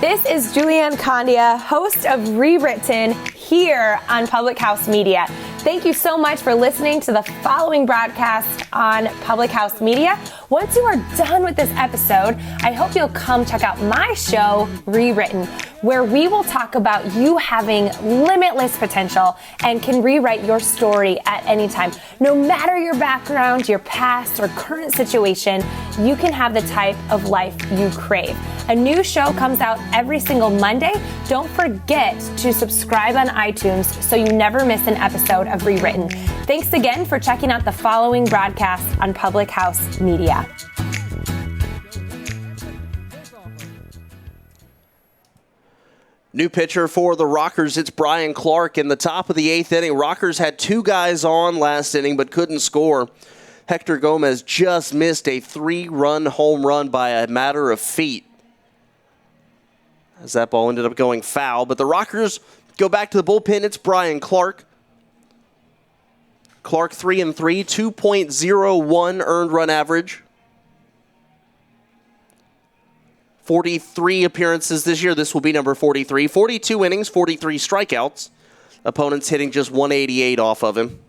This is Julianne Condia, host of Rewritten here on Public House Media. Thank you so much for listening to the following broadcast on Public House Media. Once you are done with this episode, I hope you'll come check out my show, Rewritten, where we will talk about you having limitless potential and can rewrite your story at any time. No matter your background, your past, or current situation, you can have the type of life you crave. A new show comes out every single Monday. Don't forget to subscribe on iTunes so you never miss an episode of Rewritten. Thanks again for checking out the following broadcast on Public House Media. New pitcher for the Rockers, it's Brian Clark. In the top of the 8th inning, Rockers had 2 guys on last inning but couldn't score. Hector Gomez just missed a 3-run home run by a matter of feet, as that ball ended up going foul. But the Rockers go back to the bullpen. It's Brian Clark. Clark 3-3, 2.01 earned run average. 43 appearances this year. This will be number 43. 42 innings, 43 strikeouts. Opponents hitting just 188 off of him.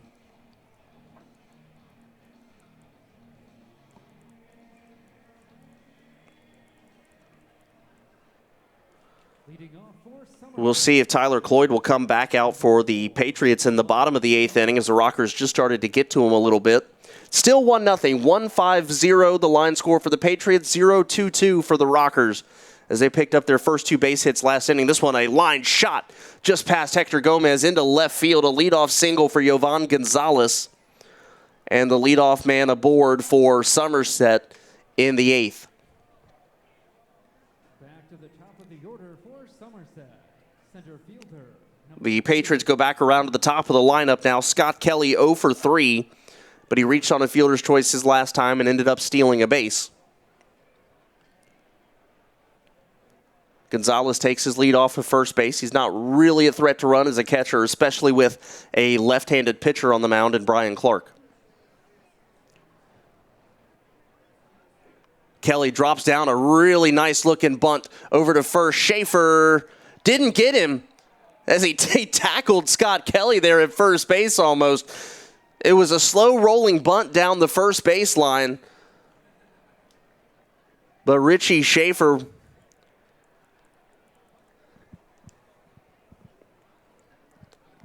We'll see if Tyler Cloyd will come back out for the Patriots in the bottom of the 8th inning, as the Rockers just started to get to him a little bit. Still 1-0, 1-5-0 the line score for the Patriots, 0-2-2 for the Rockers as they picked up their first 2 base hits last inning. This one a line shot just past Hector Gomez into left field, a leadoff single for Yovan Gonzalez, and the leadoff man aboard for Somerset in the 8th. Back to the top of the order for Somerset, center fielder. The Patriots go back around to the top of the lineup now. Scott Kelly 0 for 3. But he reached on a fielder's choice his last time and ended up stealing a base. Gonzalez takes his lead off of first base. He's not really a threat to run as a catcher, especially with a left-handed pitcher on the mound in Brian Clark. Kelly drops down a really nice-looking bunt over to first. Schaefer didn't get him as he tackled Scott Kelly there at first base almost. It was a slow rolling bunt down the first baseline. But Richie Schaefer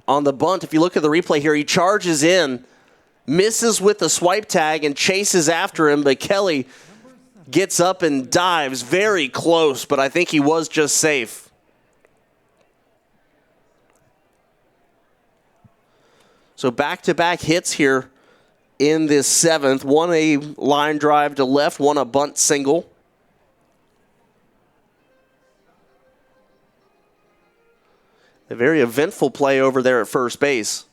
on the bunt, if you look at the replay here, he charges in, misses with the swipe tag and chases after him, but Kelly gets up and dives very close, but I think he was just safe. So back-to-back hits here in this 7th. One a line drive to left, one a bunt single. A very eventful play over there at first base.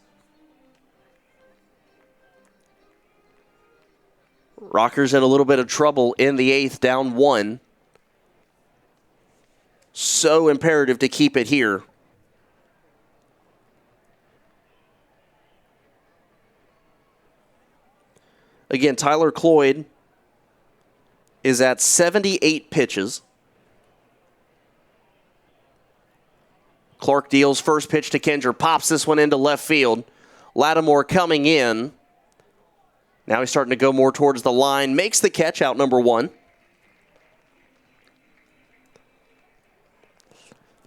Rockers in a little bit of trouble in the 8th, down 1. So imperative to keep it here. Again, Tyler Cloyd is at 78 pitches. Clark deals first pitch to Kinger, pops this one into left field. Lattimore coming in. Now he's starting to go more towards the line. Makes the catch, out number 1.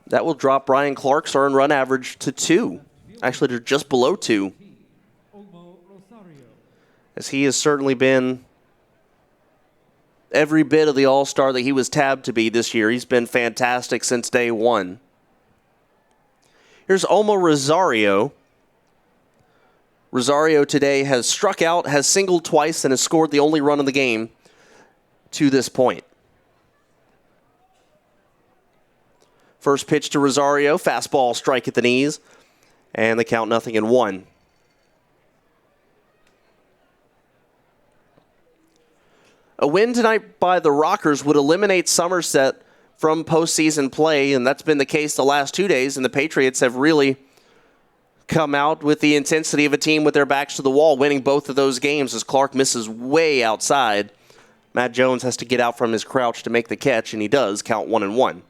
That will drop Brian Clark's earned run average to 2. Actually, they're just below 2. As he has certainly been every bit of the all-star that he was tabbed to be this year. He's been fantastic since day 1. Here's Omar Rosario. Rosario today has struck out, has singled twice, and has scored the only run in the game to this point. First pitch to Rosario, fastball, strike at the knees, and the count 0-1. A win tonight by the Rockers would eliminate Somerset from postseason play, and that's been the case the last 2 days, and the Patriots have really come out with the intensity of a team with their backs to the wall, winning both of those games as Clark misses way outside. Matt Jones has to get out from his crouch to make the catch, and he does, count 1-1.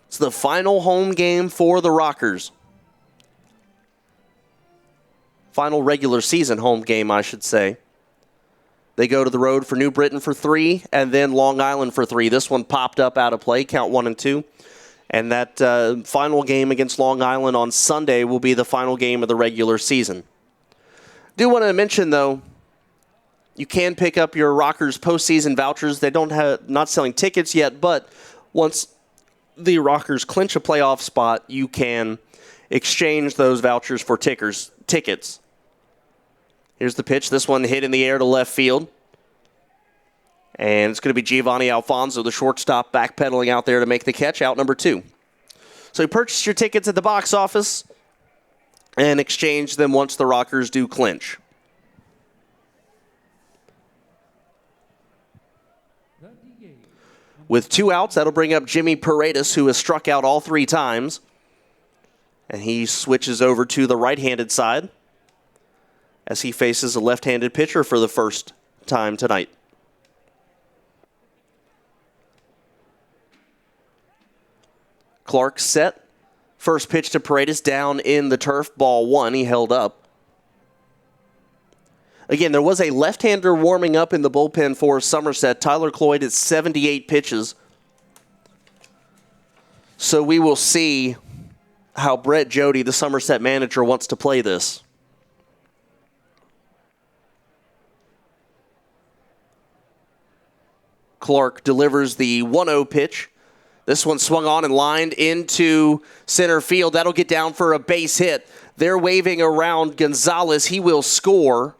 It's the final home game for the Rockers. Final regular season home game, I should say. They go to the road for New Britain for 3, and then Long Island for 3. This one popped up out of play, count 1-2. And that final game against Long Island on Sunday will be the final game of the regular season. Do want to mention, though, You can pick up your Rockers postseason vouchers. They not selling tickets yet, but once the Rockers clinch a playoff spot, you can exchange those vouchers for tickets. Here's the pitch. This one hit in the air to left field. And it's going to be Giovanni Alfonso, the shortstop, backpedaling out there to make the catch, out number 2. So you purchase your tickets at the box office and exchange them once the Rockers do clinch. With 2 outs, that'll bring up Jimmy Paredes, who has struck out all 3 times. And he switches over to the right-handed side as he faces a left-handed pitcher for the first time tonight. Clark set. First pitch to Paredes down in the turf, ball 1. He held up. Again, there was a left-hander warming up in the bullpen for Somerset. Tyler Cloyd at 78 pitches. So we will see how Brett Jody, the Somerset manager, wants to play this. Clark delivers the 1-0 pitch. This one swung on and lined into center field. That'll get down for a base hit. They're waving around Gonzalez. He will score.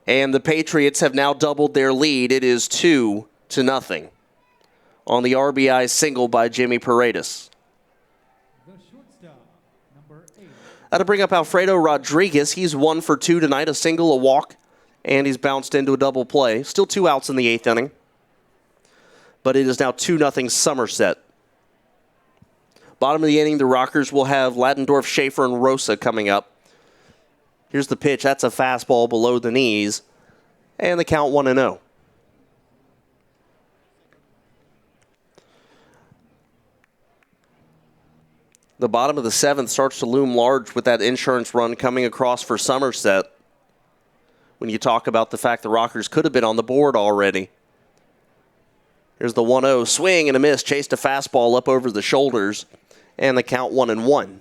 And the Patriots have now doubled their lead. It is 2-0 on the RBI single by Jimmy Paredes. That'll bring up Alfredo Rodriguez. He's 1 for 2 tonight, a single, a walk, and he's bounced into a double play. Still 2 outs in the 8th inning. But it is now 2-0 Somerset. Bottom of the inning, the Rockers will have Ladendorf, Schaefer, and Rosa coming up. Here's the pitch. That's a fastball below the knees. And the count 1-0. The bottom of the 7th starts to loom large with that insurance run coming across for Somerset. When you talk about the fact the Rockers could have been on the board already. Here's the 1-0 swing and a miss. Chased a fastball up over the shoulders. And the count 1-1.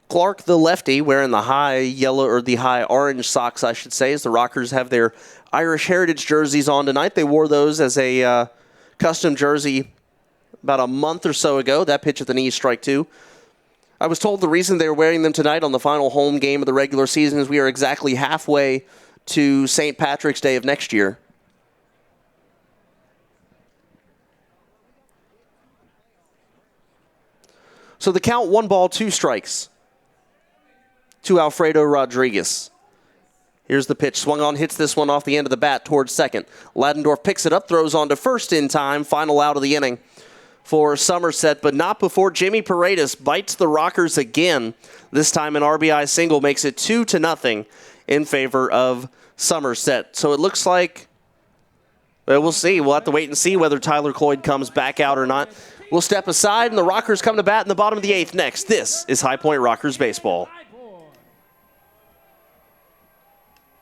Clark, the lefty, wearing the high yellow or the high orange socks, I should say, as the Rockers have their Irish Heritage jerseys on tonight. They wore those as a custom jersey about a month or so ago. That pitch at the knee, strike 2. I was told the reason they were wearing them tonight on the final home game of the regular season is we are exactly halfway to St. Patrick's Day of next year. So the count 1-2 to Alfredo Rodriguez. Here's the pitch. Swung on, hits this one off the end of the bat towards second. Ladendorf picks it up, throws on to first in time. Final out of the inning for Somerset, but not before Jimmy Paredes bites the Rockers again. This time an RBI single makes it 2-0 in favor of Somerset. So it looks like, well, we'll see. We'll have to wait and see whether Tyler Cloyd comes back out or not. We'll step aside, and the Rockers come to bat in the bottom of the 8th next. This is High Point Rockers Baseball.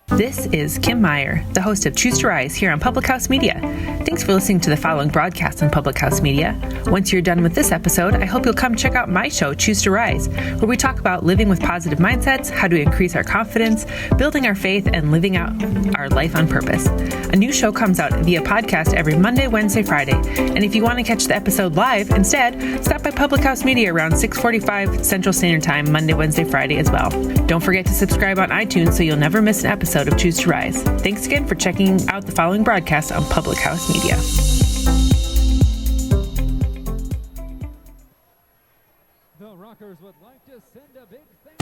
This is Kim Meyer, the host of Choose to Rise here on Public House Media. Thanks for listening to the following broadcast on Public House Media. Once you're done with this episode, I hope you'll come check out my show, Choose to Rise, where we talk about living with positive mindsets, how to increase our confidence, building our faith, and living out our life on purpose. A new show comes out via podcast every Monday, Wednesday, Friday. And if you want to catch the episode live instead, stop by Public House Media around 6:45 Central Standard Time, Monday, Wednesday, Friday as well. Don't forget to subscribe on iTunes so you'll never miss an episode of Choose to Rise. Thanks again for checking out the following broadcast on Public House Media.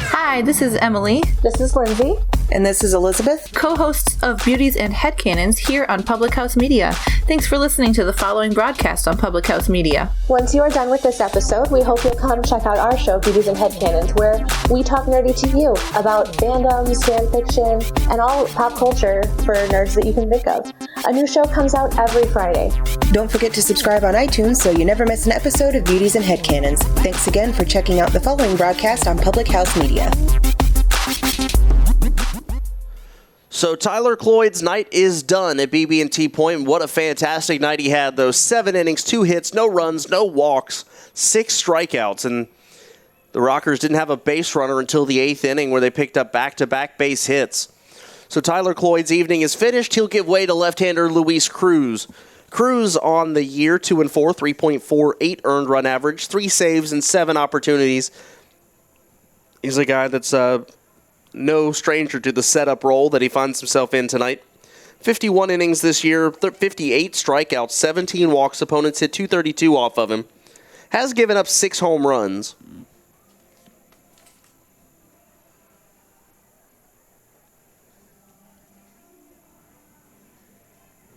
Hi, this is Emily. This is Lindsay. And this is Elizabeth, co-hosts of Beauties and Headcanons here on Public House Media. Thanks for listening to the following broadcast on Public House Media. Once you are done with this episode, we hope you'll come check out our show, Beauties and Headcanons, where we talk nerdy to you about fandoms, fan fiction, and all pop culture for nerds that you can think of. A new show comes out every Friday. Don't forget to subscribe on iTunes so you never miss an episode of Beauties and Headcanons. Thanks again for checking out the following broadcast on Public House Media. So Tyler Cloyd's night is done at BB&T Point. What a fantastic night he had, though. 7 innings, 2 hits, no runs, no walks, 6 strikeouts. And The Rockers didn't have a base runner until the 8th inning where they picked up back-to-back base hits. So Tyler Cloyd's evening is finished. He'll give way to left-hander Luis Cruz. Cruz on the year, 2-4, 3.48 earned run average, 3 saves and 7 opportunities. He's a guy that's no stranger to the setup role that he finds himself in tonight. 51 innings this year, 58 strikeouts, 17 walks. Opponents hit 232 off of him. Has given up 6 home runs.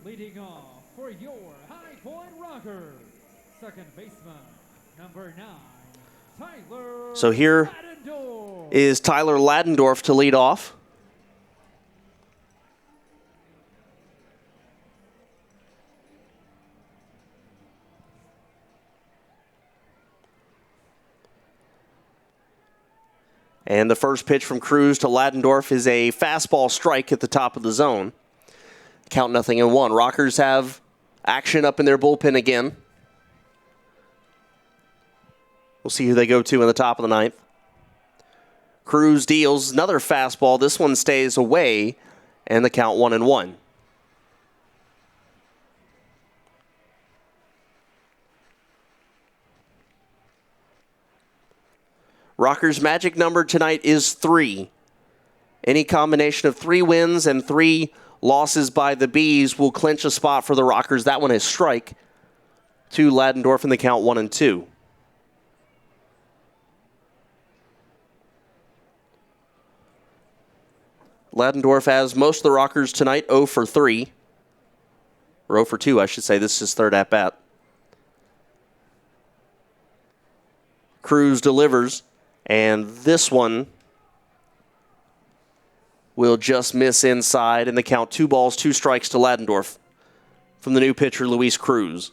Leading off for your High Point Rockers, second baseman, number 9, Tyler. So here is Tyler Ladendorf to lead off. And the first pitch from Cruz to Ladendorf is a fastball strike at the top of the zone. Count 0-1. Rockers have action up in their bullpen again. We'll see who they go to in the top of the 9th. Cruz deals another fastball. This one stays away, and the count 1-1. Rockers' magic number tonight is 3. Any combination of 3 wins and 3 losses by the Bees will clinch a spot for the Rockers. That one is strike to Ladendorf in the count 1-2. Ladendorf has most of the Rockers tonight 0 for 3. Or 0 for 2, I should say. This is his third at-bat. Cruz delivers, and this one will just miss inside, and the count 2 balls, 2 strikes to Ladendorf from the new pitcher, Luis Cruz.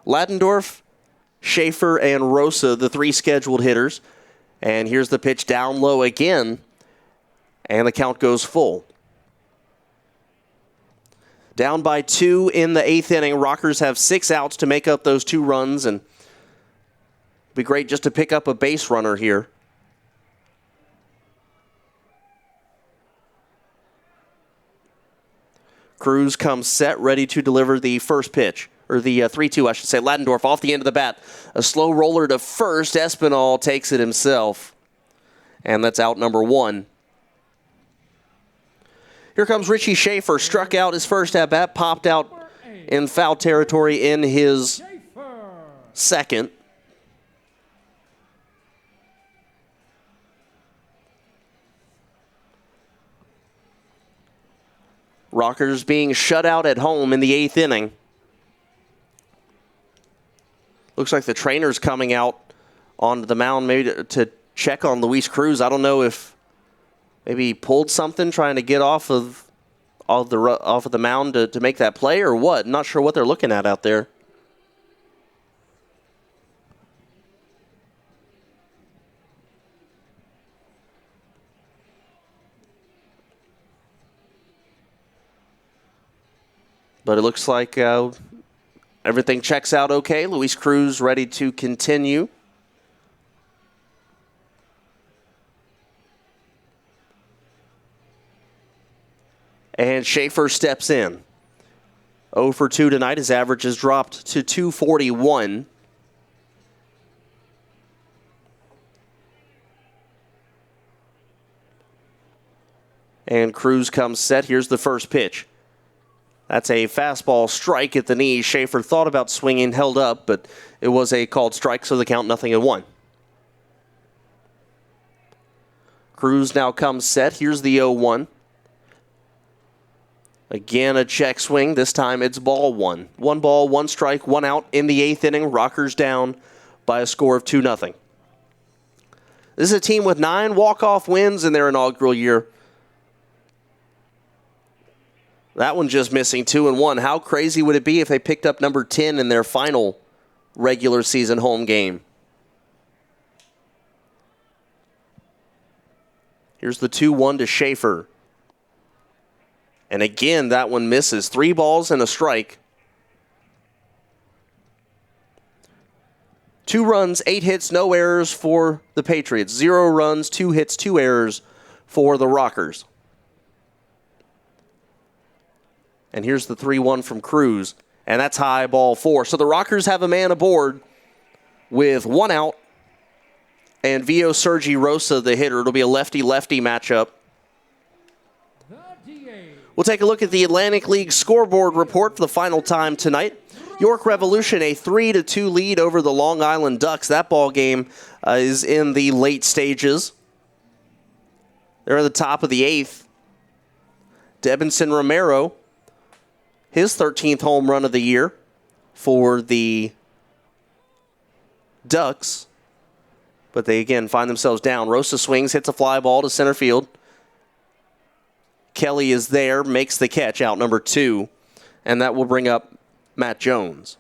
Ladendorf, Schaefer, and Rosa, the 3 scheduled hitters. And here's the pitch down low again, and the count goes full. Down by 2 in the 8th inning. Rockers have 6 outs to make up those 2 runs, and it'd be great just to pick up a base runner here. Cruz comes set, ready to deliver the first pitch. Or the 3-2, I should say. Ladendorf off the end of the bat. A slow roller to first. Espinal takes it himself. And that's out number 1. Here comes Richie Schaefer. Struck out his first at-bat. Popped out in foul territory in his second. Rockers being shut out at home in the 8th inning. Looks like the trainer's coming out onto the mound maybe to check on Luis Cruz. I don't know if maybe he pulled something trying to get off of the mound to make that play or what. Not sure what they're looking at out there. But it looks like everything checks out okay. Luis Cruz ready to continue. And Schaefer steps in. 0 for 2 tonight. His average has dropped to 241. And Cruz comes set. Here's the first pitch. That's a fastball strike at the knee. Schaefer thought about swinging, held up, but it was a called strike, so the count 0-1. Cruz now comes set. Here's the 0-1. Again, a check swing. This time it's ball 1. 1 ball, 1 strike, 1 out in the 8th inning. Rockers down by a score of 2-0. This is a team with 9 walk-off wins in their inaugural year. That one just missing 2-1. How crazy would it be if they picked up number 10 in their final regular season home game? Here's the 2-1 to Schaefer. And again, that one misses. 3 balls and a strike. 2 runs, 8 hits, no errors for the Patriots. 0 runs, 2 hits, 2 errors for the Rockers. And here's the 3-1 from Cruz. And that's high, ball 4. So the Rockers have a man aboard with 1 out. And Vio Sergi Rosa, the hitter. It'll be a lefty-lefty matchup. We'll take a look at the Atlantic League scoreboard report for the final time tonight. York Revolution, a 3-2 lead over the Long Island Ducks. That ball game is in the late stages. They're at the top of the 8th. Debinson Romero, his 13th home run of the year for the Ducks. But they, again, find themselves down. Rosa swings, hits a fly ball to center field. Kelly is there, makes the catch, out number 2. And that will bring up Matt Jones.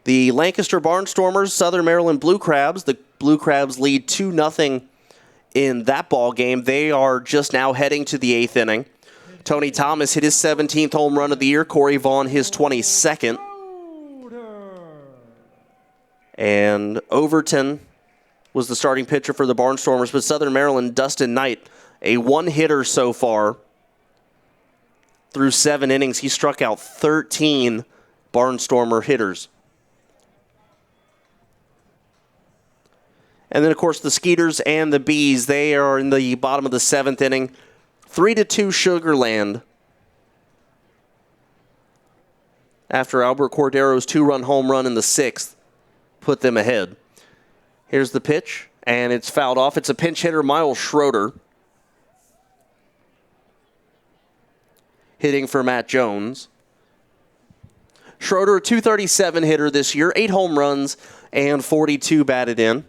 The Lancaster Barnstormers, Southern Maryland Blue Crabs. The Blue Crabs lead 2-0 in that ball game. They are just now heading to the 8th inning. Tony Thomas hit his 17th home run of the year. Corey Vaughn his 22nd. And Overton was the starting pitcher for the Barnstormers. But Southern Maryland, Dustin Knight, a 1-hitter so far. Through 7 innings, he struck out 13 Barnstormer hitters. And then, of course, the Skeeters and the Bees, they are in the bottom of the 7th inning. 3-2 Sugar Land. After Albert Cordero's 2-run home run in the 6th. Put them ahead. Here's the pitch, and it's fouled off. It's a pinch hitter, Miles Schroeder, hitting for Matt Jones. Schroeder, a .237 hitter this year, 8 home runs and 42 batted in.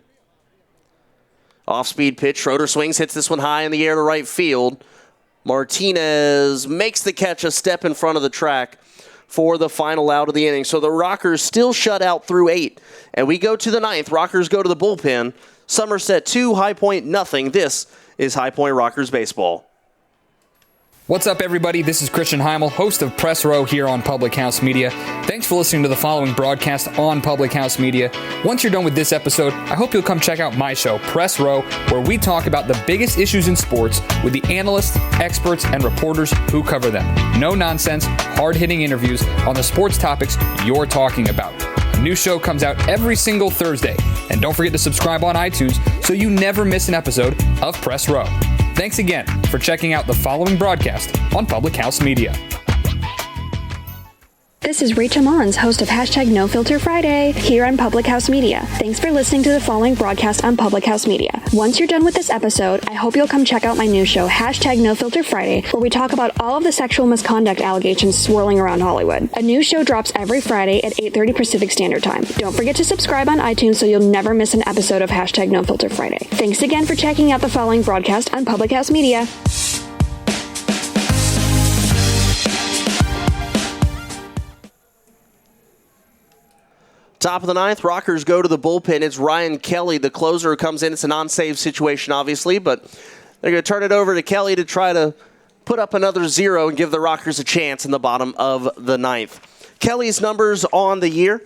Off-speed pitch, Schroeder swings, hits this one high in the air to right field. Martinez makes the catch a step in front of the track for the final out of the inning. So the Rockers still shut out through 8. And we go to the 9th. Rockers go to the bullpen. Somerset 2, High Point nothing. This is High Point Rockers Baseball. What's up, everybody? This is Christian Heimel, host of Press Row here on Public House Media. Thanks for listening to the following broadcast on Public House Media. Once you're done with this episode, I hope you'll come check out my show, Press Row, where we talk about the biggest issues in sports with the analysts, experts, and reporters who cover them. No nonsense, hard-hitting interviews on the sports topics you're talking about. A new show comes out every single Thursday. And don't forget to subscribe on iTunes so you never miss an episode of Press Row. Thanks again for checking out the following broadcast on Public House Media. This is Rachel Mullins, host of #NoFilterFriday here on Public House Media. Thanks for listening to the following broadcast on Public House Media. Once you're done with this episode, I hope you'll come check out my new show, #NoFilterFriday, where we talk about all of the sexual misconduct allegations swirling around Hollywood. A new show drops every Friday at 8:30 Pacific Standard Time. Don't forget to subscribe on iTunes so you'll never miss an episode of #NoFilterFriday. Thanks again for checking out the following broadcast on Public House Media. Top of the 9th, Rockers go to the bullpen. It's Ryan Kelly, the closer, who comes in. It's a non-save situation, obviously, but they're going to turn it over to Kelly to try to put up another 0 and give the Rockers a chance in the bottom of the 9th. Kelly's numbers on the year,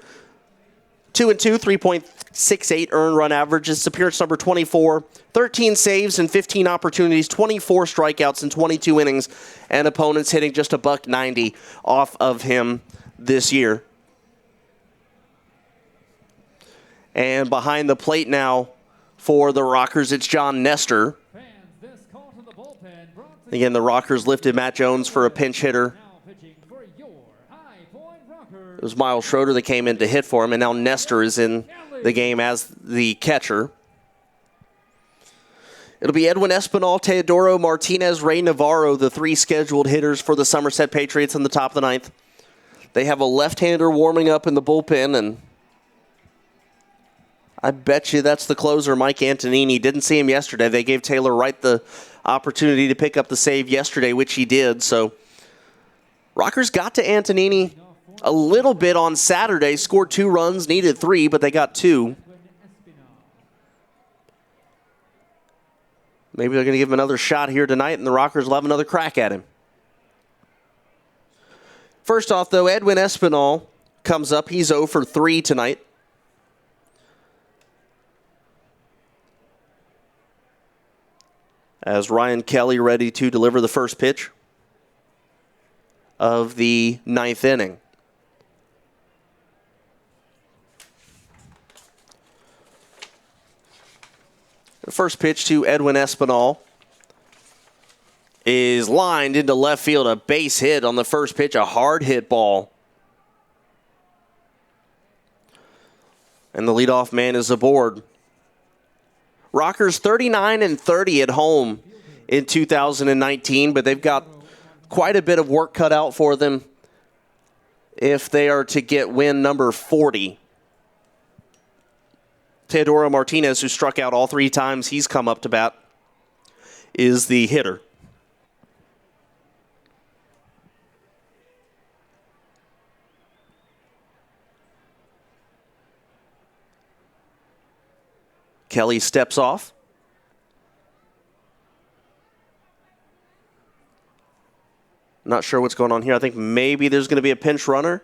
2-2, 3.68 earned run average. It's appearance number 24, 13 saves and 15 opportunities, 24 strikeouts in 22 innings, and opponents hitting just $190 off of him this year. And behind the plate now for the Rockers, it's John Nestor. Again, the Rockers lifted Matt Jones for a pinch hitter. It was Miles Schroeder that came in to hit for him, and now Nestor is in the game as the catcher. It'll be Edwin Espinal, Teodoro Martinez, Ray Navarro, the 3 scheduled hitters for the Somerset Patriots in the top of the 9th. They have a left-hander warming up in the bullpen, and I bet you that's the closer, Mike Antonini. Didn't see him yesterday. They gave Taylor Wright the opportunity to pick up the save yesterday, which he did. So Rockers got to Antonini a little bit on Saturday. Scored 2 runs, needed 3, but they got 2. Maybe they're going to give him another shot here tonight, and the Rockers will have another crack at him. First off, though, Edwin Espinal comes up. He's 0 for 3 tonight. As Ryan Kelly ready to deliver the first pitch of the 9th inning. The first pitch to Edwin Espinal is lined into left field. A base hit on the first pitch, a hard hit ball. And the leadoff man is aboard. Rockers 39-30 at home in 2019, but they've got quite a bit of work cut out for them if they are to get win number 40. Teodoro Martinez, who struck out all 3 times he's come up to bat, is the hitter. Kelly steps off. Not sure what's going on here. I think maybe there's going to be a pinch runner.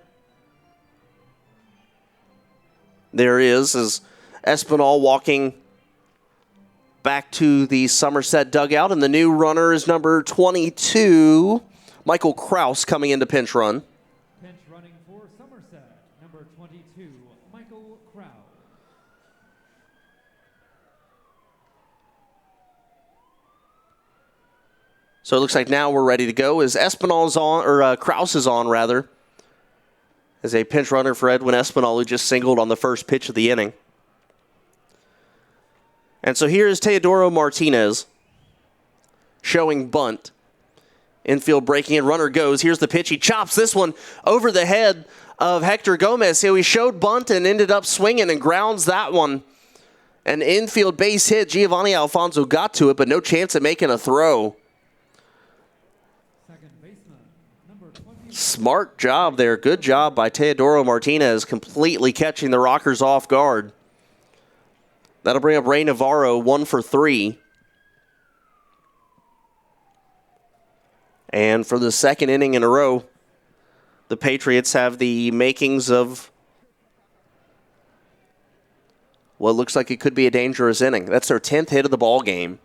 There is, as Espinal walking back to the Somerset dugout, and the new runner is number 22, Michael Kraus, coming into pinch run. Pinch running for Somerset, number 22, Michael Kraus. So it looks like now we're ready to go. As Espinal's on, or Kraus is on, rather, as a pinch runner for Edwin Espinal, who just singled on the first pitch of the inning. And so here is Teodoro Martinez showing bunt. Infield breaking and runner goes. Here's the pitch. He chops this one over the head of Hector Gomez. So he showed bunt and ended up swinging and grounds that one. An infield base hit. Giovanni Alfonso got to it, but no chance at making a throw. Smart job there. Good job by Teodoro Martinez, completely catching the Rockers off guard. That'll bring up Ray Navarro, 1 for 3. And for the second inning in a row, the Patriots have the makings of what looks like it could be a dangerous inning. That's their 10th hit of the ball game.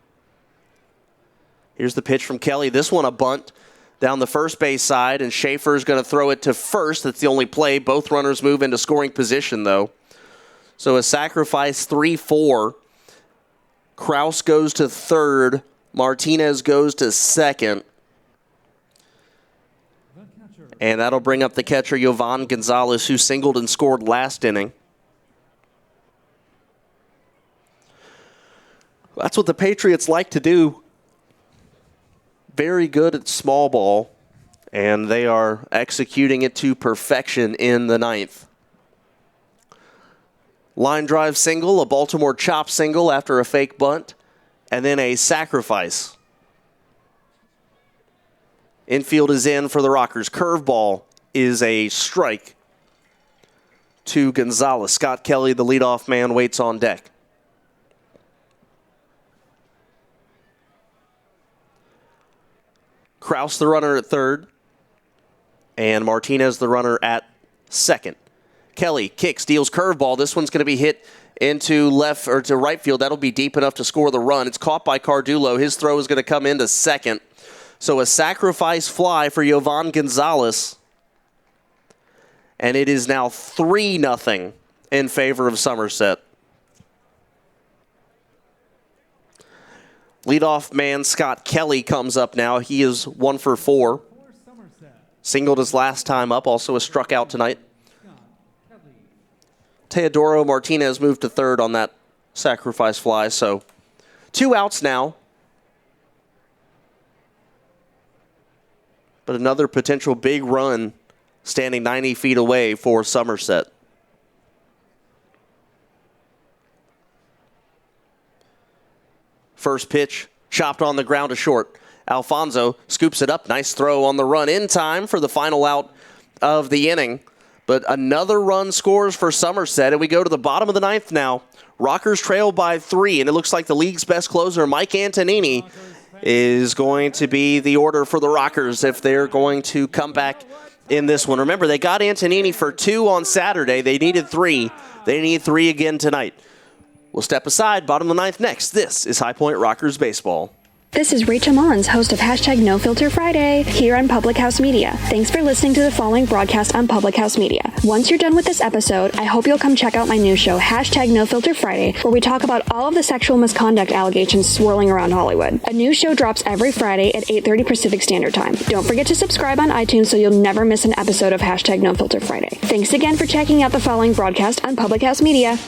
Here's the pitch from Kelly. This one a bunt down the first base side, and Schaefer is going to throw it to first. That's the only play. Both runners move into scoring position, though. So a sacrifice 3-4. Kraus goes to third. Martinez goes to second. And that'll bring up the catcher, Yovan Gonzalez, who singled and scored last inning. That's what the Patriots like to do. Very good at small ball, and they are executing it to perfection in the 9th. Line drive single, a Baltimore chop single after a fake bunt, and then a sacrifice. Infield is in for the Rockers. Curveball is a strike to Gonzalez. Scott Kelly, the leadoff man, waits on deck. Kraus, the runner at third, and Martinez, the runner at second. Kelly kicks, deals curveball. This one's going to be hit into left or to right field. That'll be deep enough to score the run. It's caught by Cardullo. His throw is going to come into second. So a sacrifice fly for Yovan Gonzalez. And it is now 3-0 in favor of Somerset. Leadoff man Scott Kelly comes up now. He is 1 for 4. Singled his last time up, also was struck out tonight. Teodoro Martinez moved to third on that sacrifice fly, so 2 outs now. But another potential big run standing 90 feet away for Somerset. First pitch, chopped on the ground to short. Alfonso scoops it up. Nice throw on the run in time for the final out of the inning. But another run scores for Somerset, and we go to the bottom of the 9th now. Rockers trail by 3, and it looks like the league's best closer, Mike Antonini, is going to be the order for the Rockers if they're going to come back in this one. Remember, they got Antonini for 2 on Saturday. They needed 3. They need 3 again tonight. We'll step aside, bottom of the 9th next. This is High Point Rockers Baseball. This is Rachel Mullins, host of No Filter Friday, here on Public House Media. Thanks for listening to the following broadcast on Public House Media. Once you're done with this episode, I hope you'll come check out my new show, No Filter Friday, where we talk about all of the sexual misconduct allegations swirling around Hollywood. A new show drops every Friday at 8:30 Pacific Standard Time. Don't forget to subscribe on iTunes so you'll never miss an episode of No Filter Friday. Thanks again for checking out the following broadcast on Public House Media.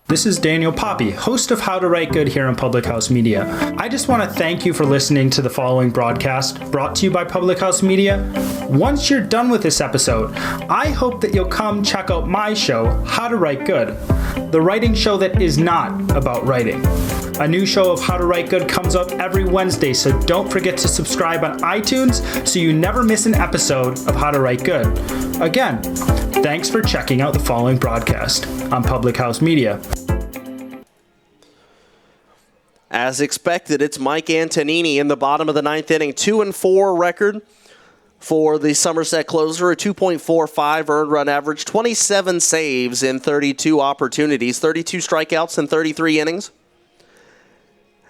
This is Daniel Poppy, host of How to Write Good here on Public House Media. I just want to thank you for listening to the following broadcast brought to you by Public House Media. Once you're done with this episode, I hope that you'll come check out my show, How to Write Good, the writing show that is not about writing. A new show of How to Write Good comes out every Wednesday, so don't forget to subscribe on iTunes so you never miss an episode of How to Write Good. Again, thanks for checking out the following broadcast on Public House Media. As expected, it's Mike Antonini in the bottom of the 9th inning. 2-4 record for the Somerset closer, a 2.45 earned run average, 27 saves in 32 opportunities, 32 strikeouts in 33 innings.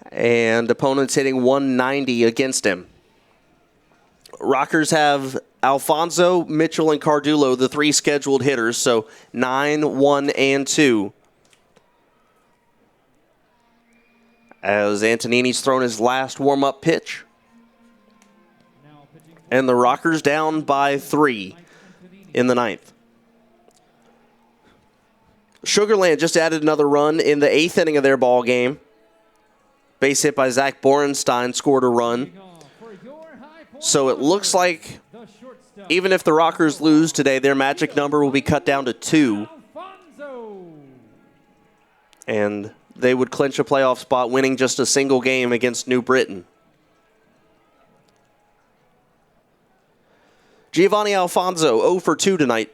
And opponents hitting 190 against him. Rockers have Alfonso, Mitchell, and Cardulo, the 3 scheduled hitters, so 9, 1, and 2. As Antonini's thrown his last warm-up pitch. And the Rockers down by 3 in the 9th. Sugarland just added another run in the 8th inning of their ball game. Base hit by Zach Borenstein scored a run. So it looks like even if the Rockers lose today, their magic number will be cut down to 2. And they would clinch a playoff spot, winning just a single game against New Britain. Giovanni Alfonso, 0 for 2 tonight.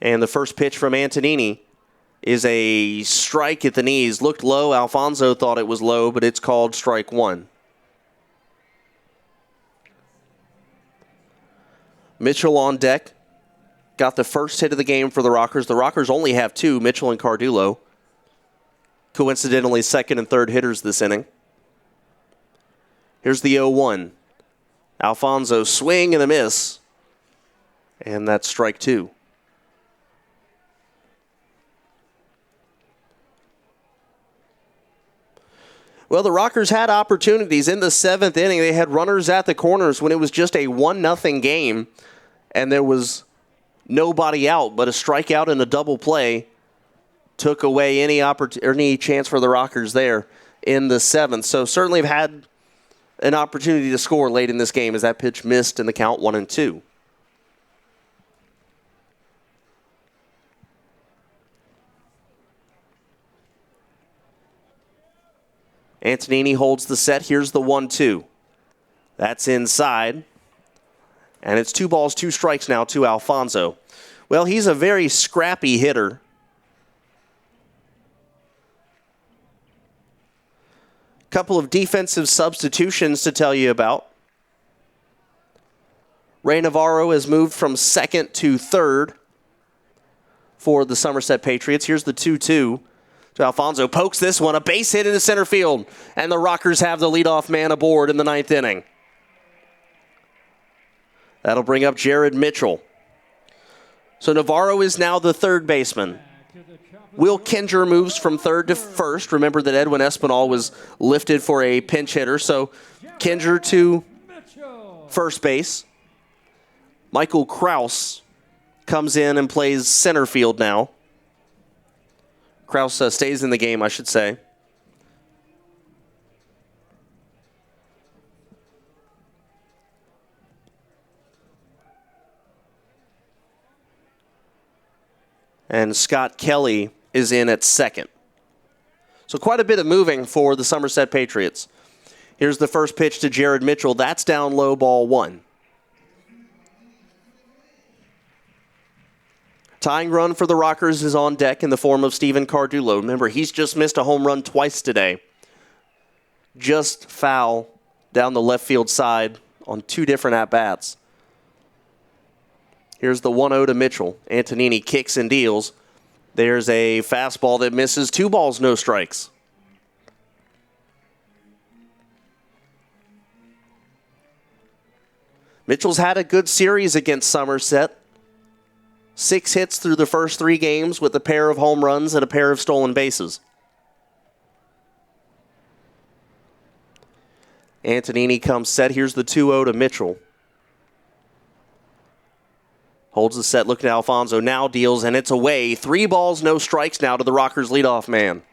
And the first pitch from Antonini is a strike at the knees. Looked low. Alfonso thought it was low, but it's called strike 1. Mitchell on deck. Got the first hit of the game for the Rockers. The Rockers only have 2, Mitchell and Cardulo. Coincidentally, second and third hitters this inning. Here's the 0-1. Alfonso swing and a miss. And that's strike 2. Well, the Rockers had opportunities in the 7th inning. They had runners at the corners when it was just a 1-0 game. And there was nobody out, but a strikeout and a double play took away any chance for the Rockers there in the 7th. So certainly have had an opportunity to score late in this game as that pitch missed in the count 1-2. Antonini holds the set. Here's the 1-2. That's inside. And it's 2 balls, 2 strikes now to Alfonso. Well, he's a very scrappy hitter. Couple of defensive substitutions to tell you about. Ray Navarro has moved from 2nd to 3rd for the Somerset Patriots. Here's the 2-2 to Alfonso. Pokes this one, a base hit into center field. And the Rockers have the leadoff man aboard in the 9th inning. That'll bring up Jared Mitchell. So Navarro is now the 3rd baseman. Will Kinger moves from 3rd to 1st. Remember that Edwin Espinal was lifted for a pinch hitter. So Kinger to first base. Michael Kraus comes in and plays center field now. Kraus stays in the game, I should say. And Scott Kelly is in at 2nd. So quite a bit of moving for the Somerset Patriots. Here's the first pitch to Jared Mitchell. That's down low, ball 1. Tying run for the Rockers is on deck in the form of Steven Cardullo. Remember, he's just missed a home run twice today. Just foul down the left field side on 2 different at-bats. Here's the 1-0 to Mitchell. Antonini kicks and deals. There's a fastball that misses. 2 balls, no strikes. Mitchell's had a good series against Somerset. 6 hits through the first 3 games with a pair of home runs and a pair of stolen bases. Antonini comes set. Here's the 2-0 to Mitchell. Holds the set, looking at Alfonso, now deals, and it's away. 3 balls, no strikes now to the Rockers' leadoff man.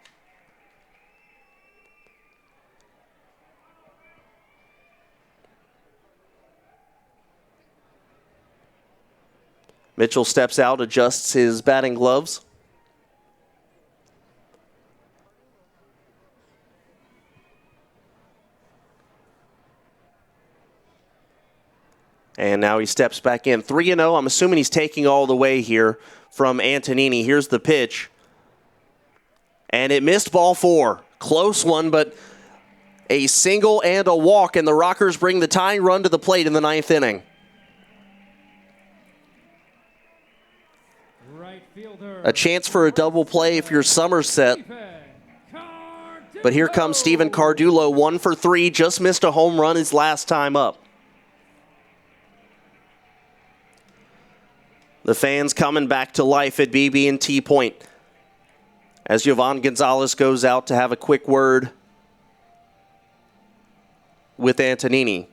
Mitchell steps out, adjusts his batting gloves. And now he steps back in. 3-0. I'm assuming he's taking all the way here from Antonini. Here's the pitch. And it missed ball 4. Close one, but a single and a walk, and the Rockers bring the tying run to the plate in the 9th inning. A chance for a double play if you're Somerset. But here comes Steven Cardullo, 1 for 3, just missed a home run his last time up. The fans coming back to life at BB&T Point as Yovan Gonzalez goes out to have a quick word with Antonini.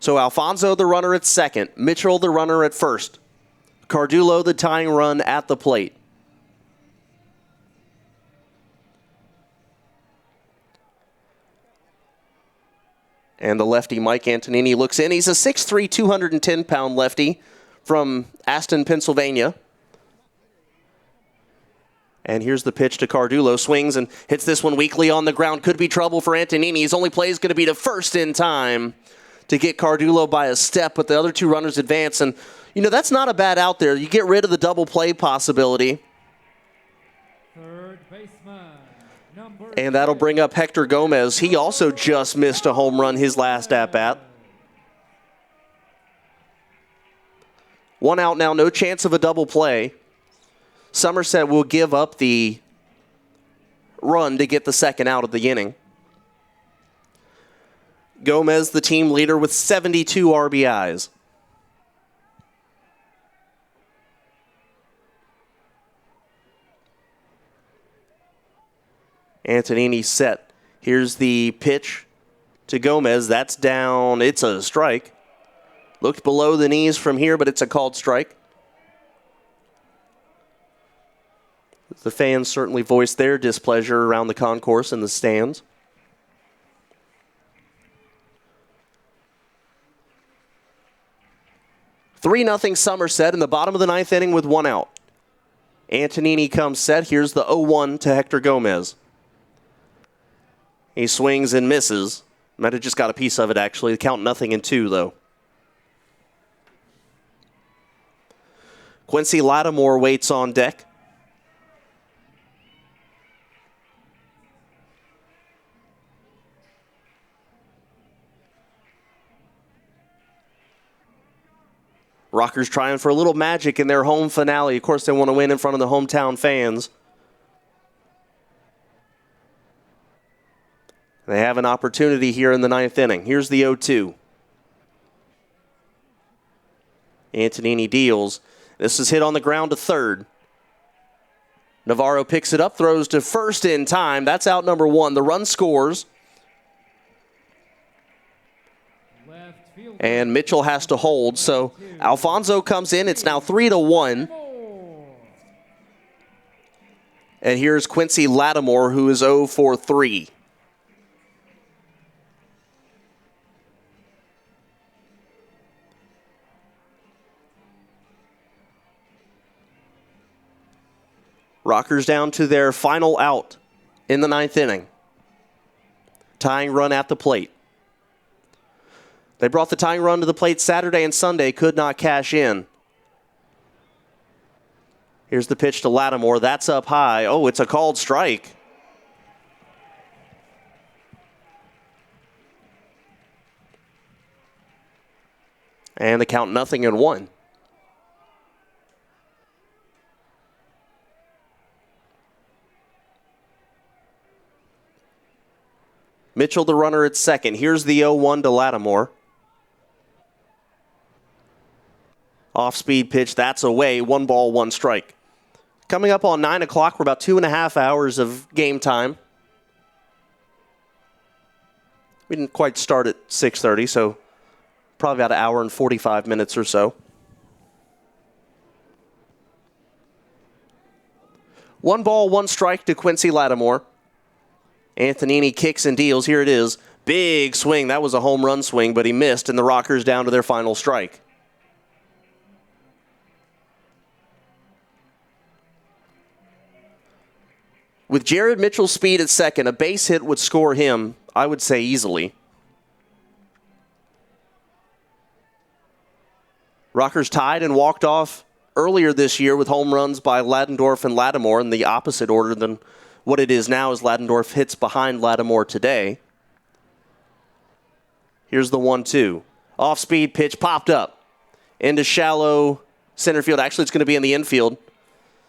So Alfonso the runner at second, Mitchell the runner at first, Cardullo the tying run at the plate. And the lefty, Mike Antonini, looks in. He's a 6'3", 210-pound lefty from Aston, Pennsylvania. And here's the pitch to Cardullo. Swings and hits this one weakly on the ground. Could be trouble for Antonini. His only play is going to be to first in time to get Cardullo by a step, but the other 2 runners advance. And, you know, that's not a bad out there. You get rid of the double play possibility. Third baseman. And that'll bring up Hector Gomez. He also just missed a home run his last at-bat. 1 out now, no chance of a double play. Somerset will give up the run to get the second out of the inning. Gomez, the team leader, with 72 RBIs. Antonini set. Here's the pitch to Gomez. That's down. It's a strike. Looked below the knees from here, but it's a called strike. The fans certainly voiced their displeasure around the concourse and the stands. Three 0 Somerset in the bottom of the 9th inning with 1 out. Antonini comes set. Here's the 0-1 to Hector Gomez. He swings and misses. Might have just got a piece of it, actually. Count 0-2, though. Quincy Lattimore waits on deck. Rockers trying for a little magic in their home finale. Of course, they want to win in front of the hometown fans. They have an opportunity here in the 9th inning. Here's the 0-2. Antonini deals. This is hit on the ground to third. Navarro picks it up, throws to first in time. That's out number 1. The run scores. And Mitchell has to hold, so Alfonso comes in. It's now 3-1. And here's Quincy Lattimore, who is 0 for 3. Rockers down to their final out in the 9th inning. Tying run at the plate. They brought the tying run to the plate Saturday and Sunday, could not cash in. Here's the pitch to Lattimore. That's up high. Oh, it's a called strike. And the count 0-1. Mitchell, the runner at second. Here's the 0-1 to Lattimore. Off-speed pitch, that's away. 1 ball, 1 strike. Coming up on 9 o'clock, we're about 2.5 hours of game time. We didn't quite start at 6:30, so probably about 1 hour and 45 minutes or so. 1 ball, 1 strike to Quincy Lattimore. Antonini kicks and deals. Here it is. Big swing. That was a home run swing, but he missed, and the Rockers down to their final strike. With Jared Mitchell's speed at second, a base hit would score him, I would say, easily. Rockers tied and walked off earlier this year with home runs by Ladendorf and Lattimore in the opposite order than what it is now, as Ladendorf hits behind Lattimore today. Here's the 1-2. Off-speed pitch popped up into shallow center field. Actually, it's going to be in the infield.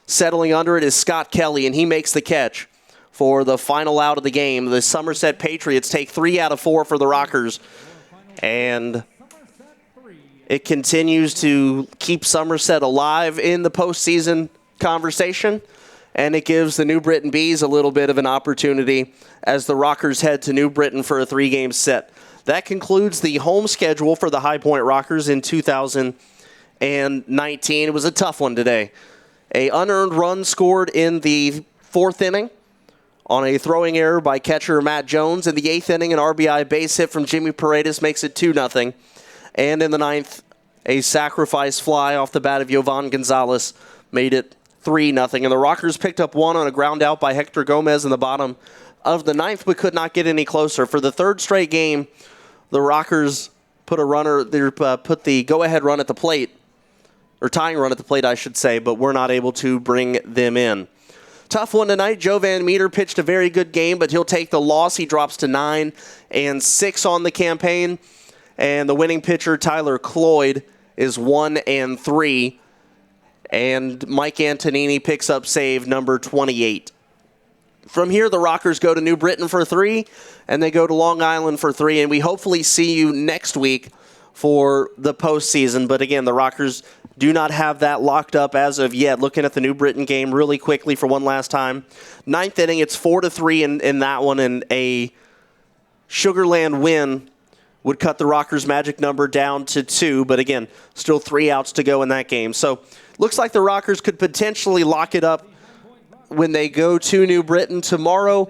Settling under it is Scott Kelly, and he makes the catch for the final out of the game. The Somerset Patriots take 3 out of 4 for the Rockers, and it continues to keep Somerset alive in the postseason conversation, and it gives the New Britain Bees a little bit of an opportunity as the Rockers head to New Britain for a 3-game set. That concludes the home schedule for the High Point Rockers in 2019. It was a tough one today. A unearned run scored in the 4th inning on a throwing error by catcher Matt Jones. In the 8th inning, an RBI base hit from Jimmy Paredes makes it 2-0. And in the 9th, a sacrifice fly off the bat of Yovan Gonzalez made it 3-0. And the Rockers picked up 1 on a ground out by Hector Gomez in the bottom of the 9th, but could not get any closer. For the 3rd straight game, the Rockers put the go-ahead run at the plate, or tying run at the plate, I should say, but we're not able to bring them in. Tough one tonight. Joe Van Meter pitched a very good game, but he'll take the loss. He drops to 9-6 on the campaign. And the winning pitcher, Tyler Cloyd, is 1-3. And Mike Antonini picks up save number 28. From here, the Rockers go to New Britain for 3, and they go to Long Island for 3. And we hopefully see you next week for the postseason. But again, the Rockers do not have that locked up as of yet. Looking at the New Britain game really quickly for one last time. 9th inning, it's 4-3 in that one, and a Sugarland win would cut the Rockers' magic number down to 2. But again, still 3 outs to go in that game. So looks like the Rockers could potentially lock it up when they go to New Britain tomorrow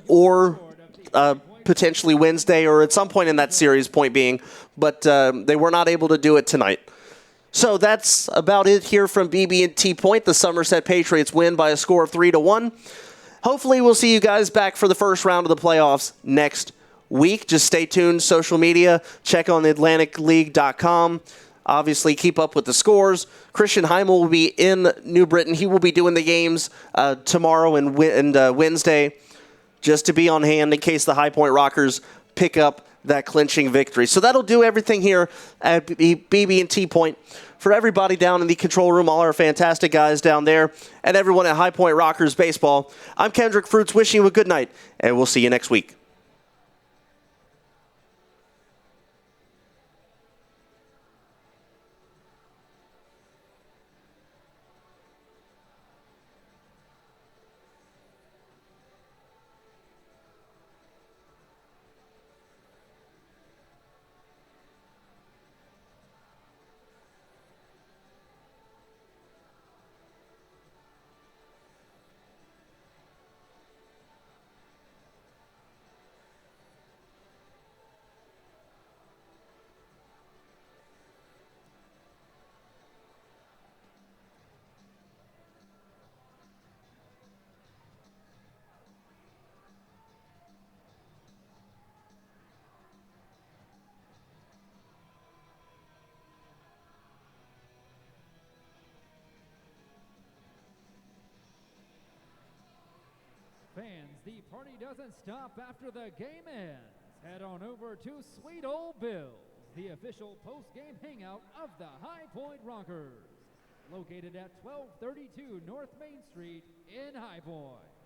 or potentially Wednesday or at some point in that series, point being. But they were not able to do it tonight. So that's about it here from BB&T Point. The Somerset Patriots win by a score of 3-1. Hopefully we'll see you guys back for the first round of the playoffs next week. Just stay tuned. Social media. Check on atlanticleague.com. Obviously, keep up with the scores. Christian Heimel will be in New Britain. He will be doing the games tomorrow and Wednesday just to be on hand in case the High Point Rockers pick up that clinching victory. So that'll do everything here at BB&T Point. For everybody down in the control room, all our fantastic guys down there, and everyone at High Point Rockers Baseball, I'm Kendrick Fruits wishing you a good night, and we'll see you next week. fans, the party doesn't stop after the game ends. Head on over to Sweet Old Bill's, the official post-game hangout of the High Point Rockers, located at 1232 North Main Street in High Point.